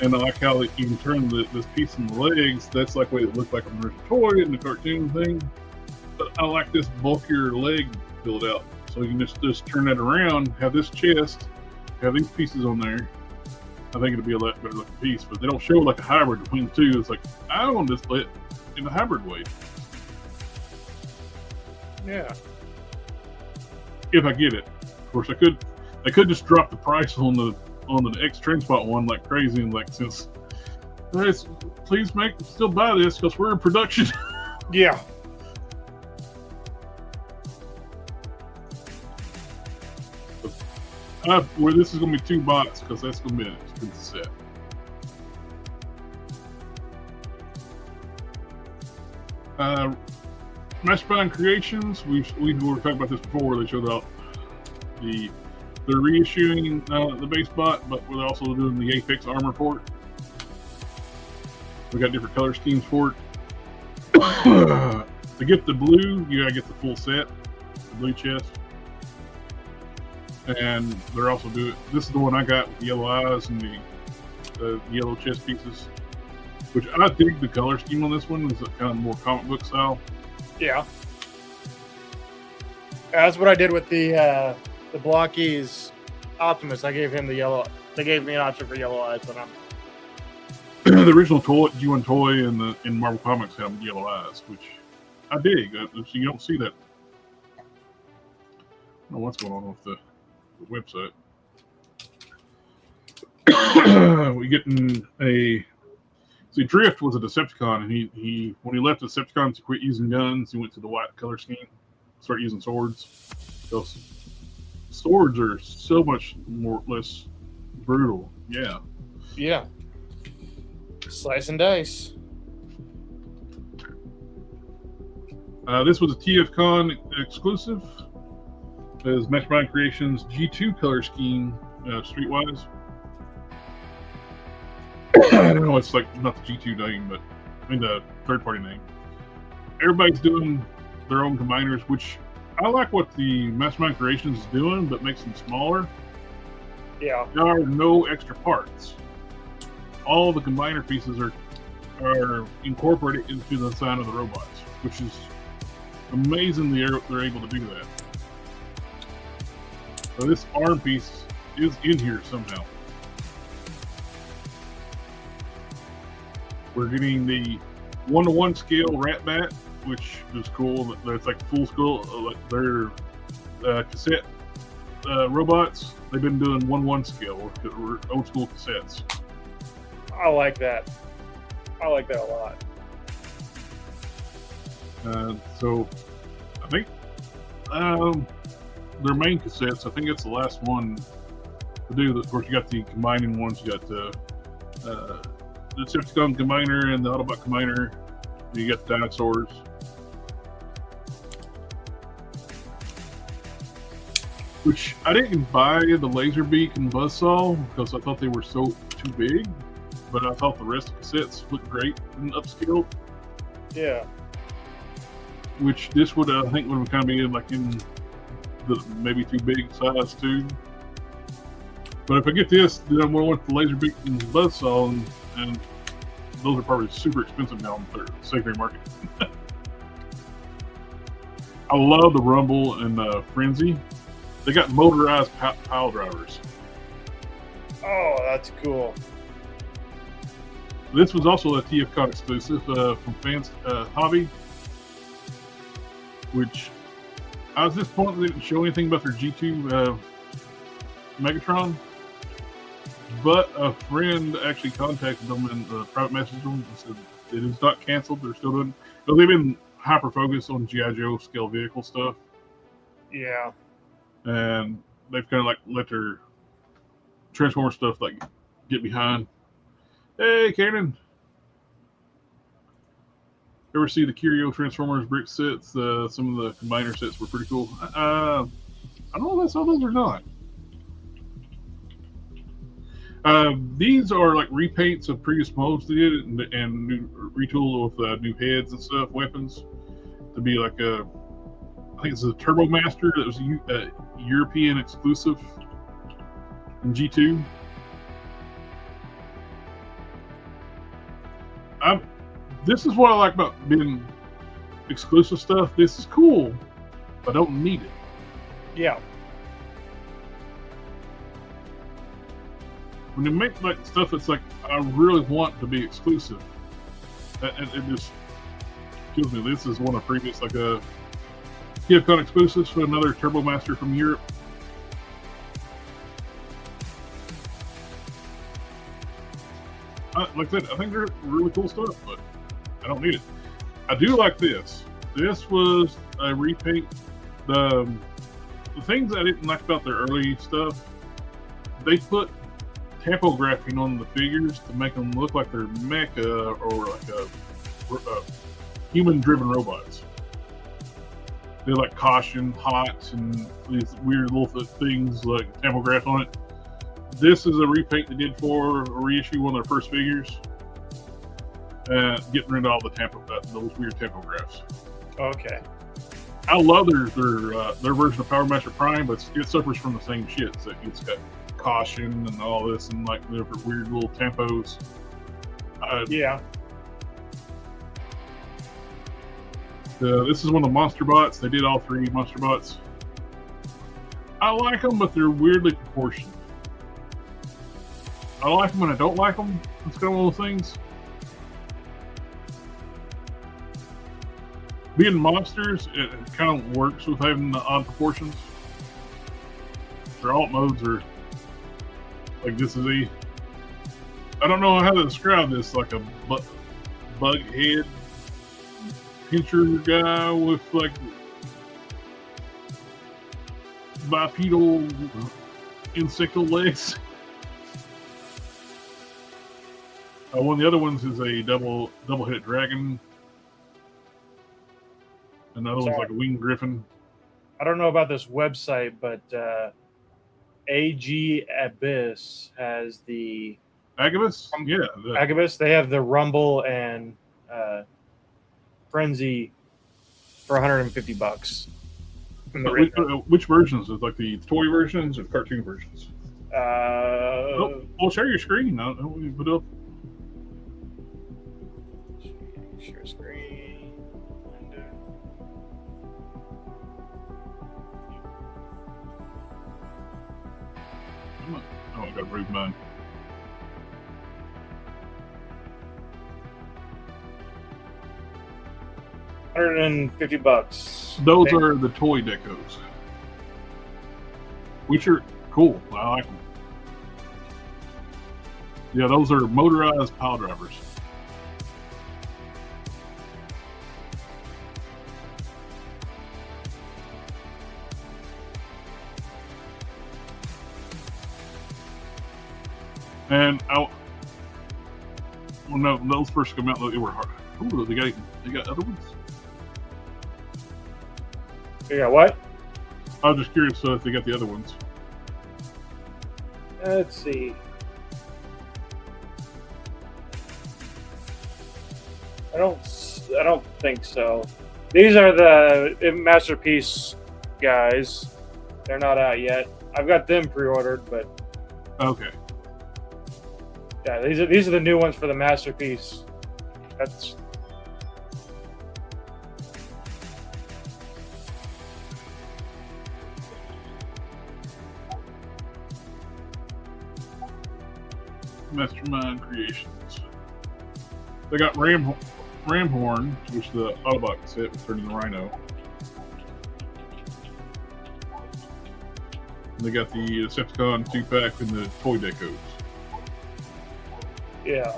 And I like how you can turn this piece in the legs. That's like the way it looked like on the original toy in the cartoon thing. But I like this bulkier leg build out. So you can just turn that around, have this chest, have these pieces on there. I think it'll be a lot better looking piece. But they don't show like a hybrid between the two. It's like, I want to display it in a hybrid way. Yeah. If I get it. Of course, I could just drop the price on the X Trendspot one like crazy, and like, since guys, please still buy this because we're in production. Yeah. Where this is going to be 2 bots because that's going to be an expensive set. Mastermind Creations, we were talking about this before. They showed out they're reissuing the base bot, but we're also doing the Apex armor for it. We got different color schemes for it. To get the blue, you gotta get the full set, the blue chest. And they're also doing, this is the one I got with the yellow eyes and the yellow chest pieces, which I dig the color scheme on this one. Is kind of more comic book style. Yeah. That's what I did with the Blockies Optimus. I gave him the yellow. They gave me an option for yellow eyes, but the original G1 toy in Marvel Comics have yellow eyes, which I dig. So you don't see that. I don't know what's going on with the website. We getting see, Drift was a Decepticon, and he when he left Decepticons, he quit using guns. He went to the white color scheme, started using swords. Those swords are so much less brutal. Yeah. yeah. Slice and dice. This was a TFCon exclusive. As Mastermind Creations G2 color scheme, Streetwise. I don't know, it's like not the G2 name, but I mean the third-party name. Everybody's doing their own combiners, which I like what the Mastermind Creations is doing, but makes them smaller. Yeah. There are no extra parts. All the combiner pieces are incorporated into the design of the robots, which is amazing they're able to do that. So this arm piece is in here somehow. We're getting the 1-to-1 scale Ratbat, which is cool. It's like full scale. Like they're cassette robots. They've been doing 1-to-1 scale, or old school cassettes. I like that. I like that a lot. So I think their main cassettes, I think it's the last one to do. Of course, you got the combining ones. You got the Decepticon combiner and the Autobot combiner. You got the dinosaurs. Which I didn't buy the Laserbeak and Buzzsaw because I thought they were too big. But I thought the rest of the cassettes looked great and upscaled. Yeah. Which this would, I think, would kind of be like in the maybe too big size too. But if I get this, then I'm going to want the Laserbeak and Buzzsaw, and those are probably super expensive now on the secondary market. I love the Rumble and Frenzy. They got motorized pile drivers. Oh, that's cool. This was also a TFCon exclusive from Fans Hobby, which I was disappointed they didn't show anything about their G2 Megatron. But a friend actually contacted them and private messaged them and said it is not canceled. They're still doing. So they've been hyper focused on G.I. Joe scale vehicle stuff. Yeah. And they've kind of like let their Transformer stuff like get behind. Hey, Cannon. Ever see the Curio Transformers brick sets? Some of the combiner sets were pretty cool. I don't know if I saw those or not. These are like repaints of previous molds they did and new retool with new heads and stuff, weapons to be like I think it's a Turbo Master that was a European exclusive in G2. This is what I like about being exclusive stuff. This is cool, but I don't need it. Yeah. When you make like stuff that's like I really want to be exclusive, it just kills me. This is one of previous like TFCon exclusives for another Turbo Master from Europe. Like I said, I think they're really cool stuff, but I don't need it. I do like this. This was a repaint. The things I didn't like about their early stuff, they put tapographing on the figures to make them look like they're mecha or like a human-driven robots. They're like caution, hot, and these weird little things like tampograph on it. This is a repaint they did for a reissue one of their first figures. Getting rid of all the those weird tapographs. Okay. I love their version of Power Master Prime, but it suffers from the same shit. So it's got caution and all this, and like different weird little tempos. Yeah. This is one of the Monster Bots. They did all three Monster Bots. I like them, but they're weirdly proportioned. I like them and I don't like them. It's kind of one of those things. Being monsters, it kind of works with having the odd proportions. Their alt modes are like this is I don't know how to describe this, like a bug head pincher guy with like bipedal insectal legs. One of the other ones is a double-headed dragon. Another one's like a winged griffin. I don't know about this website, but AG Abyss has the Agabus? Yeah. Agabus. They have the Rumble and Frenzy for $150. Which versions? Is it like the toy versions or the cartoon versions? Well, share your screen. I'll put it up. Share screen. Oh, I got to move mine. $150. Those are the toy decos, which are cool. I like them. Yeah, those are motorized pile drivers. And when those first come out, they were hard. Ooh, they got other ones. Yeah, what? I was just curious if they got the other ones. Let's see. I don't think so. These are the Masterpiece guys. They're not out yet. I've got them pre-ordered, but okay. Yeah, these are the new ones for the Masterpiece. That's Mastermind Creations. They got Ramhorn, which the Autobot set was turned into Rhino. And they got the Decepticon 2-pack and the toy decos. yeah.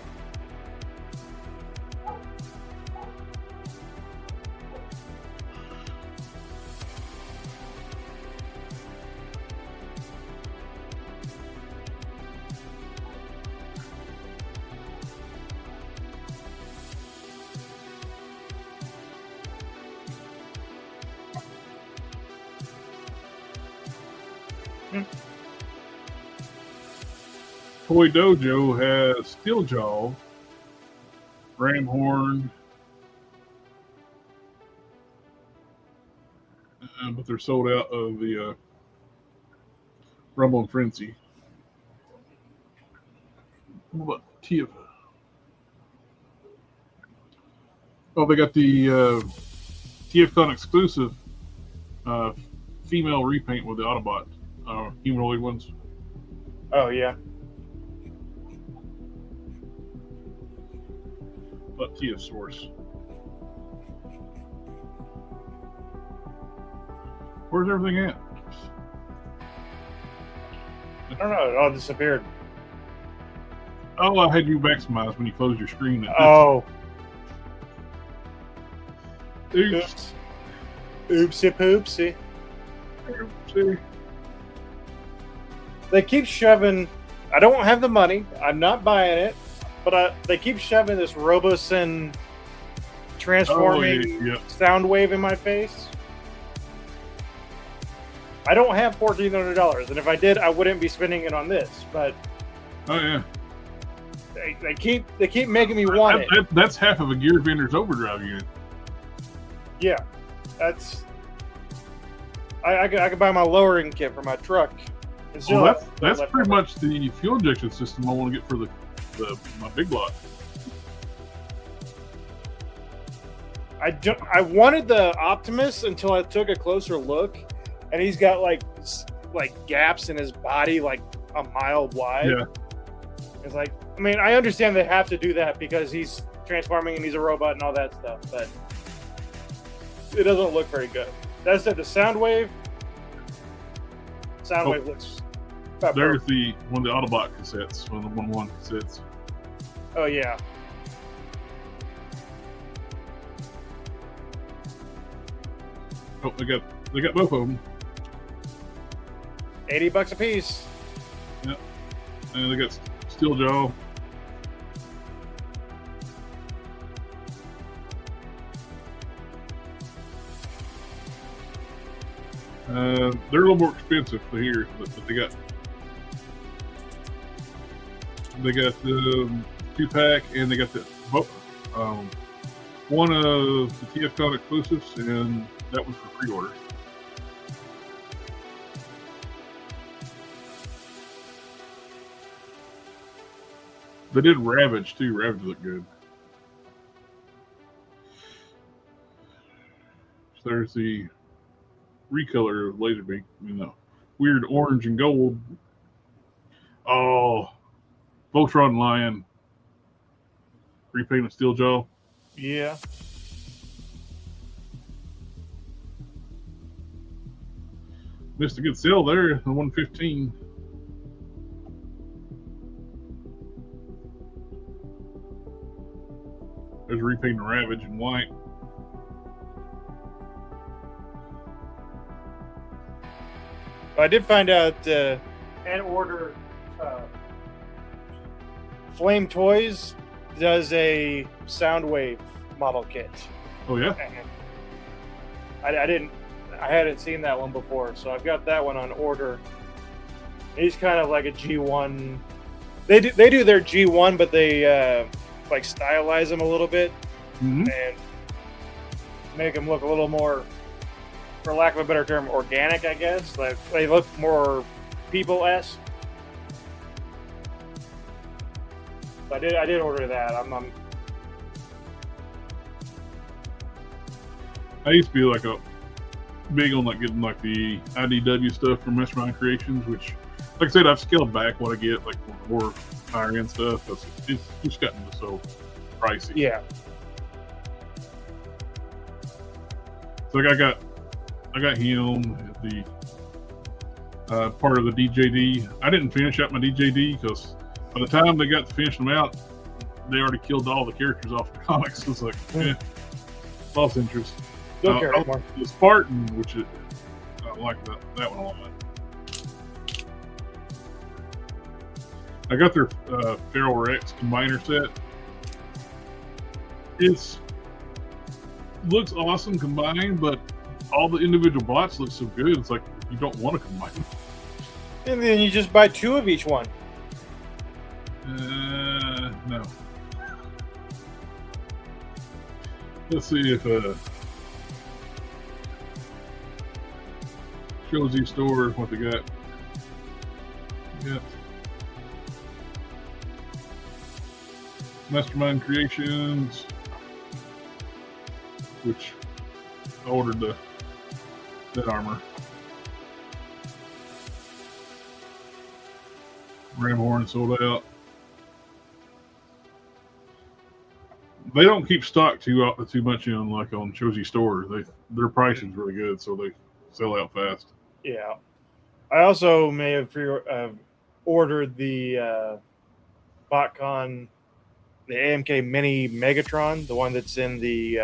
Toy Dojo has Steeljaw, Ramhorn, but they're sold out of the Rumble and Frenzy. What about Tifa? Oh, they got the TFCon exclusive female repaint with the Autobot humanoid ones. Oh yeah. But Tia Source. Where's everything at? I don't know. It all disappeared. Oh, I had you maximized when you closed your screen. Oh, Oops. oopsie poopsie. See? They keep shoving. I don't have the money. I'm not buying it, but they keep shoving this Robosen transforming sound wave in my face. I don't have $1,400, and if I did, I wouldn't be spending it on this. But Oh yeah. they keep making me want it. That's half of a Gear Vendor's overdrive unit. Yeah, that's. I could buy my lowering kit for my truck. And still Well, have that's left pretty over. much the fuel injection system I want to get for my big lot. I wanted the Optimus until I took a closer look, and he's got like gaps in his body like a mile wide. Yeah. It's like, I mean, I understand they have to do that because he's transforming and he's a robot and all that stuff, but it doesn't look very good. That said, the Soundwave looks. about There's perfect. one of the Autobot cassettes, one of the 1-1 cassettes. Oh yeah. Oh, they got both of them. $80 a piece. And they got Steeljaw. They're a little more expensive for here, but they got the 2-pack, and they got the one of the TFCon exclusives, and that was for pre-order. They did Ravage too. Ravage looked good. So there's the recolor of Laserbeak, weird orange and gold. Oh, Voltron Lion, repaint with Steeljaw. Yeah. Missed a good sale there, the 115. There's repainting Ravage in white. I did find out and order Flame Toys does a Soundwave model kit. Oh yeah, I hadn't seen that one before, so I've got that one on order. He's kind of like a G1. They do their G1, but they like stylize them a little bit mm-hmm. and make them look a little more, for lack of a better term, organic, I guess. Like they look more people-esque. I did order that. I used to be like a big on like getting like the IDW stuff from Mastermind Creations, which, like I said, I've scaled back what I get, like more higher end stuff. It's just gotten so pricey. Yeah. So like I got him at the part of the DJD. I didn't finish up my DJD because by the time they got to finish them out, they already killed all the characters off the comics. It's like, lost interest. Don't care anymore. The Spartan, which is, I like that one a lot. I got their Feral Rex Combiner set. Looks awesome combined, but all the individual bots look so good. It's like you don't want to combine them. And then you just buy 2 of each one. No. Let's see if shows these stores what they got. Got Mastermind Creations, which I ordered that armor. Ramhorn sold out. They don't keep stock too much in like on Shoji Store. Their pricing's really good, so sell out fast. Yeah. I also may have ordered the BotCon, the AMK Mini Megatron, the one that's in the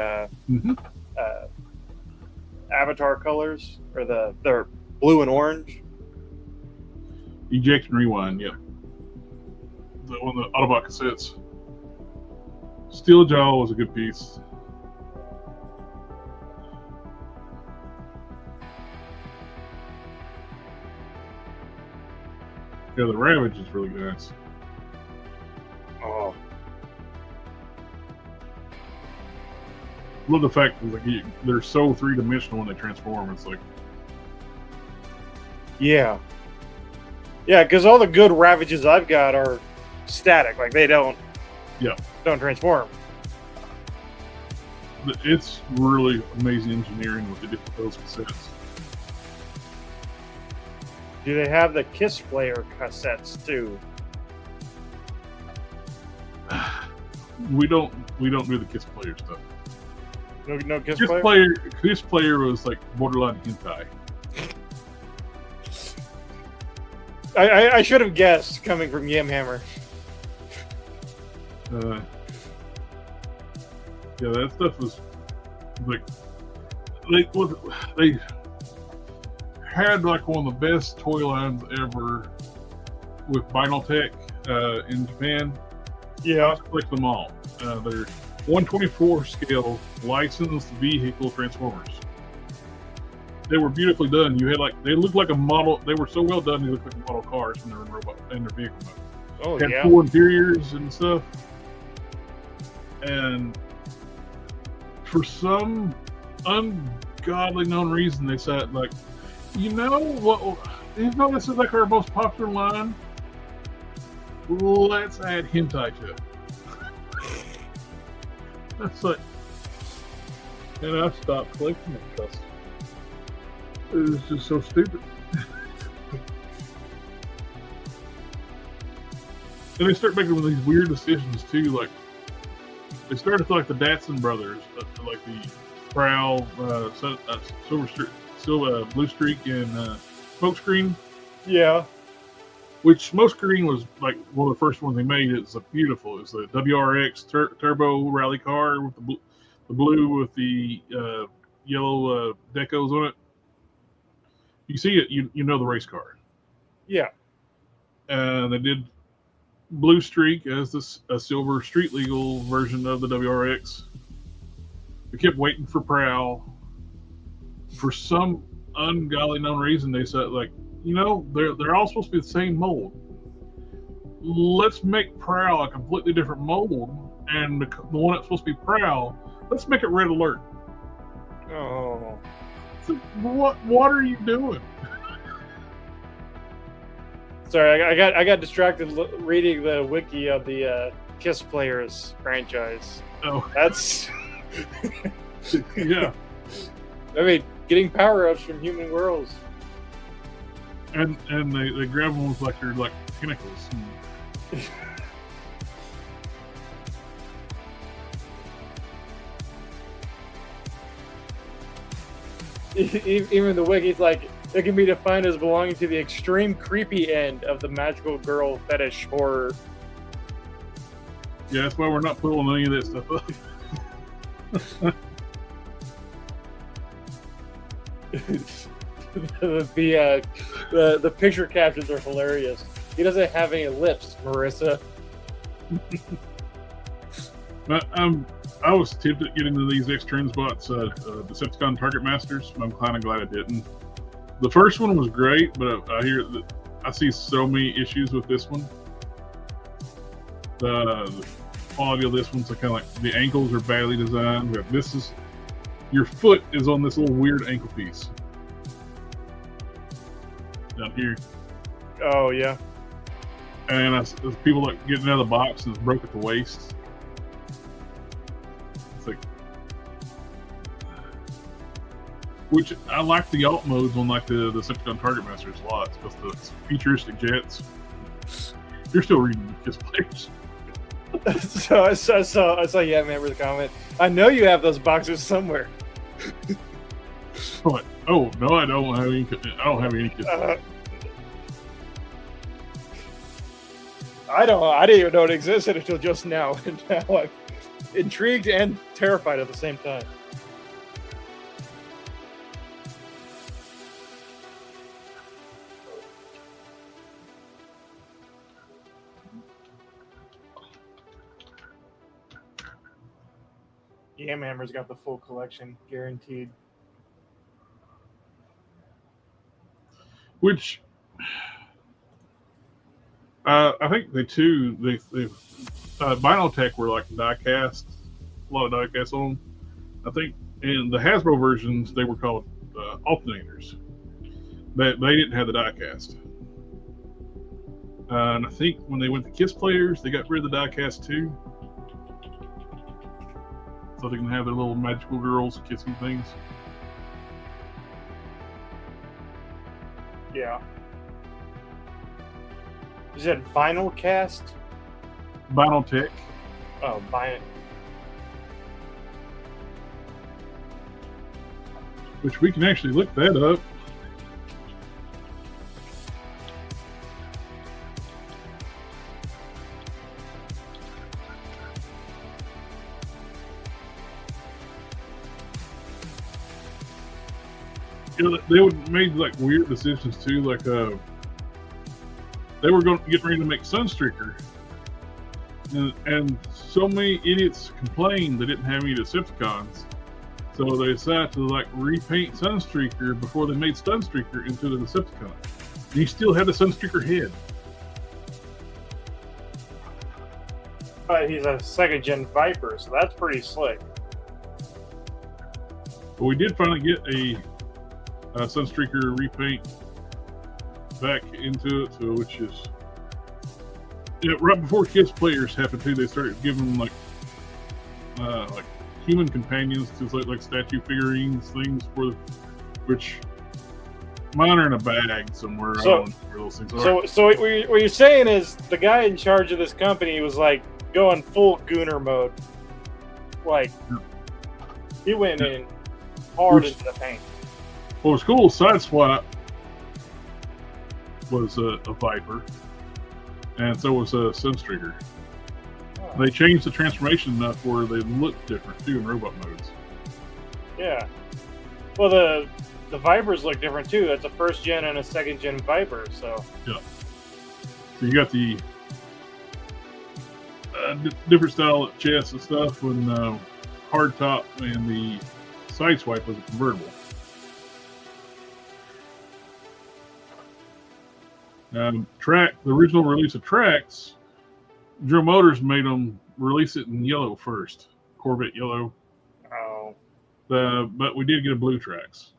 Avatar colors, or they're blue and orange. Ejection Rewind, yep. The one, the Autobot cassettes. Steel Jaw was a good piece. Yeah, the Ravage is really nice. Oh, Love the fact that like they're so three-dimensional when they transform. It's like, yeah. Yeah, because all the good Ravages I've got are static. Like, they don't transform. it's really amazing engineering with those cassettes. Do they have the Kiss Player cassettes too? We don't do the Kiss Player stuff. No Kiss Player? Kiss Player was like borderline hentai. I should have guessed coming from Yamhammer. Yeah, that stuff was like they had like one of the best toy lines ever with Vinyltech in Japan. Yeah, I collect them all. They're 1/24 scale licensed vehicle transformers. They were beautifully done. You had like they looked like a model. They were so well done. They looked like model cars when they were in robot in their vehicle mode. Oh Had yeah. full interiors and stuff. And for some ungodly known reason, they said like, you know what? You know this is like our most popular line. Let's add hentai to it. That's like, and I stopped collecting it because it was just so stupid. And they start making these weird decisions too. Like they started with like the Datsun brothers, like the Prowl, Blue Streak, and Smokescreen. Yeah. Which Smokescreen was like one of the first ones they made. It's beautiful. It's the WRX turbo rally car with the blue with the yellow decos on it. You see it, you know the race car. Yeah. They did Blue Streak as a silver street legal version of the WRX. We kept waiting for Prowl. For some ungodly known reason, they said like, you know, they're all supposed to be the same mold. Let's make Prowl a completely different mold, and the one that's supposed to be Prowl, let's make it Red Alert. Oh. So what are you doing? Sorry, I got distracted reading the wiki of the Kiss Players franchise. Oh, That's yeah. I mean, getting power-ups from human worlds. And they grab them with like their like tentacles. Even the wiki's like, it can be defined as belonging to the extreme creepy end of the magical girl fetish horror. Yeah, that's why we're not pulling any of that stuff up. The picture captions are hilarious. He doesn't have any lips, Marissa. I was tempted to get into these X-Trans bots, Decepticon Target Masters. I'm kind of glad I didn't. The first one was great, but I hear that I see so many issues with this one. The quality of this one's kind of like the ankles are badly designed. This is your foot is on this little weird ankle piece down here. Oh yeah. And people like getting out of the box and it's broke at the waist. It's like, which I like the alt modes on like the Decepticon Target Masters a lot because the futuristic jets. You're still reading the Kiss Players. So I saw. Yeah, I remember the comment. I know you have those boxes somewhere. I'm like, oh no, I don't have any. I don't have any kids. I didn't even know it existed until just now, and now I'm intrigued and terrified at the same time. Yamhammer's got the full collection, guaranteed. Which I think they Vinyltech were like die cast, a lot of die cast on them. I think in the Hasbro versions they were called alternators, but they didn't have the die cast. And I think when they went to Kiss Players, they got rid of the die cast too, so they can have their little magical girls kissing things. Yeah. You said Vinyl Cast? Vinyltech. Oh, Vinyl. Which we can actually look that up. You know, they would made like weird decisions too, like they were going to get ready to make Sunstreaker, and so many idiots complained they didn't have any Decepticons, so they decided to like repaint Sunstreaker before they made Sunstreaker into the Decepticon. And you still had the Sunstreaker head. But he's a second-gen Viper, so that's pretty slick. But we did finally get a Sunstreaker repaint back into it, so which is right before Kiss Players happened too. They started giving them like human companions to like statue figurines things for which mine are in a bag somewhere. I don't know where those things are. So what you're saying is the guy in charge of this company was like going full Gooner mode, like he went in hard into the paint. Well, it's cool. Sideswipe was a Viper, and so was a Sunstreaker. Oh. They changed the transformation enough where they look different too in robot modes. Yeah. Well, the Vipers look different too. That's a first gen and a second gen Viper. So yeah. So you got the different style chest and stuff when hardtop and the Sideswipe was a convertible. The original release of Tracks, General Motors made them release it in yellow first, Corvette yellow. Oh. But we did get a blue Tracks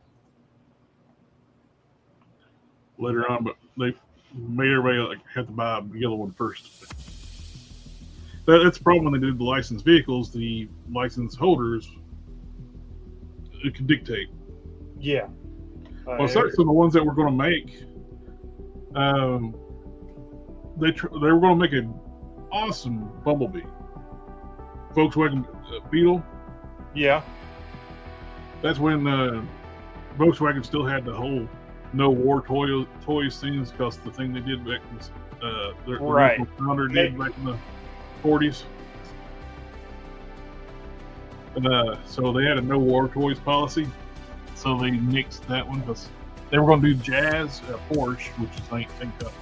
later on, but they made everybody like have to buy a yellow one first. That's the problem when they did the licensed vehicles. The license holders it could dictate. Yeah. Well, so the ones that we're going to make. They were going to make an awesome Bumblebee, Volkswagen Beetle. Yeah, that's when Volkswagen still had the whole no war toys things because the thing they did back in their original founder did back in the 40s. So they had a no war toys policy. So they nixed that one because they were going to do Jazz Porsche, which is the same company.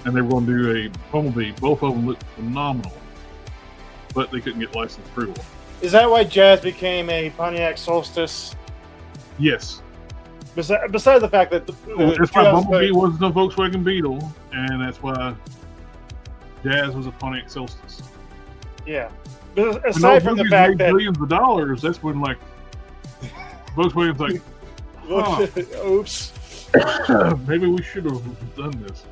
And they were going to do a Bumblebee. Both of them looked phenomenal, but they couldn't get license approval. Is that why Jazz became a Pontiac Solstice? Yes. Besides the fact that that's why Bumblebee wasn't a Volkswagen Beetle, and that's why Jazz was a Pontiac Solstice. Yeah. But aside from the fact that millions of dollars, that's when like Volkswagen's like, oops. Maybe we should have done this.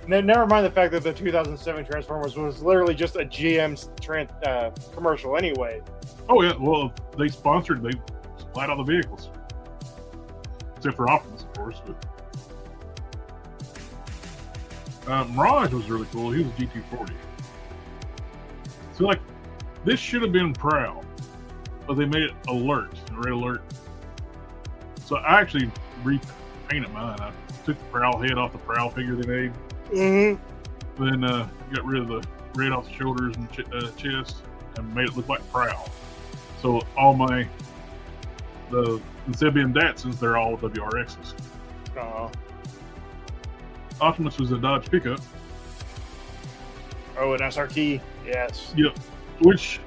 Never mind the fact that the 2007 Transformers was literally just a GM commercial anyway. Oh yeah, well they supplied all the vehicles, except for Optimus, of course. But Mirage was really cool. He was a GT40. So like, this should have been Prowl. but they made it alert, red alert. So I actually repainted mine. I took the prowl head off the prowl figure they made. Mm-hmm. Then got rid of the red off the shoulders and chest and made it look like prowl. So all instead of being Datsuns, they're all WRXs. Oh. Optimus was a Dodge pickup. Oh, an SRT. Yes. Yep. Which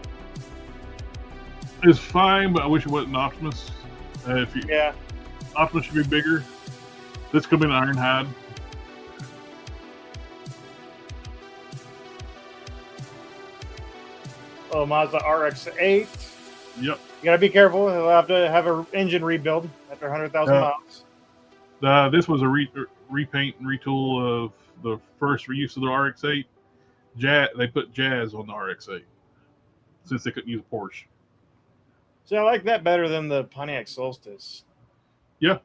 is fine, but I wish it wasn't Optimus. Yeah. Optimus should be bigger. This could be an Ironhide. Oh, Mazda RX-8. Yep. You gotta be careful. He'll have to have an engine rebuild after 100,000 miles. This was a repaint and retool of the first reuse of the RX-8. They put Jazz on the RX-8 since they couldn't use a Porsche. See, I like that better than the Pontiac Solstice. Yeah.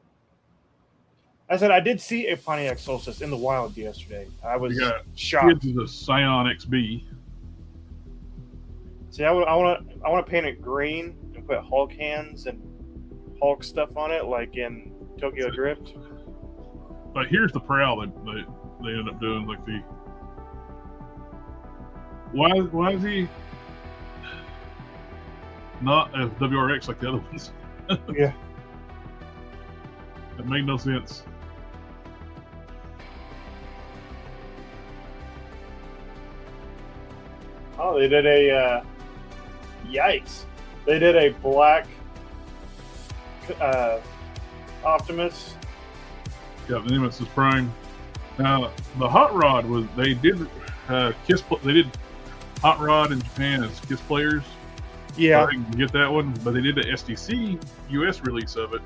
I said I did see a Pontiac Solstice in the wild yesterday. I was shocked. Kids is a Scion XB. See, I want to paint it green and put Hulk hands and Hulk stuff on it, like in Tokyo Drift. But here's the prowl they end up doing, like the. Why is he not a WRX like the other ones? Yeah. It made no sense. Oh, they did a yikes! They did a black Optimus. Yeah, the Nemesis Prime. Now the Hot Rod was they did They did Hot Rod in Japan as KISS players. Yeah, I didn't get that one, but they did the SDC US release of it,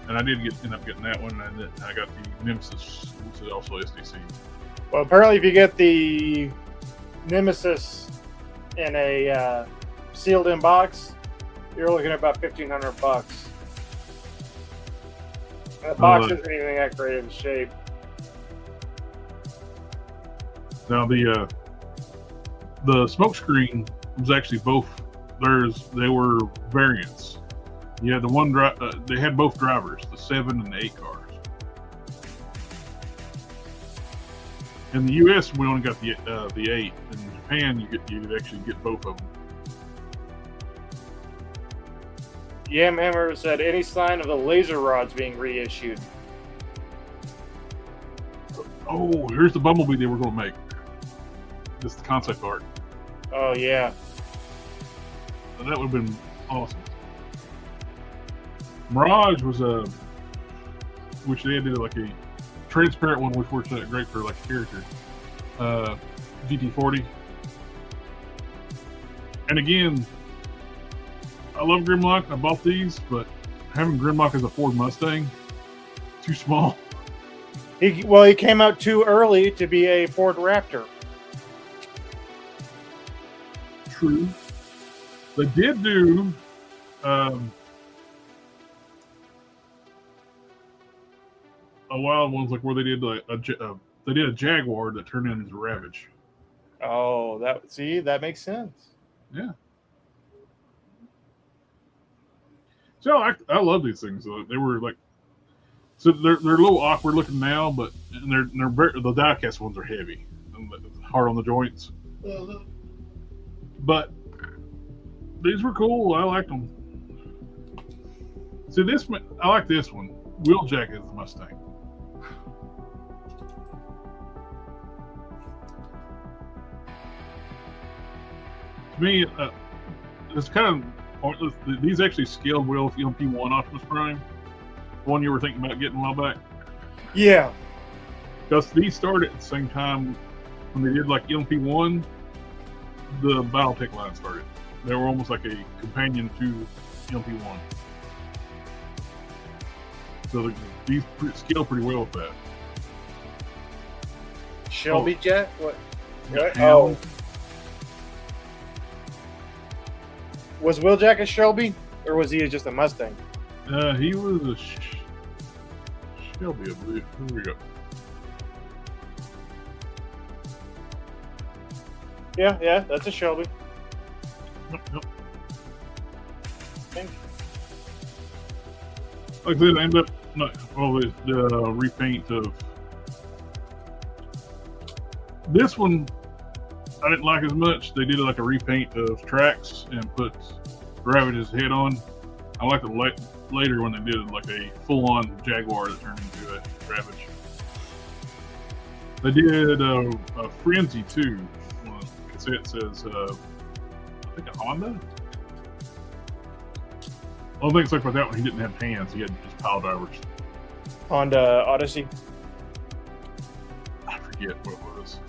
and I did end up getting that one. And I got the Nemesis, which is also SDC. well, apparently, if you get the Nemesis in a sealed-in box, you're looking at about $1,500. The box isn't even that great in shape. Now the smokescreen was actually both theirs. They were variants. You had the one they had both drivers, the 7 and the 8 cars. In the U.S., we only got the 8. In Japan, you could actually get both of them. Yamhammer said, any sign of the laser rods being reissued? Oh, here's the Bumblebee they were going to make. This is the concept art. Oh, yeah. So that would have been awesome. Mirage was which they did like a transparent one, which works great for like a character. GT40. And again, I love Grimlock. I bought these, but having Grimlock as a Ford Mustang, too small. He came out too early to be a Ford Raptor. True. They did do a wild ones like where they did they did a Jaguar that turned into a Ravage. Oh, that makes sense. Yeah. So I love these things. They were like, so they're a little awkward looking now, but they're the diecast ones are heavy and hard on the joints. Uh-huh. But these were cool. I liked them. See this one, I like this one. Wheeljack is the Mustang. To me, it's kind of pointless. These actually scaled well with EMP1 Optimus Prime. The one you were thinking about getting a while back. Yeah. Because these started at the same time when they did like EMP1, the Battletech line started. They were almost like a companion to EMP1. So these scale pretty well with that. Shelby Jet? What? Oh. Was Wheeljack a Shelby, or was he just a Mustang? He was a Shelby, I believe. Here we go. Yeah, that's a Shelby. Yep. think. Like I said, I ended up the repaint of this one. I didn't like as much. They did like a repaint of Tracks and put Ravage's head on. I liked it later when they did like a full-on Jaguar that turned into a Ravage. They did a Frenzy too. It says, I think a Honda. I don't think it's like with that one. He didn't have hands. He had just pile drivers. Honda Odyssey. I forget what it was.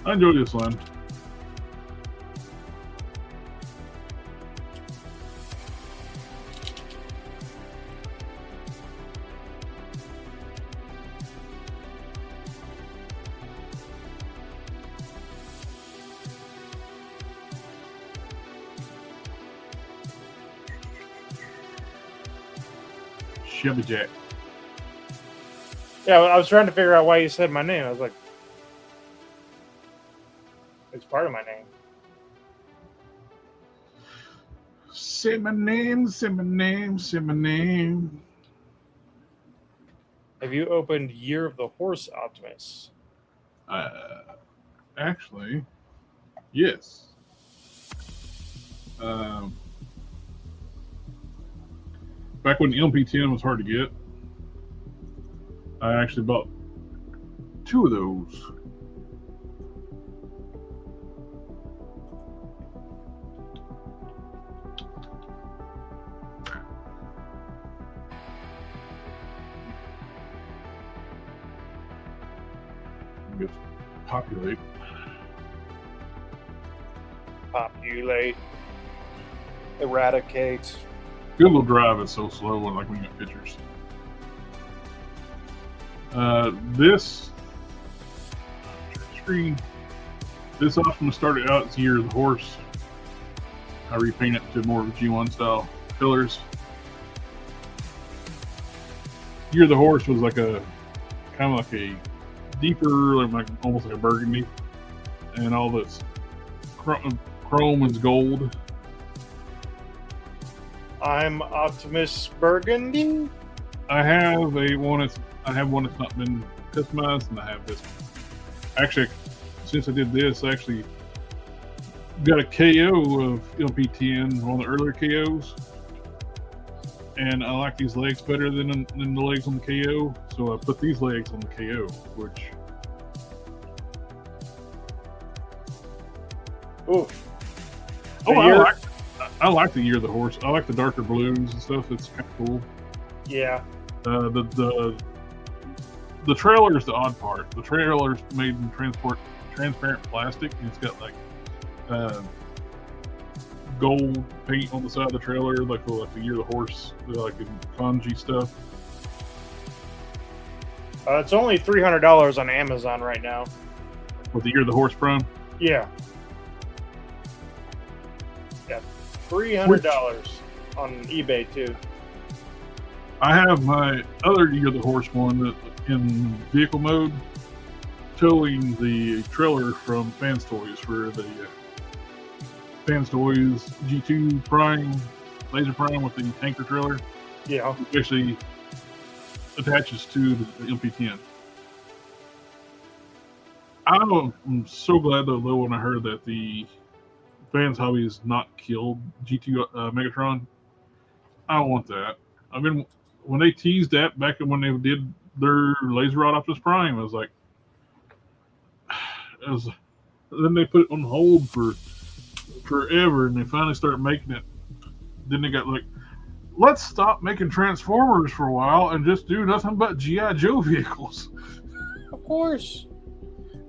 I enjoy this one. Chevy Jack. Yeah, I was trying to figure out why you said my name. I was like, it's part of my name. Say my name, say my name, say my name. Have you opened Year of the Horse, Optimus? Actually, yes. Back when the LP10 was hard to get, I actually bought 2 of those. Just populate. Populate. Eradicate. Google Drive is so slow when like when you get pictures. This screen, this Optimus started out as Year of the Horse. I repainted it to more of a G1 style pillars. Year of the Horse was like a kind of like a deeper, like almost like a burgundy, and all this chrome is gold. I'm Optimus Burgundy. I have one that's not been customized, and I have this. Actually, since I did this, I actually got a KO of LP10, one of the earlier KOs, and I like these legs better than the legs on the KO, so I put these legs on the KO, which. Oof. Oh, I like the Year of the Horse. I like the darker blues and stuff. It's kind of cool. Yeah. The trailer is the odd part. The trailer is made in transparent plastic, and it's got like gold paint on the side of the trailer, like the Year of the Horse, like in kanji stuff. It's only $300 on Amazon right now. With the Year of the Horse Prime. Yeah. Yeah. $300 on eBay too. I have my other Year of the Horse one in vehicle mode, towing the trailer from Fans Toys for the Fans Toys G2 Prime, Laser Prime with the tanker trailer. Yeah. Which actually attaches to the MP10. I'm so glad though when I heard that the Fans Hobby has not killed G2 Megatron. I don't want that. I mean, when they teased that back when they did their Laser Rod Optimus Prime, I was like, then they put it on hold for forever, and they finally started making it. Then they got like, let's stop making Transformers for a while and just do nothing but G.I. Joe vehicles. Of course.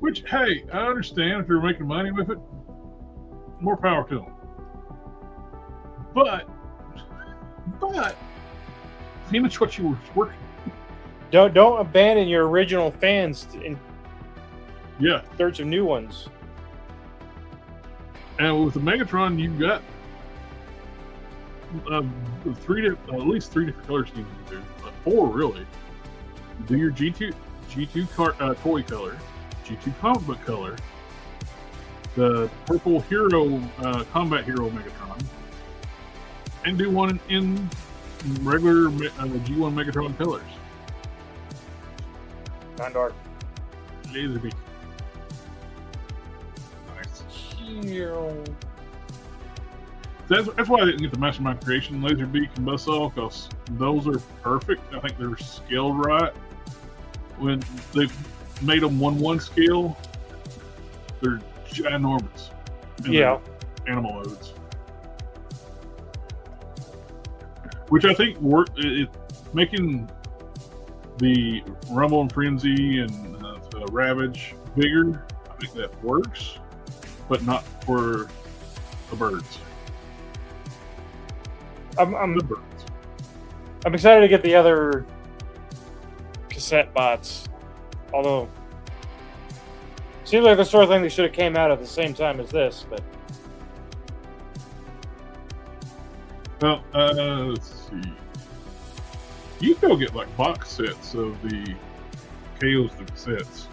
Which, hey, I understand if you're making money with it. More power to them. But finish what you were working. Don't abandon your original fans in search of new ones. And with the Megatron, you've got at least 3 different color schemes you can do. 4 really. Do your G2 toy color. G2 comic book color, the purple hero, combat hero Megatron, and do one in regular G1 Megatron colors. Gondor. Laserbeak. Nice. That's why I didn't get the Mastermind Creation Laserbeak and Buzzsaw, because those are perfect. I think they're scaled right. When they've made them 1/1 scale, they're ginormous. in Yeah. the animal modes. Which I think making the Rumble and Frenzy and Ravage bigger, I think that works, but not for the birds. The birds. I'm excited to get the other cassette bots. Although, seems like the sort of thing they should have came out at the same time as this. But Well, let's see. You can go get like box sets of the KOs to cassettes.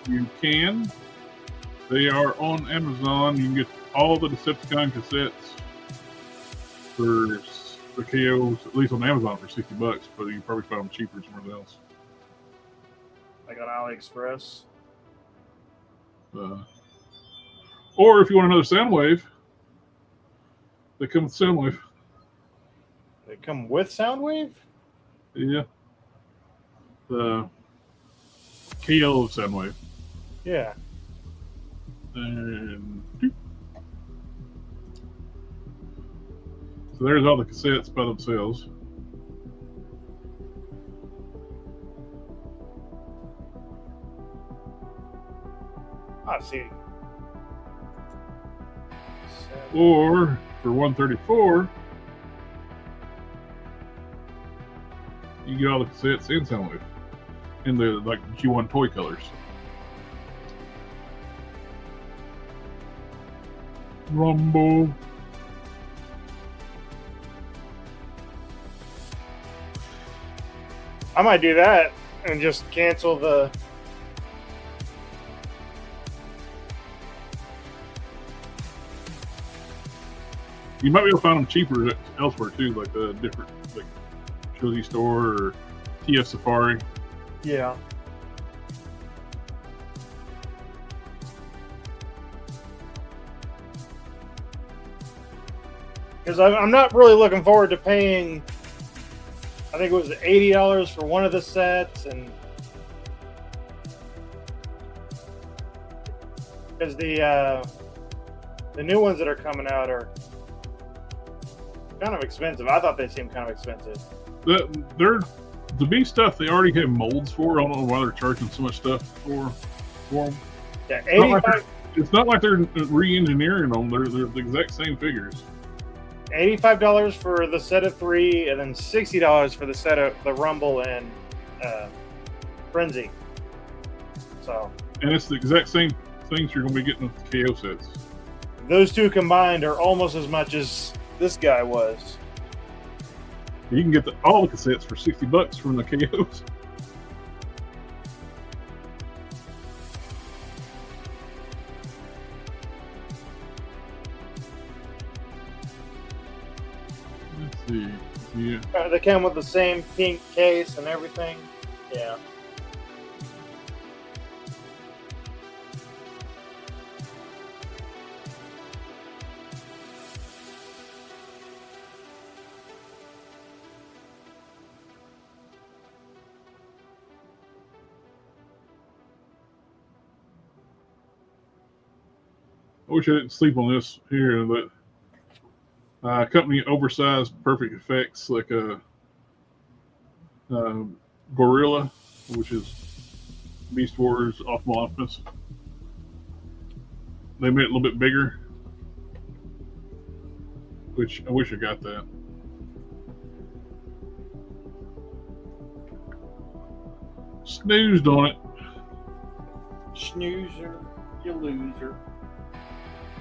You can. They are on Amazon. You can get all the Decepticon cassettes for the KOs, at least on Amazon, for $60, but you can probably find them cheaper somewhere else. like on AliExpress. Or if you want another Soundwave, they come with Soundwave. They come with Soundwave? Yeah. The KO Soundwave. Yeah. And so there's all the cassettes by themselves. I see. Or for $134, you get all the cassettes and Soundwave in the like G1 toy colors. Rumble. I might do that and just cancel the. You might be able to find them cheaper elsewhere too, like the different like Trilogy Store or TF Safari. Yeah. Because I'm not really looking forward to paying. I think it was $80 for one of the sets, and because the new ones that are coming out are kind of expensive. I thought they seemed kind of expensive. The B stuff they already have molds for. I don't know why they're charging so much stuff for them. Yeah, It's not like they're re-engineering them. They're the exact same figures. $85 for the set of 3, and then $60 for the set of the Rumble and Frenzy. So, And it's the exact same things you're going to be getting with the KO sets. those two combined are almost as much as this guy was. You can get all the cassettes for $60 from the KOs. Let's see. Yeah. They came with the same pink case and everything. Yeah. I wish I didn't sleep on this here, but company oversized perfect effects like a Gorilla, which is Beast Wars Optimal Optimus. They made it a little bit bigger, which I wish I got that. Snoozed on it. Snoozer, you loser.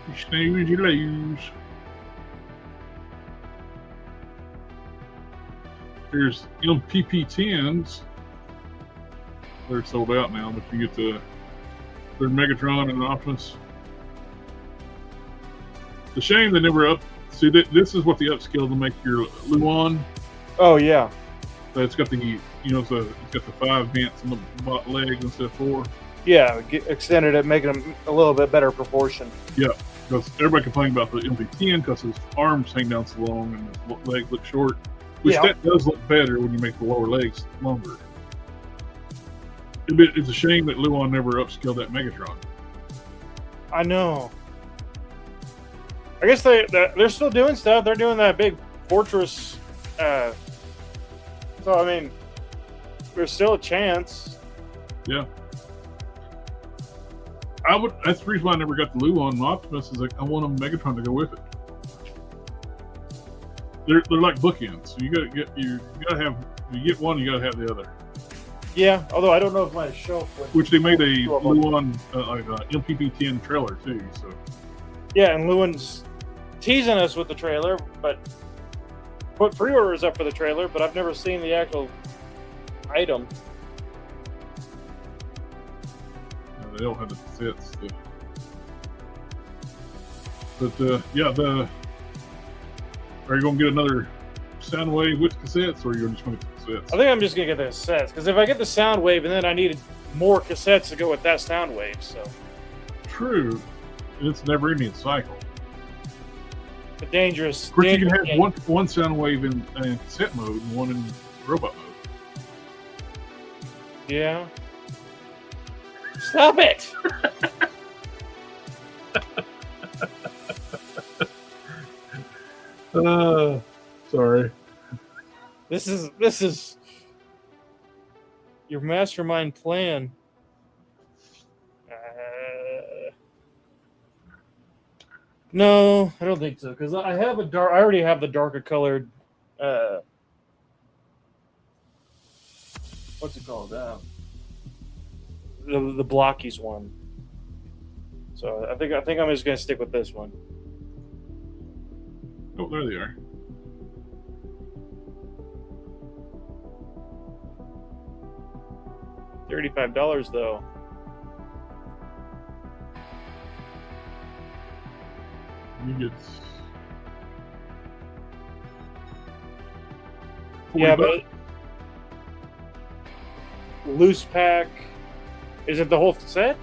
You snooze, you lose. There's MPP-10s. They're sold out now, but you get their Megatron and Optimus. It's a shame they never up. See, this is what they upscaled to make your Luan. Oh yeah. So it's got the it's got the 5 vents on the legs instead of 4. Yeah, extended it, making them a little bit better proportion. Yeah, because everybody complained about the MP-10 because his arms hang down so long and his legs look short. Which that does look better when you make the lower legs longer. It's a shame that Luan never upscaled that Megatron. I know. I guess they're still doing stuff. They're doing that big fortress. So I mean, there's still a chance. Yeah. That's the reason why I never got the Luan and Optimus. Is like I want a Megatron to go with it. They're like bookends. So you get one, you gotta have the other. Yeah, although I don't know if my shelf would. Which they made a Luan MPP-10 trailer too. So. Yeah, and Luan's teasing us with the trailer, but put pre-orders up for the trailer, but I've never seen the actual item. No, they don't have the sets. But yeah, are you going to get another Soundwave with cassettes, or are you just going to get the cassettes? I think I'm just going to get the cassettes, because if I get the Soundwave, and then I needed more cassettes to go with that Soundwave, so. True. It's a never-ending cycle. The dangerous. Of course, you can have one Soundwave in cassette mode and one in robot mode. Yeah. Stop it! Sorry. This is your mastermind plan. No, I don't think so, because I already have the darker colored. What's it called? The Blockies one. So I think I'm just gonna stick with this one. Oh, there they are. $35 though. You get. Yeah, but loose pack. Is it the whole set? I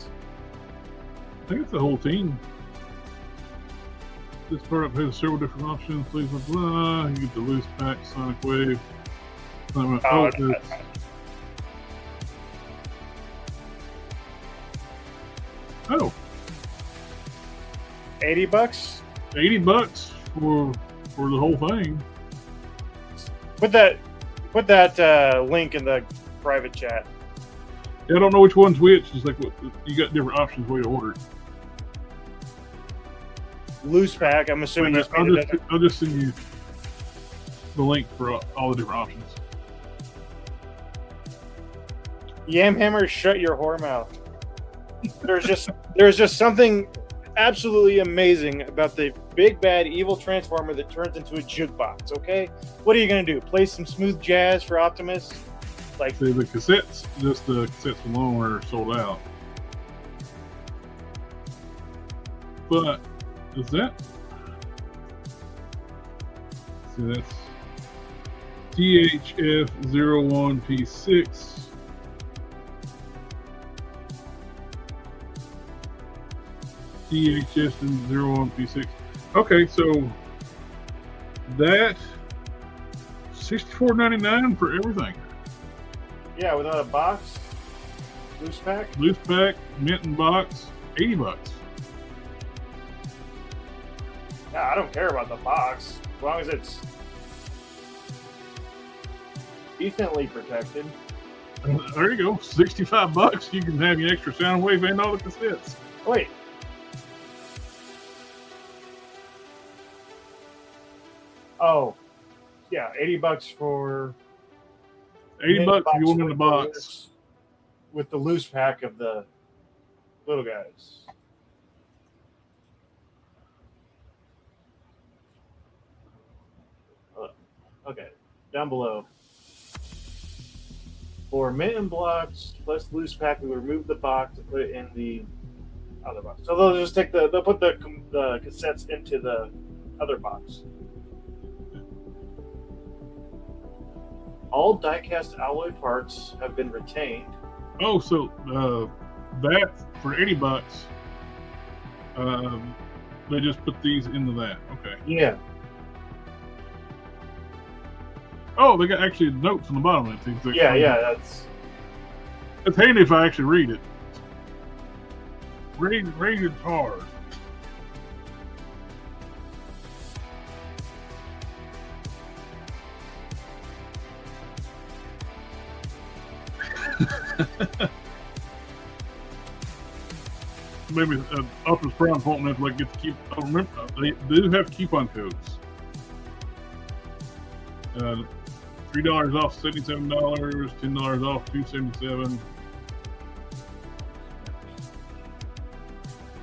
think it's the whole team. This product has several different options. Please blah blah. You get the loose pack, Sonic Wave. Oh. $80? $80 for the whole thing. Put that link in the private chat. Yeah, I don't know which one's which. It's like you got different options where you order it. Loose pack. I'm assuming I'll just send you the link for all the different options. Yamhammer, shut your whore mouth. There's just something absolutely amazing about the big bad evil transformer that turns into a jukebox. Okay, what are you gonna do? Play some smooth jazz for Optimus? Like the cassettes, just the cassettes alone are sold out. But is that? See, that's THF01P6. THF01P6. Okay, so that $64.99 for everything. Yeah, without a box, loose pack. Loose pack, mint and box, $80. Yeah, I don't care about the box as long as it's decently protected. There you go, $65. You can have your extra Soundwave and all the cassettes. Wait. Oh, yeah, $80 for. $80 if you want in the box. with the loose pack of the little guys. Okay, down below. For mitten blocks plus loose pack, we remove the box and put it in the other box. So they'll just take they'll put the cassettes into the other box. All die-cast alloy parts have been retained. Oh, so that for $80, they just put these into that. Okay. Yeah. Oh, they got actually notes on the bottom of it. Yeah, It's handy if I actually read it. Rated hard. Maybe Optimus Prime won't have to like get to keep. I remember they do have coupon codes. $3 off $77, $10 off $277,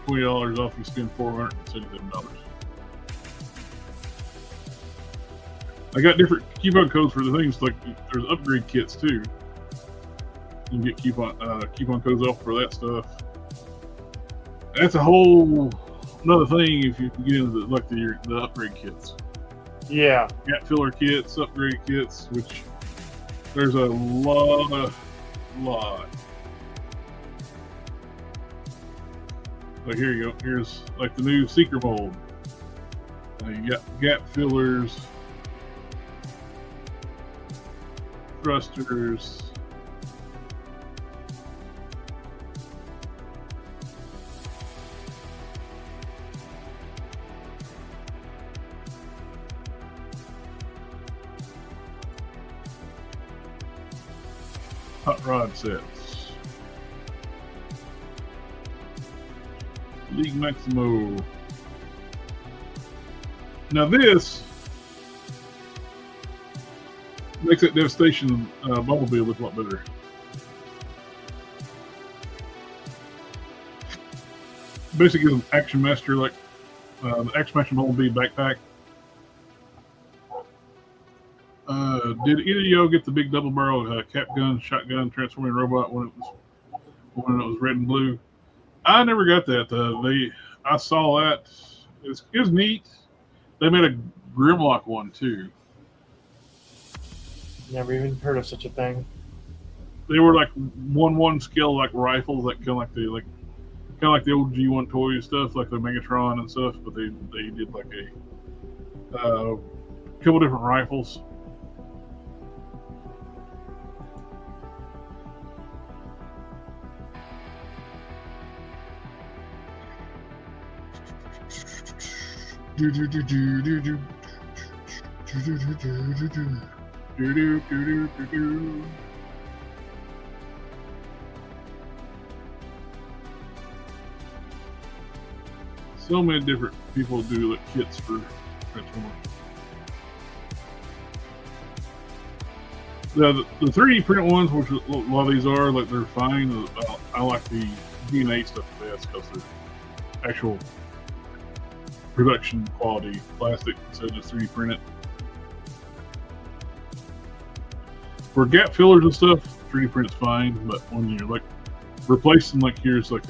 $20 off you spend $477. I got different coupon codes for the things, like there's upgrade kits too. You can get coupon codes off for that stuff. That's a whole another thing if you can get into the upgrade kits. Yeah. Gap filler kits, upgrade kits, which there's a lot. Like here you go. Here's like the new Seeker mold. You got gap fillers, thrusters. Hot rod sets. League Maximo. Now this makes that Devastation Bumblebee look a lot better. Basically, an Action Master like the Action Master Bumblebee backpack. Did either of y'all get the big double barrel cap gun, shotgun, transforming robot when it was red and blue? I never got that. I saw that. It was neat. They made a Grimlock one too. Never even heard of such a thing. They were like 1/1 scale like rifles, like kind of like the old G1 toy stuff, like the Megatron and stuff. But they did like a couple different rifles. So many different people do like kits for Transformers. The 3D print ones, which a lot of these are, like they're fine. I like the DNA stuff best because they're actual production quality plastic instead of just 3D printed. For gap fillers and stuff, 3D print's fine, but when you're like replacing, like here's like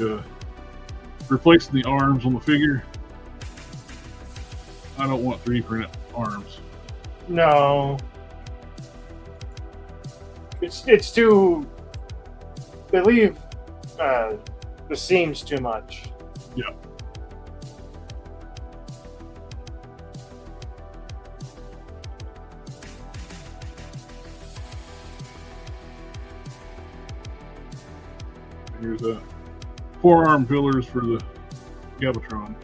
replacing the arms on the figure, I don't want 3D printed arms. No. It's too. They leave the seams too much. Yeah. Here's a forearm fillers for the Galvatron.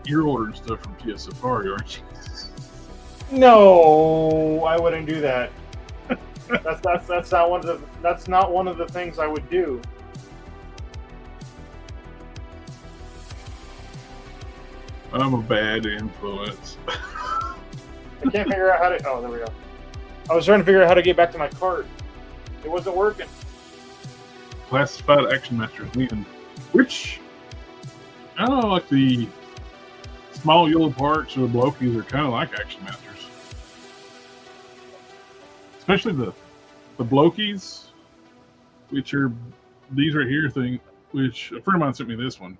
You're ordering stuff from PS Safari, aren't you? No, I wouldn't do that. That's not one of the things I would do. I'm a bad influence. I can't figure out how to. Oh, there we go. I was trying to figure out how to get back to my cart. It wasn't working. Classified Action Masters, and which I don't know, like the small yellow parts or the Blokies are kind of like Action Masters, especially the Blokies, which are these right here thing. Which a friend of mine sent me this one.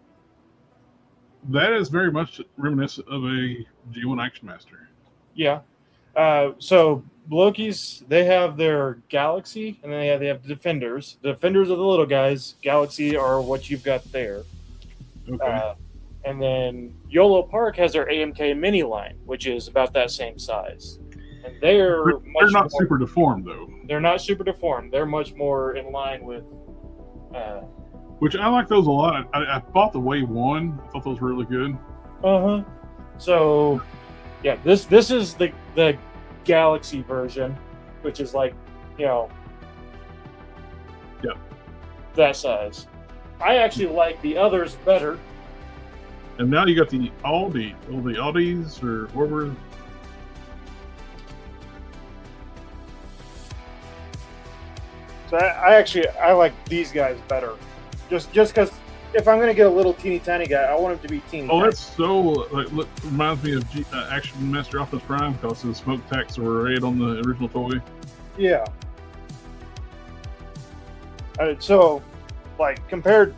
That is very much reminiscent of a G1 Action Master. Yeah. So Loki's, they have their Galaxy, and then they have the Defenders. The Defenders are the little guys. Galaxy are what you've got there. Okay. And then YOLO Park has their AMK mini line, which is about that same size. And they're not super deformed though. They're not super deformed. They're much more in line with. Which I like those a lot. I bought the Wave 1. I thought those were really good. Uh-huh. So, yeah, this is the Galaxy version, which is like, Yep. that size. I actually like the others better. And now you got the Aldi, or the Aldis, or whatever. So I like these guys better. Just because if I'm going to get a little teeny tiny guy, I want him to be teeny Oh, tiny. that's so reminds me of Action Master Optimus Prime because the smoke attacks were red on the original toy. Yeah. So, like, compared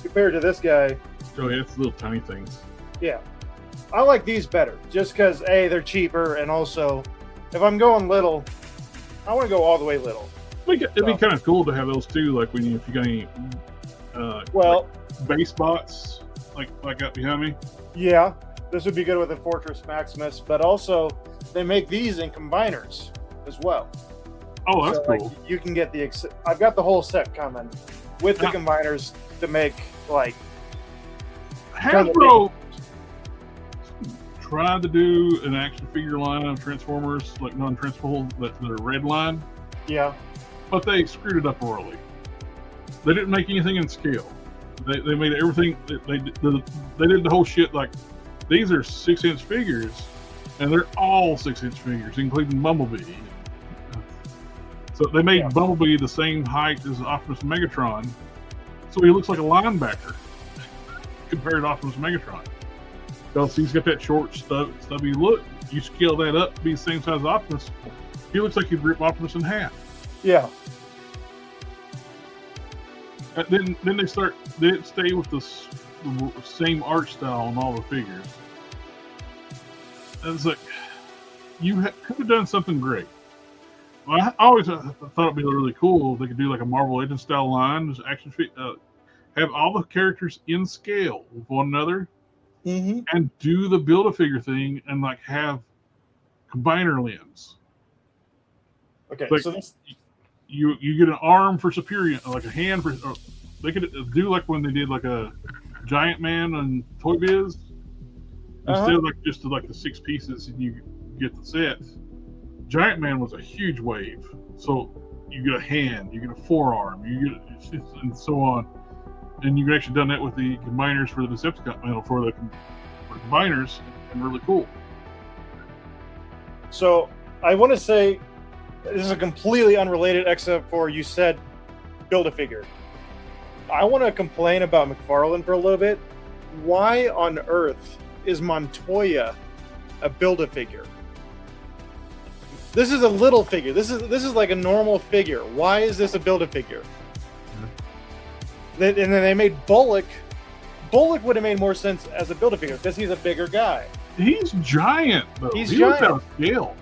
to this guy, Oh yeah, it's little tiny things. yeah, I like these better. Just because A, they're cheaper, and also, if I'm going little, I want to go all the way little. It'd be kind of cool to have those too. Like if you got any Well, like base bots like out behind me. yeah, this would be good with the Fortress Maximus, but also they make these in combiners as well. Oh, that's So, cool. like, you can get I've got the whole set coming with the combiners to make like. Hasbro tried to do an action figure line of Transformers, like non-transferable, the red line, Yeah. but they screwed it up royally. They didn't make anything in scale. They made everything. They did the whole shit like these are 6-inch figures, and they're all 6-inch figures, including Bumblebee. So they made Bumblebee the same height as Optimus and Megatron, so he looks like a linebacker compared to Optimus and Megatron. Because he's got that short, stubby look. You scale that up to be the same size as Optimus, he looks like he'd rip Optimus in half. Yeah. And then they didn't stay with the same art style on all the figures. And it's like, you could have done something great. Well, I always thought it'd be really cool if they could do like a Marvel Legends style line, just have all the characters in scale with one another, and do the Build-A-Figure thing, and like have combiner limbs. Okay, Like, so this. you get an arm for Superior, like a hand for. They could do like when they did like a Giant Man on Toy Biz, instead of like just like the 6 pieces and you get the set. Giant Man was a huge wave, so you get a hand, you get a forearm, you get and so on, and you can actually done that with the combiners for the Decepticon, for the combiners, and really cool. So I want to say this is a completely unrelated, except for you said Build-A-Figure. I want to complain about McFarlane for a little bit. Why on earth is Montoya a Build-A-Figure? This is a little figure. This is like a normal figure. Why is this a Build-A-Figure? And then they made Bullock. Bullock would have made more sense as a Build-A-Figure because he's a bigger guy. He's giant, though. He's he giant. was out of scale.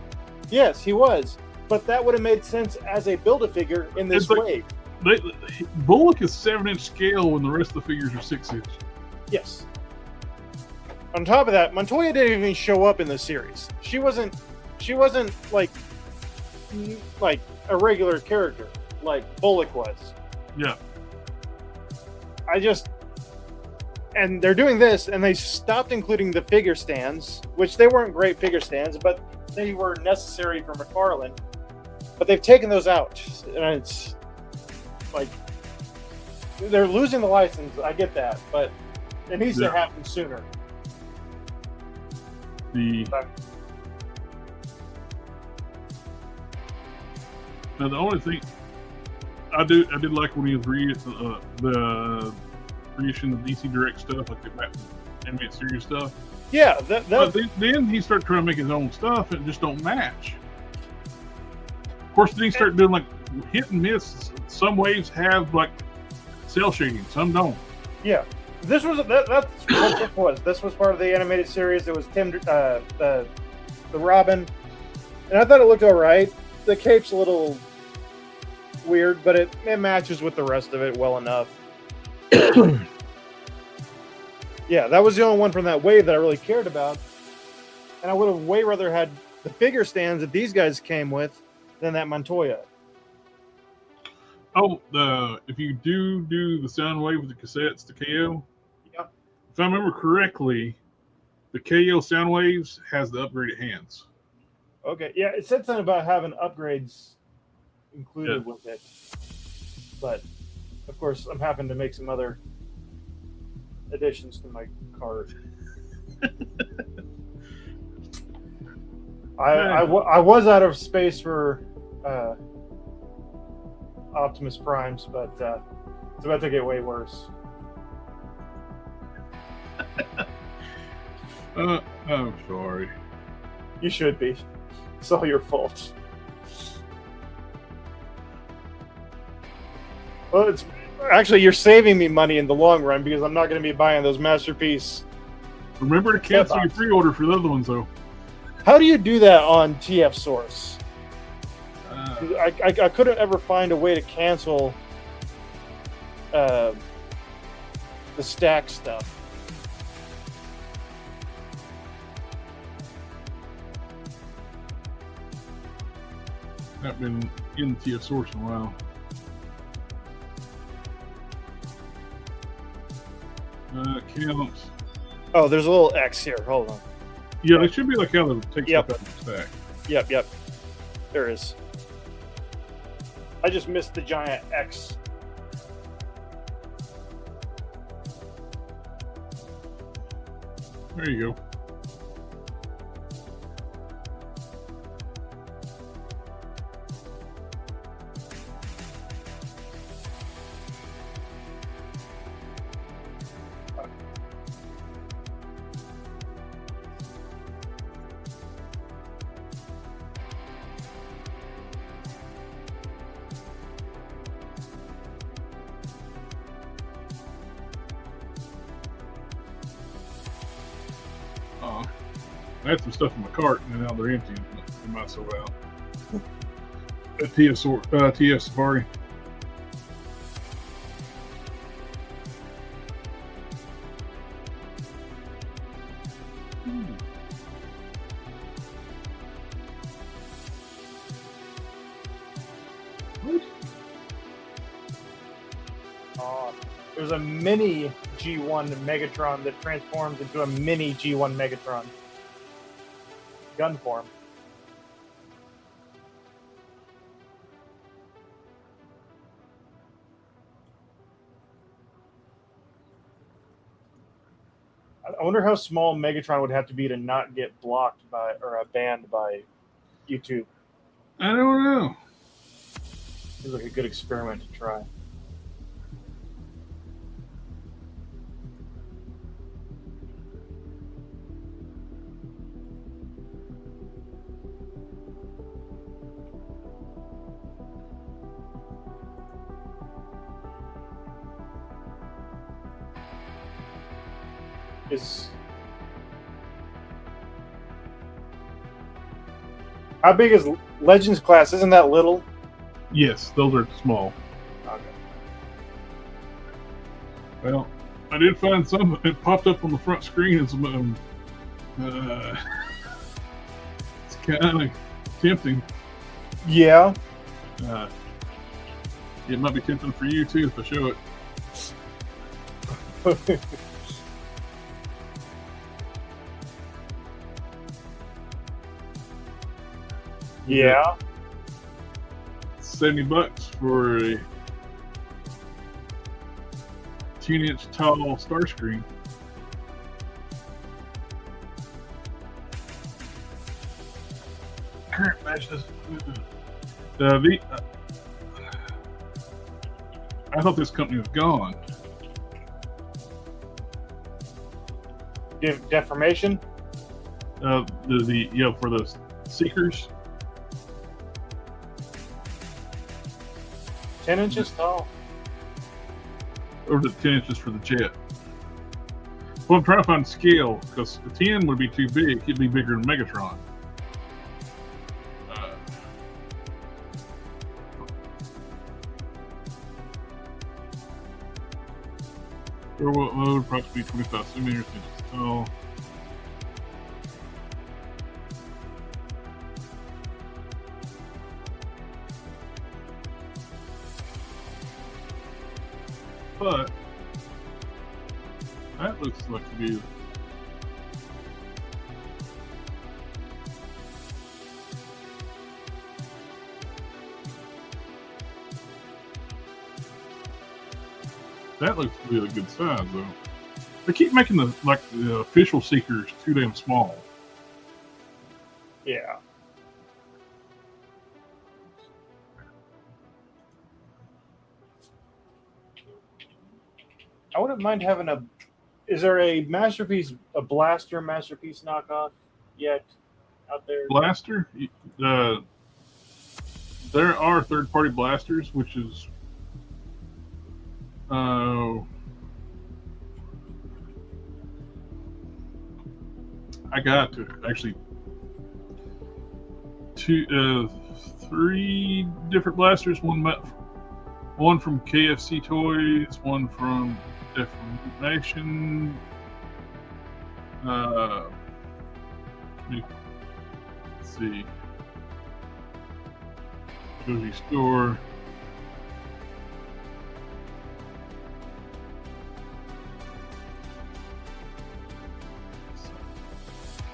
Yes, he was. But that would have made sense as a Build-A-Figure in this It's like- wave. Bullock is 7-inch scale when the rest of the figures are 6-inch. Yes. On top of that, Montoya didn't even show up in the series. She wasn't like a regular character like Bullock was. Yeah. And they're doing this, and they stopped including the figure stands, which they weren't great figure stands, but they were necessary for McFarlane. But they've taken those out, and it's like they're losing the license. I get that, but it needs to happen sooner. The now the only thing I did like when he was reissuing the DC Direct stuff, like the Batman animated series stuff. Yeah, But then he started trying to make his own stuff, and it just don't match. Of course, then he started doing like hit and miss. Some waves have like cell shading, some don't. yeah. This was that's what this was. This was part of the animated series. It was the Robin, and I thought it looked all right. The cape's a little weird, but it matches with the rest of it well enough. Yeah, that was the only one from that wave that I really cared about, and I would have way rather had the bigger stands that these guys came with than that Montoya. Oh, if you do the Soundwave with the cassettes, the KO. Yep. If I remember correctly, the KO Soundwaves has the upgraded hands. Okay, yeah, it said something about having upgrades included with it, but of course, I'm having to make some other additions to my card. I was out of space for Optimus Primes, but it's about to get way worse. I'm sorry. You should be. It's all your fault. Well, it's actually you're saving me money in the long run because I'm not going to be buying those Masterpiece. Remember to cancel your pre-order for the other ones, though. How do you do that on TF Source? I couldn't ever find a way to cancel the stack stuff. I've been in TF Source in a while. Counts. Oh, there's a little X here. Hold on. Yeah, it should be like how they take Yep. stuff out of the stack. Yep. There is. I just missed the giant X. There you go. I had some stuff in my cart, and now they're empty. They might sell out. TF Safari. There's a mini G1 Megatron that transforms into a mini G1 Megatron. Gun form. I wonder how small Megatron would have to be to not get blocked by or banned by YouTube. I don't know. Seems like a good experiment to try. How big is Legends class? Isn't that little? Yes, those are small. Okay. Well, I did find some. It popped up on the front screen as it's kind of tempting. Yeah. It might be tempting for you too if I show it. Yeah. $70 for a 10-inch tall star screen. current matches. I thought this company was gone. Deformation. For the Seekers. 10 inches tall. Or the 10 inches for the jet. Well, I'm trying to find scale because the 10 would be too big. It'd be bigger than Megatron. Airwell load approximately 25 centimeters inches tall. But that looks like to be a good size though. They keep making the official Seekers too damn small. Yeah. I wouldn't mind having a. Is there a Masterpiece, a Blaster Masterpiece knockoff yet out there? Blaster? There are third-party blasters, which is I got actually three different blasters. One from KFC Toys, one from Deformation. Let's see. Joji Store.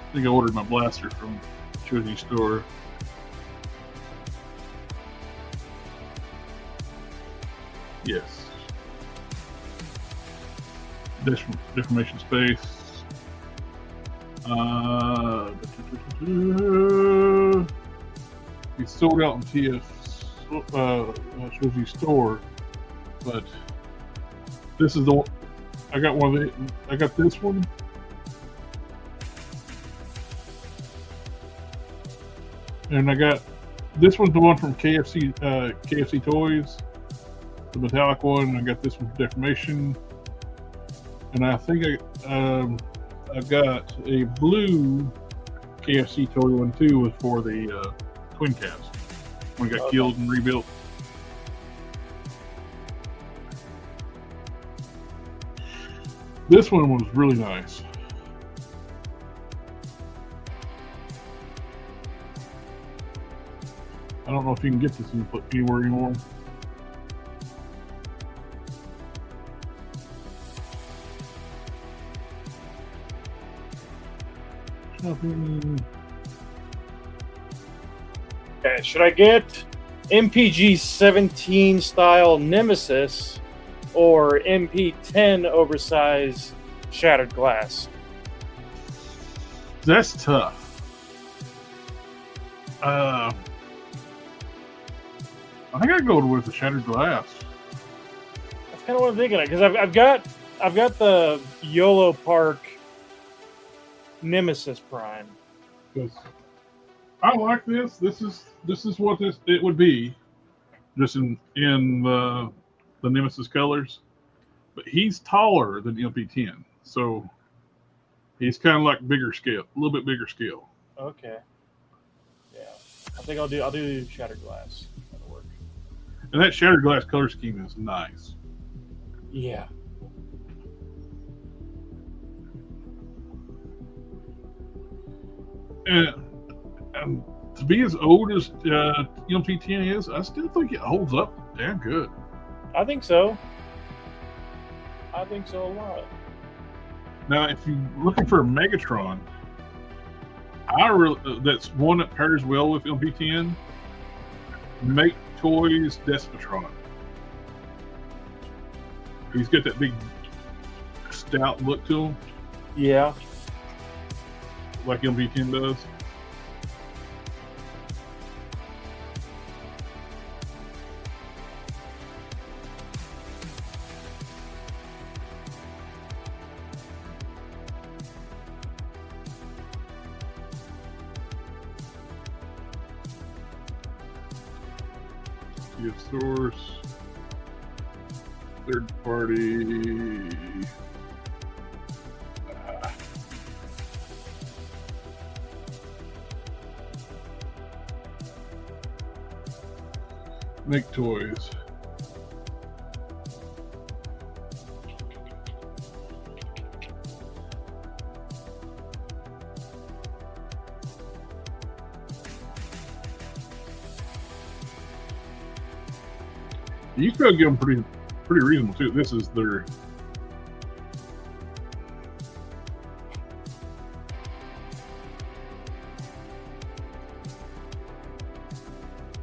I think I ordered my blaster from Joji Store. Yes. Deformation Space. It's sold out in Joji Store, but this is the one. I got one of the. I got this one. And I got this one's the one from KFC Toys, the metallic one. I got this one for Deformation, and I think I got a blue KFC Toy one too, was for the Twin Cast when it got killed and rebuilt. This one was really nice. I don't know if you can get this anywhere anymore. Okay, should I get MPG 17 style Nemesis or MP10 oversized Shattered Glass? That's tough. I gotta go with the Shattered Glass. That's kind of what I'm thinking of, because I've got the YOLO Park Nemesis Prime. Because I like this. This is what it would be, just in the Nemesis colors. But he's taller than MP10, so he's kind of like bigger scale, a little bit bigger scale. Okay. Yeah, I think I'll do Shattered Glass. That'll work. And that Shattered Glass color scheme is nice. Yeah. And to be as old as MP10 is, I still think it holds up damn good. I think so. I think so a lot. Now, if you're looking for a Megatron, that's one that pairs well with MP10. Make Toys Despotron. He's got that big stout look to him. Yeah. Like MP10 does. Give source. Third party. Make toys. You could give them pretty reasonable too. This is their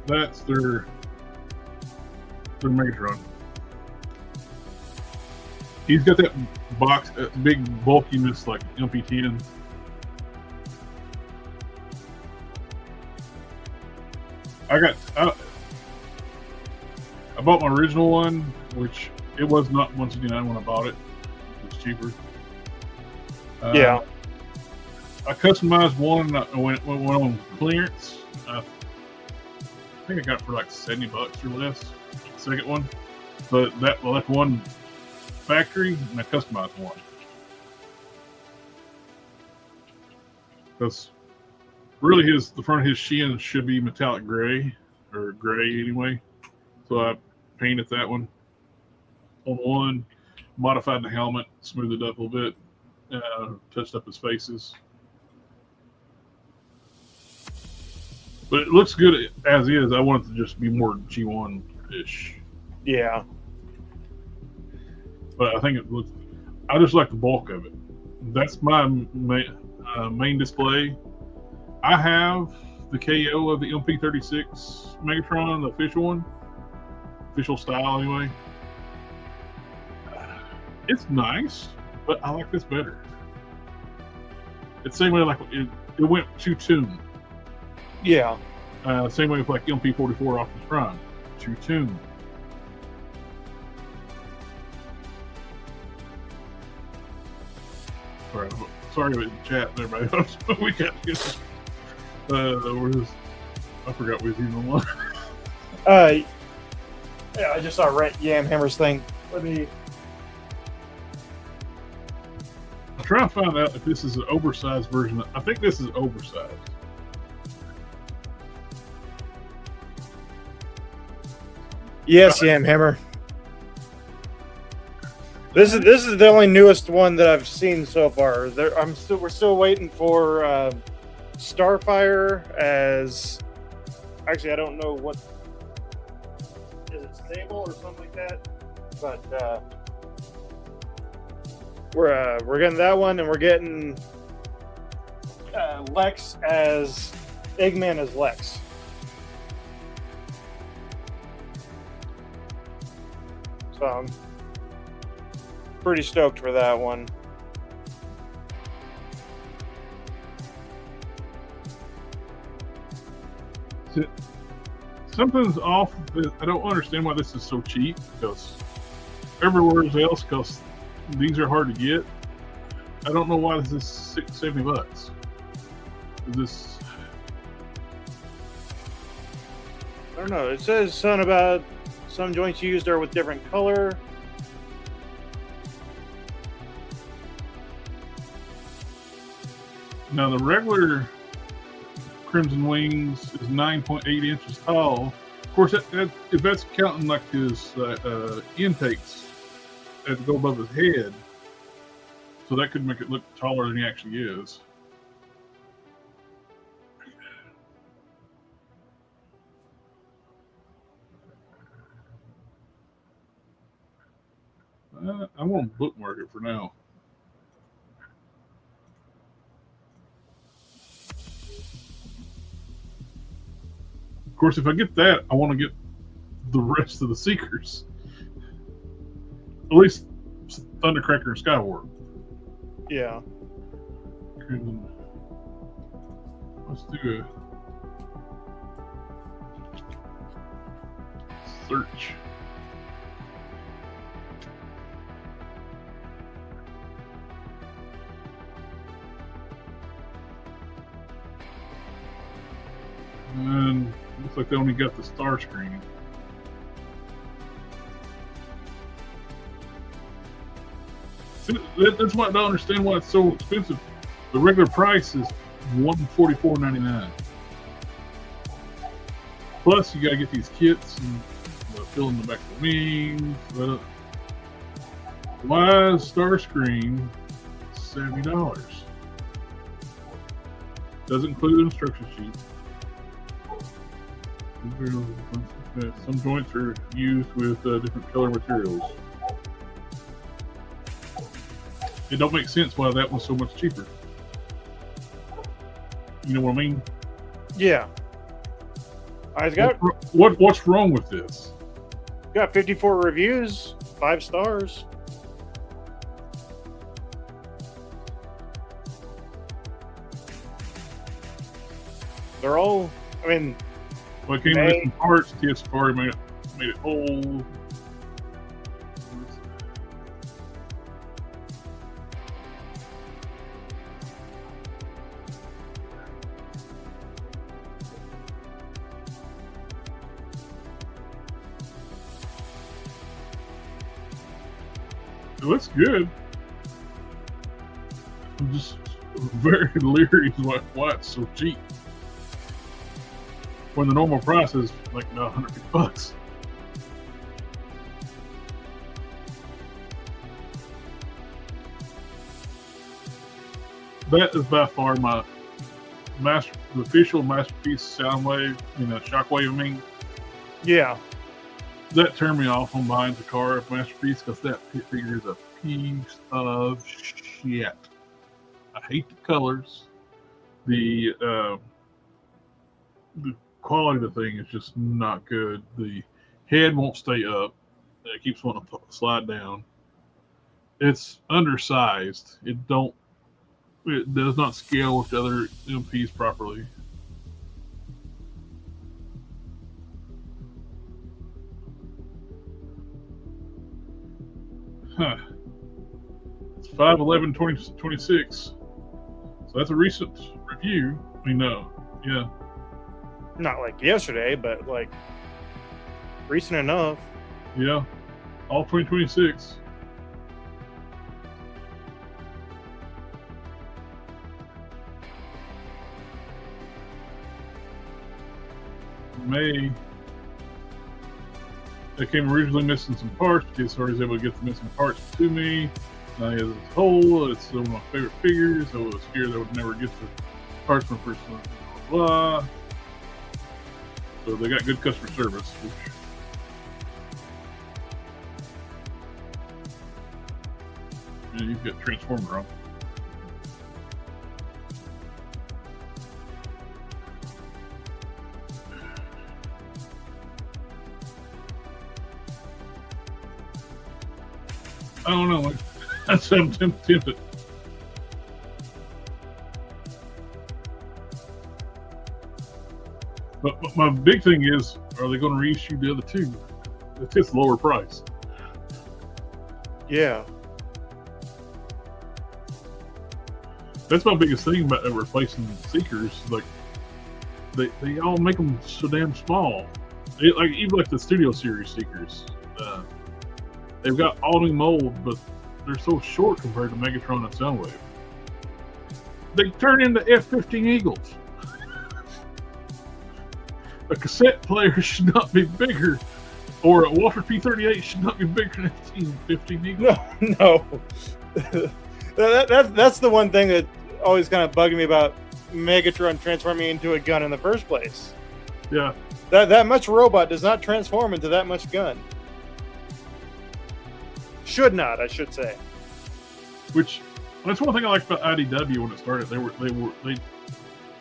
that's their Megatron. He's got that box, big bulkiness like MP10. I bought my original one, which it was not $169 when I bought it. It was cheaper. Yeah. I customized one. I went on clearance. I think I got it for like $70 or less. The second one, but that left one factory, and I customized one. Because really, the front of his shin should be metallic gray or gray anyway. So I painted that one on one, modified the helmet, smoothed it up a little bit, touched up his faces. But it looks good as is. I want it to just be more G1-ish. Yeah. But I think it looks. I just like the bulk of it. That's my main display. I have the KO of the MP36 Megatron, the official one. Official style, anyway. It's nice, but I like this better. It's the same way like it went two-tune. Yeah. Same way with like MP44 Optimus Prime, two-tune. Sorry about the chat, everybody. We got this. I forgot we was even on. Yeah, I just saw Rent Yamhammer's thing. Let me. I'm trying to find out if this is an oversized version. I think this is oversized. Yes, Yamhammer. This is the only newest one that I've seen so far. We're still waiting for Starfire as. Actually, I don't know what. Is it stable or something like that? But we're getting that one, and we're getting Lex as Eggman as Lex. So I'm pretty stoked for that one. Something's off. I don't understand why this is so cheap, because everywhere else, because these are hard to get. I don't know why this is $70. Is this? I don't know. It says something about some joints used are with different color. Now the regular Crimson Wings is 9.8 inches tall. Of course, if that's counting like his intakes that go above his head, so that could make it look taller than he actually is. I want to bookmark it for now. Of course, if I get that, I want to get the rest of the Seekers. At least Thundercracker and Skywarp. Yeah. Let's do a search. And looks like they only got the star screen. That's why I don't understand why it's so expensive. The regular price is $144.99. Plus, you gotta get these kits and fill in the back of the wings. Why is Starscream $70? Doesn't include the instruction sheet. Some joints are used with different color materials. It don't make sense why that one's so much cheaper. You know what I mean? Yeah. I got What's wrong with this? 54 reviews, 5 stars. They're all, I mean, Well, it came with some parts. TS Safari made it whole. It looks good. I'm just very leery why it's so cheap. When the normal price is like $150. That is by far the official Masterpiece Soundwave, Shockwave. I mean, yeah. That turned me off on buying the car of Masterpiece because that pit figure is a piece of shit. I hate the colors. The quality of the thing is just not good. The head won't stay up. It keeps wanting to slide down. It's undersized. It does not scale with the other MPs properly. Huh. It's 5/11/2026. So that's a recent review. We know. Yeah. Not like yesterday, but like recent enough. Yeah. All 2026. May. They came originally missing some parts. TSR is able to get the missing parts to me. Now he has his whole. It's one of my favorite figures. I was scared I would never get the parts from first one. Blah, blah. So they got good customer service. And you've got Transformer on. I don't know. That's I'm tempted. But my big thing is, are they going to reissue the other two? It's just lower price. Yeah. That's my biggest thing about replacing Seekers. Like they all make them so damn small. Even like the Studio Series Seekers. They've got all new mold, but they're so short compared to Megatron and Soundwave. They turn into F-15 Eagles. A cassette player should not be bigger, or a Walter P-38 should not be bigger than F-15 Eagles. No. That's the one thing that always kind of bugged me about Megatron transforming into a gun in the first place. Yeah. That much robot does not transform into that much gun. Should not, I should say. Which that's one thing I like about IDW when it started. They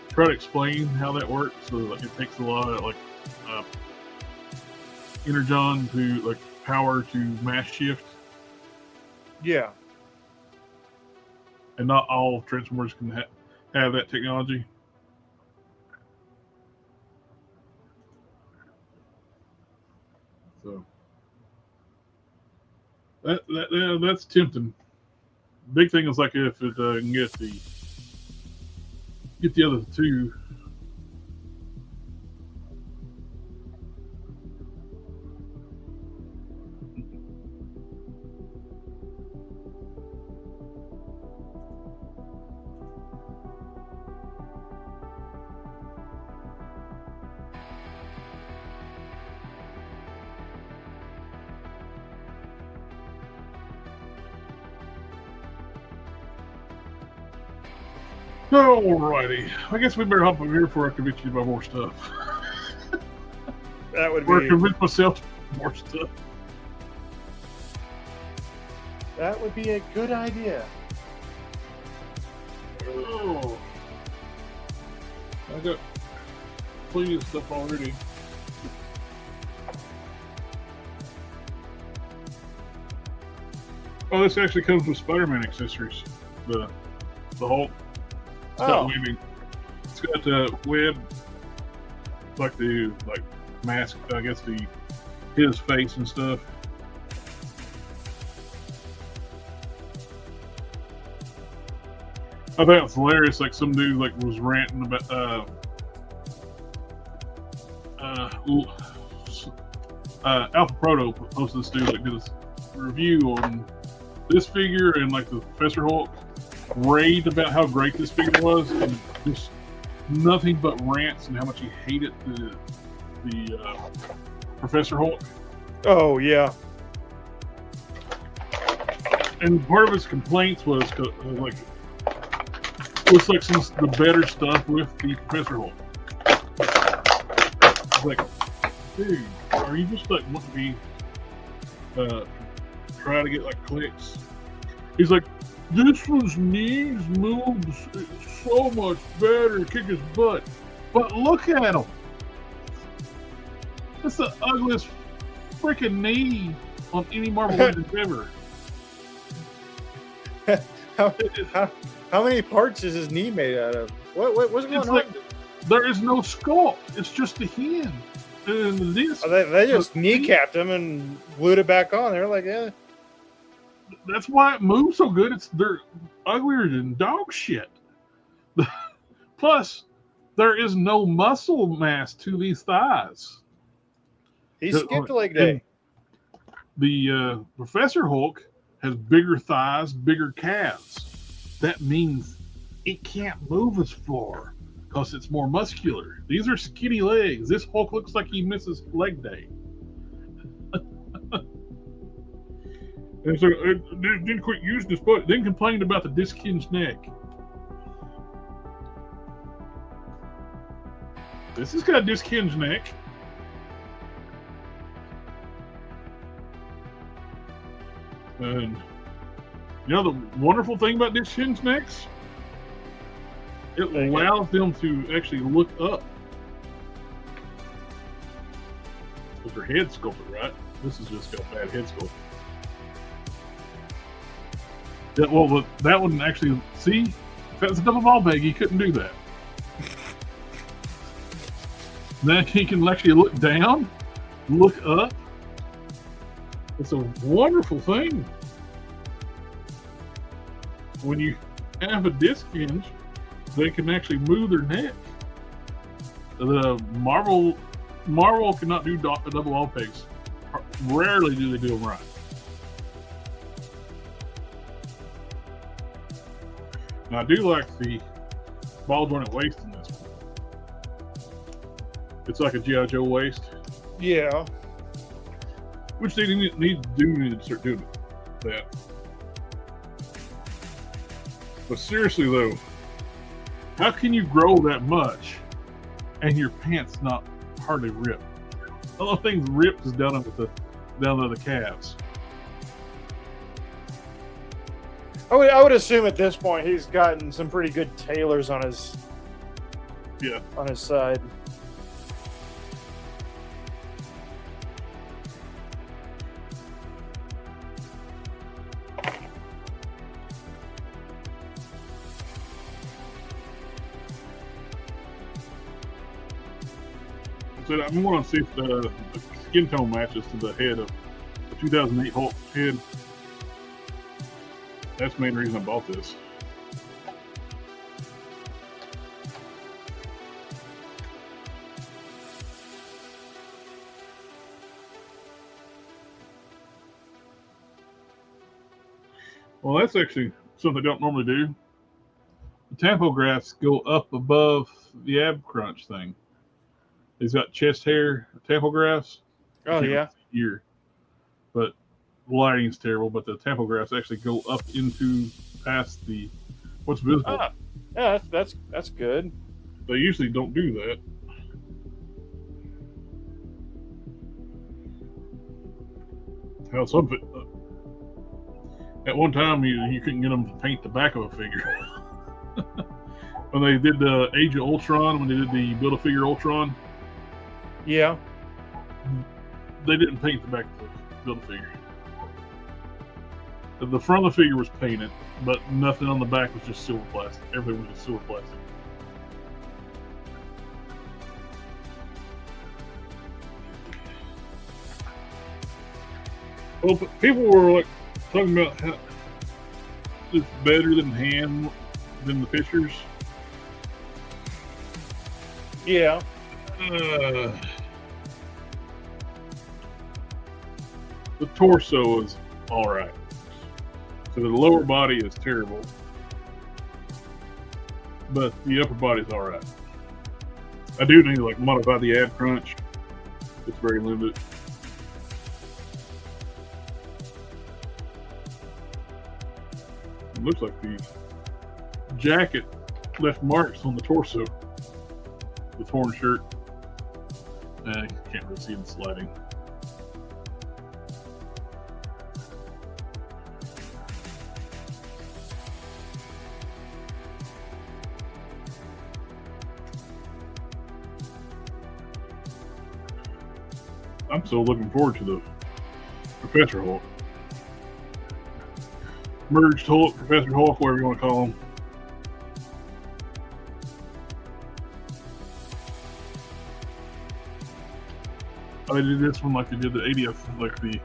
try to explain how that works. So like it takes a lot of energon to power to mass shift. Yeah. And not all Transformers can have that technology. So that's tempting. Big thing is if it can get the other two. Alrighty. I guess we better hop over here before I convince you to buy more stuff. That would Or be convince myself to buy more stuff. a good idea. Oh. I got plenty of stuff already. Oh, this actually comes with Spider-Man accessories. The Hulk. It's got webbing. It's got the web, like the mask. I guess his face and stuff. I thought it was hilarious. Like some dude was ranting about Alpha Proto posted this dude did this review on this figure and the Professor Hulk, raved about how great this figure was, and just nothing but rants and how much he hated the Professor Hulk. Oh yeah. And part of his complaints was looks like some of the better stuff with the Professor Hulk. Dude, are you just wanting to be try to get clicks? He's like, this one's knees moves so much better, kick his butt. But look at him. That's the ugliest freaking knee on any Marvel Legends ever. How many parts is his knee made out of? What's going on? There is no sculpt. It's just the hand. And this. Oh, they just kneecapped him and glued it back on. They're like, yeah. That's why it moves so good. They're uglier than dog shit. Plus, there is no muscle mass to these thighs. He skipped leg day. The Professor Hulk has bigger thighs, bigger calves. That means it can't move as far because it's more muscular. These are skinny legs. This Hulk looks like he misses leg day. And so didn't quit using this butt. Then complained about the disc-hinged neck. This has got a disc-hinged neck. And the wonderful thing about disc-hinged necks, it allows them to actually look up. With their head sculpted right. This has just got bad head sculpt. Yeah, well, that one actually, see, if that's a double ball bag, he couldn't do that. Then he can actually look down, look up. It's a wonderful thing. When you have a disc hinge, they can actually move their neck. The Marvel cannot do double ball pegs. Rarely do they do them right. Now, I do like the ball jointed waist in this one. It's like a G.I. Joe waist. Yeah. Which they need to start doing that. But seriously though, how can you grow that much and your pants not hardly rip? The only thing ripped is down to the calves. I would assume at this point he's gotten some pretty good tailors on his side. So I'm going to see if the skin tone matches to the head of the 2008 Hulk head. That's the main reason I bought this. Well, that's actually something I don't normally do. The tampografts go up above the ab crunch thing. He's got chest hair tampografs. Oh, yeah. Here. But the lighting's terrible, but the tampografs actually go up into past what's visible. Yeah, that's good. They usually don't do that. Hell, at one time you couldn't get them to paint the back of a figure. When they did the Age of Ultron, when they did the Build-A-Figure Ultron, Yeah. they didn't paint the back of the Build-A-Figure. The front of the figure was painted, but nothing on the back was just silver plastic. Everything was just silver plastic. Well, people were like talking about how it's better than the pictures. Yeah. The torso is all right. So the lower body is terrible, but the upper body is all right. I do need to like modify the ab crunch. It's very limited. It looks like the jacket left marks on the torso. The torn shirt. I can't really see the sliding. I'm still looking forward to the Professor Hulk. Merged Hulk, Professor Hulk, whatever you want to call him. I did this one like they did the 80th, like the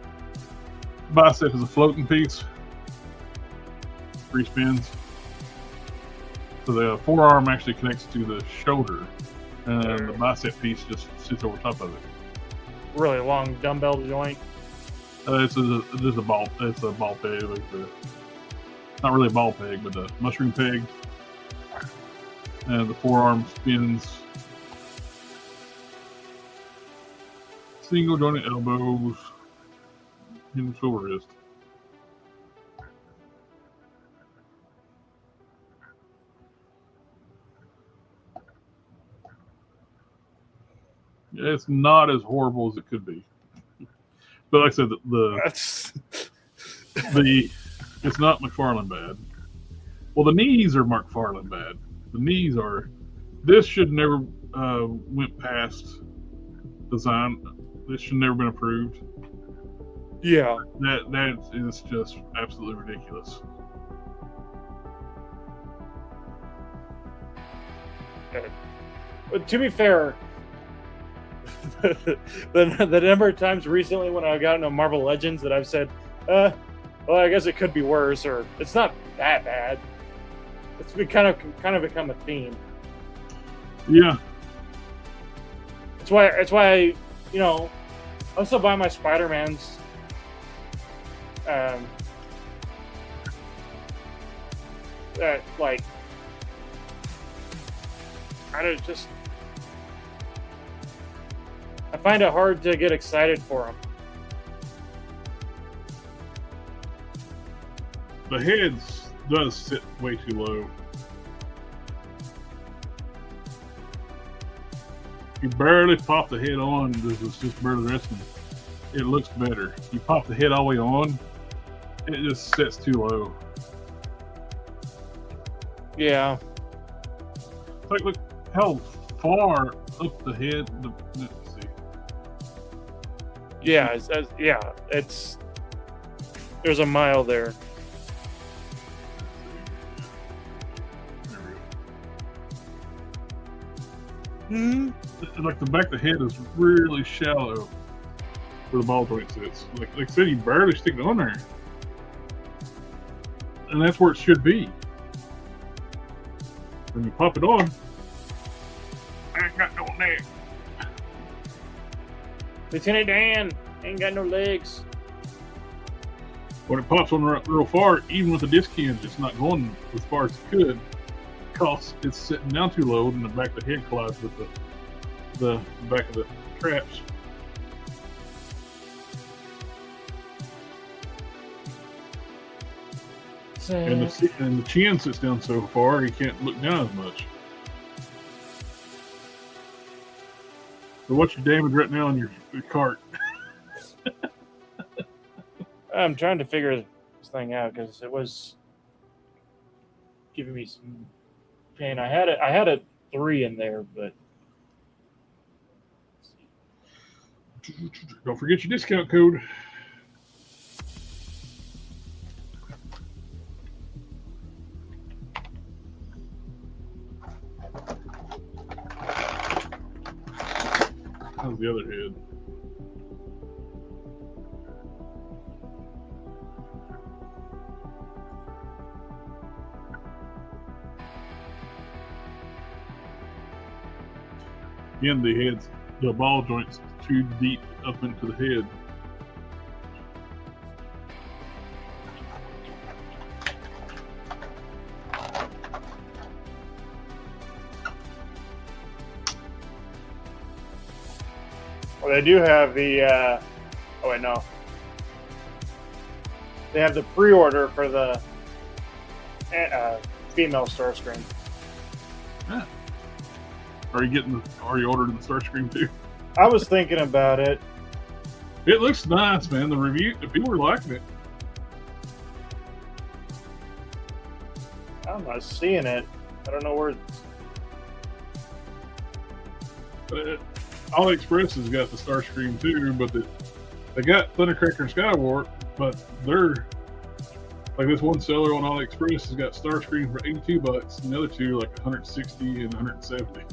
bicep is a floating piece. 3 spins. So the forearm actually connects to the shoulder, and the bicep piece just sits over top of it. Really long dumbbell joint. It's a ball peg, like not really a ball peg, but a mushroom peg. And the forearm spins. Single jointed elbows in the shoulder wrist. Yeah, it's not as horrible as it could be. But like I said, it's not McFarlane bad. Well, the knees are McFarlane bad. The knees are. This should never went past design. This should never been approved. Yeah. That is just absolutely ridiculous. But to be fair, the number of times recently when I got into Marvel Legends that I've said, well, I guess it could be worse, or it's not that bad. It's kind of become a theme. Yeah. It's why I, I still buy my Spider-Mans. Like, I find it hard to get excited for them. The heads does sit way too low. You barely pop the head on, this is just barely resting. It looks better. You pop the head all the way on, it just sits too low. Yeah. Like, look how far up the head. Let's see. Yeah, it's there's a mile there. There we go. Like the back of the head is really shallow where the ball joint sits. Like I said, you barely stick it on there. And that's where it should be. When you pop it on, I ain't got no neck. Lieutenant Dan ain't got no legs. When it pops on real far, even with the disc hinge, it's not going as far as it could because it's sitting down too low and the back of the head collides with the back of the traps. And the chin sits down so far, he can't look down as much. So what's your damage right now on your cart? I'm trying to figure this thing out because it was giving me some pain. I had a 3 in there, but Don't forget your discount code. How's the other head? Again, the ball joint's too deep up into the head. well, they do have the. Oh wait, no. They have the pre-order for the female Starscream. Are you ordering the Starscream too? I was thinking about it. It looks nice, man. The people are liking it. I'm not seeing it. I don't know where. AliExpress has got the Starscream too, but they got Thundercracker and Skywarp, but they're like this one seller on AliExpress has got Starscream for $82, and the other two like 160 and 170.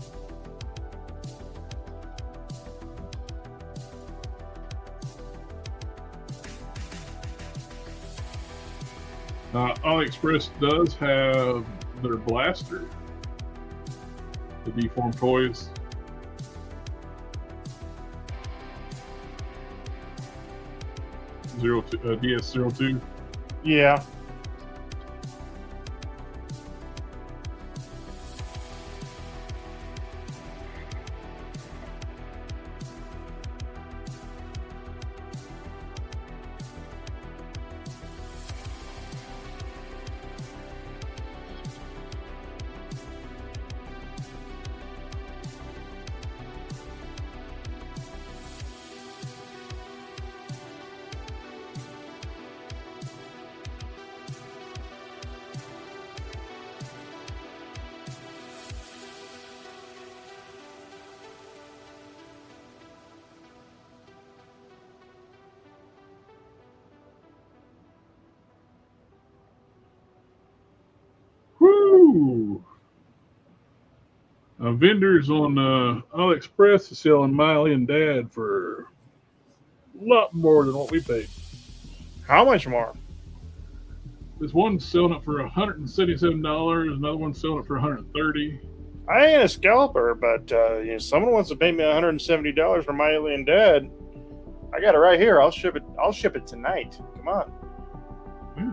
AliExpress does have their blaster, the Deformed Toys. DS02. Yeah. Woo! Vendors on AliExpress are selling Miley and Dad for a lot more than what we paid. How much more? This one's selling it for $177. Another one's selling it for $130. I ain't a scalper, but someone wants to pay me $170 for my alien dad. I got it right here. I'll ship it tonight. Come on. Yeah.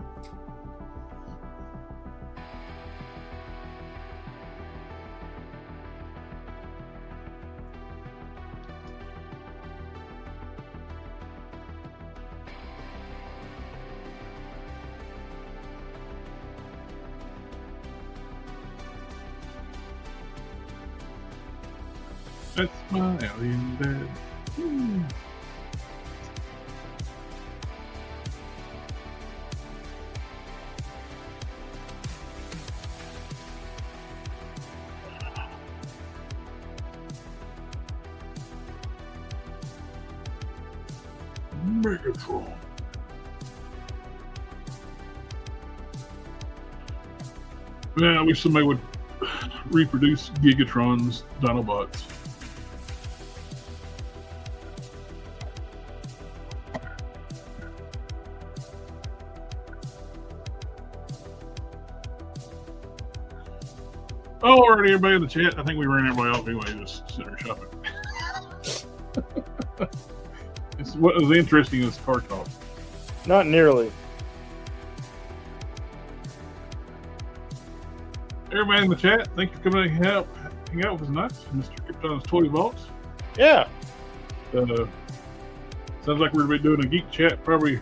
That's my alien dad. Megatron. Man, I wish somebody would reproduce Gigatron's Dinobots. Oh, already everybody in the chat. I think we ran everybody off anyway, just sitting there shopping. It's what was interesting is car talk. Not nearly. Everybody in the chat, thank you for coming and hang out with us tonight. Mr. Krypton's Toy Vaults. Yeah. Sounds like we're going to be doing a geek chat. Probably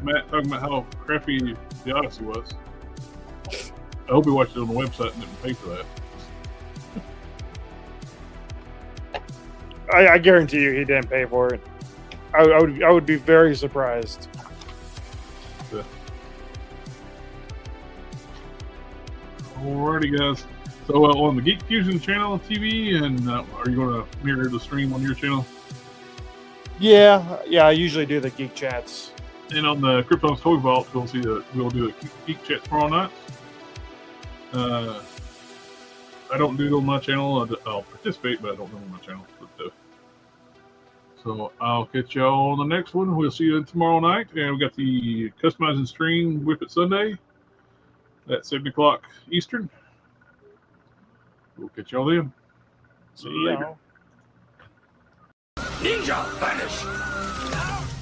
Matt talking about how crappy the Odyssey was. I hope he watched it on the website and didn't pay for that. I guarantee you he didn't pay for it. I would be very surprised. Yeah. Alrighty, guys. So on the Geek Fusion channel on TV, and are you going to mirror the stream on your channel? Yeah, I usually do the geek chats. And on the Krypton's Toy Vault, we'll do a Geek Chat tomorrow night. I don't do it on my channel. I'll participate, but I don't do it on my channel. So I'll catch y'all on the next one. We'll see you tomorrow night. And we got the Customizing Stream Whip It Sunday at 7 o'clock Eastern. We'll catch y'all then. See you later. Ninja vanish.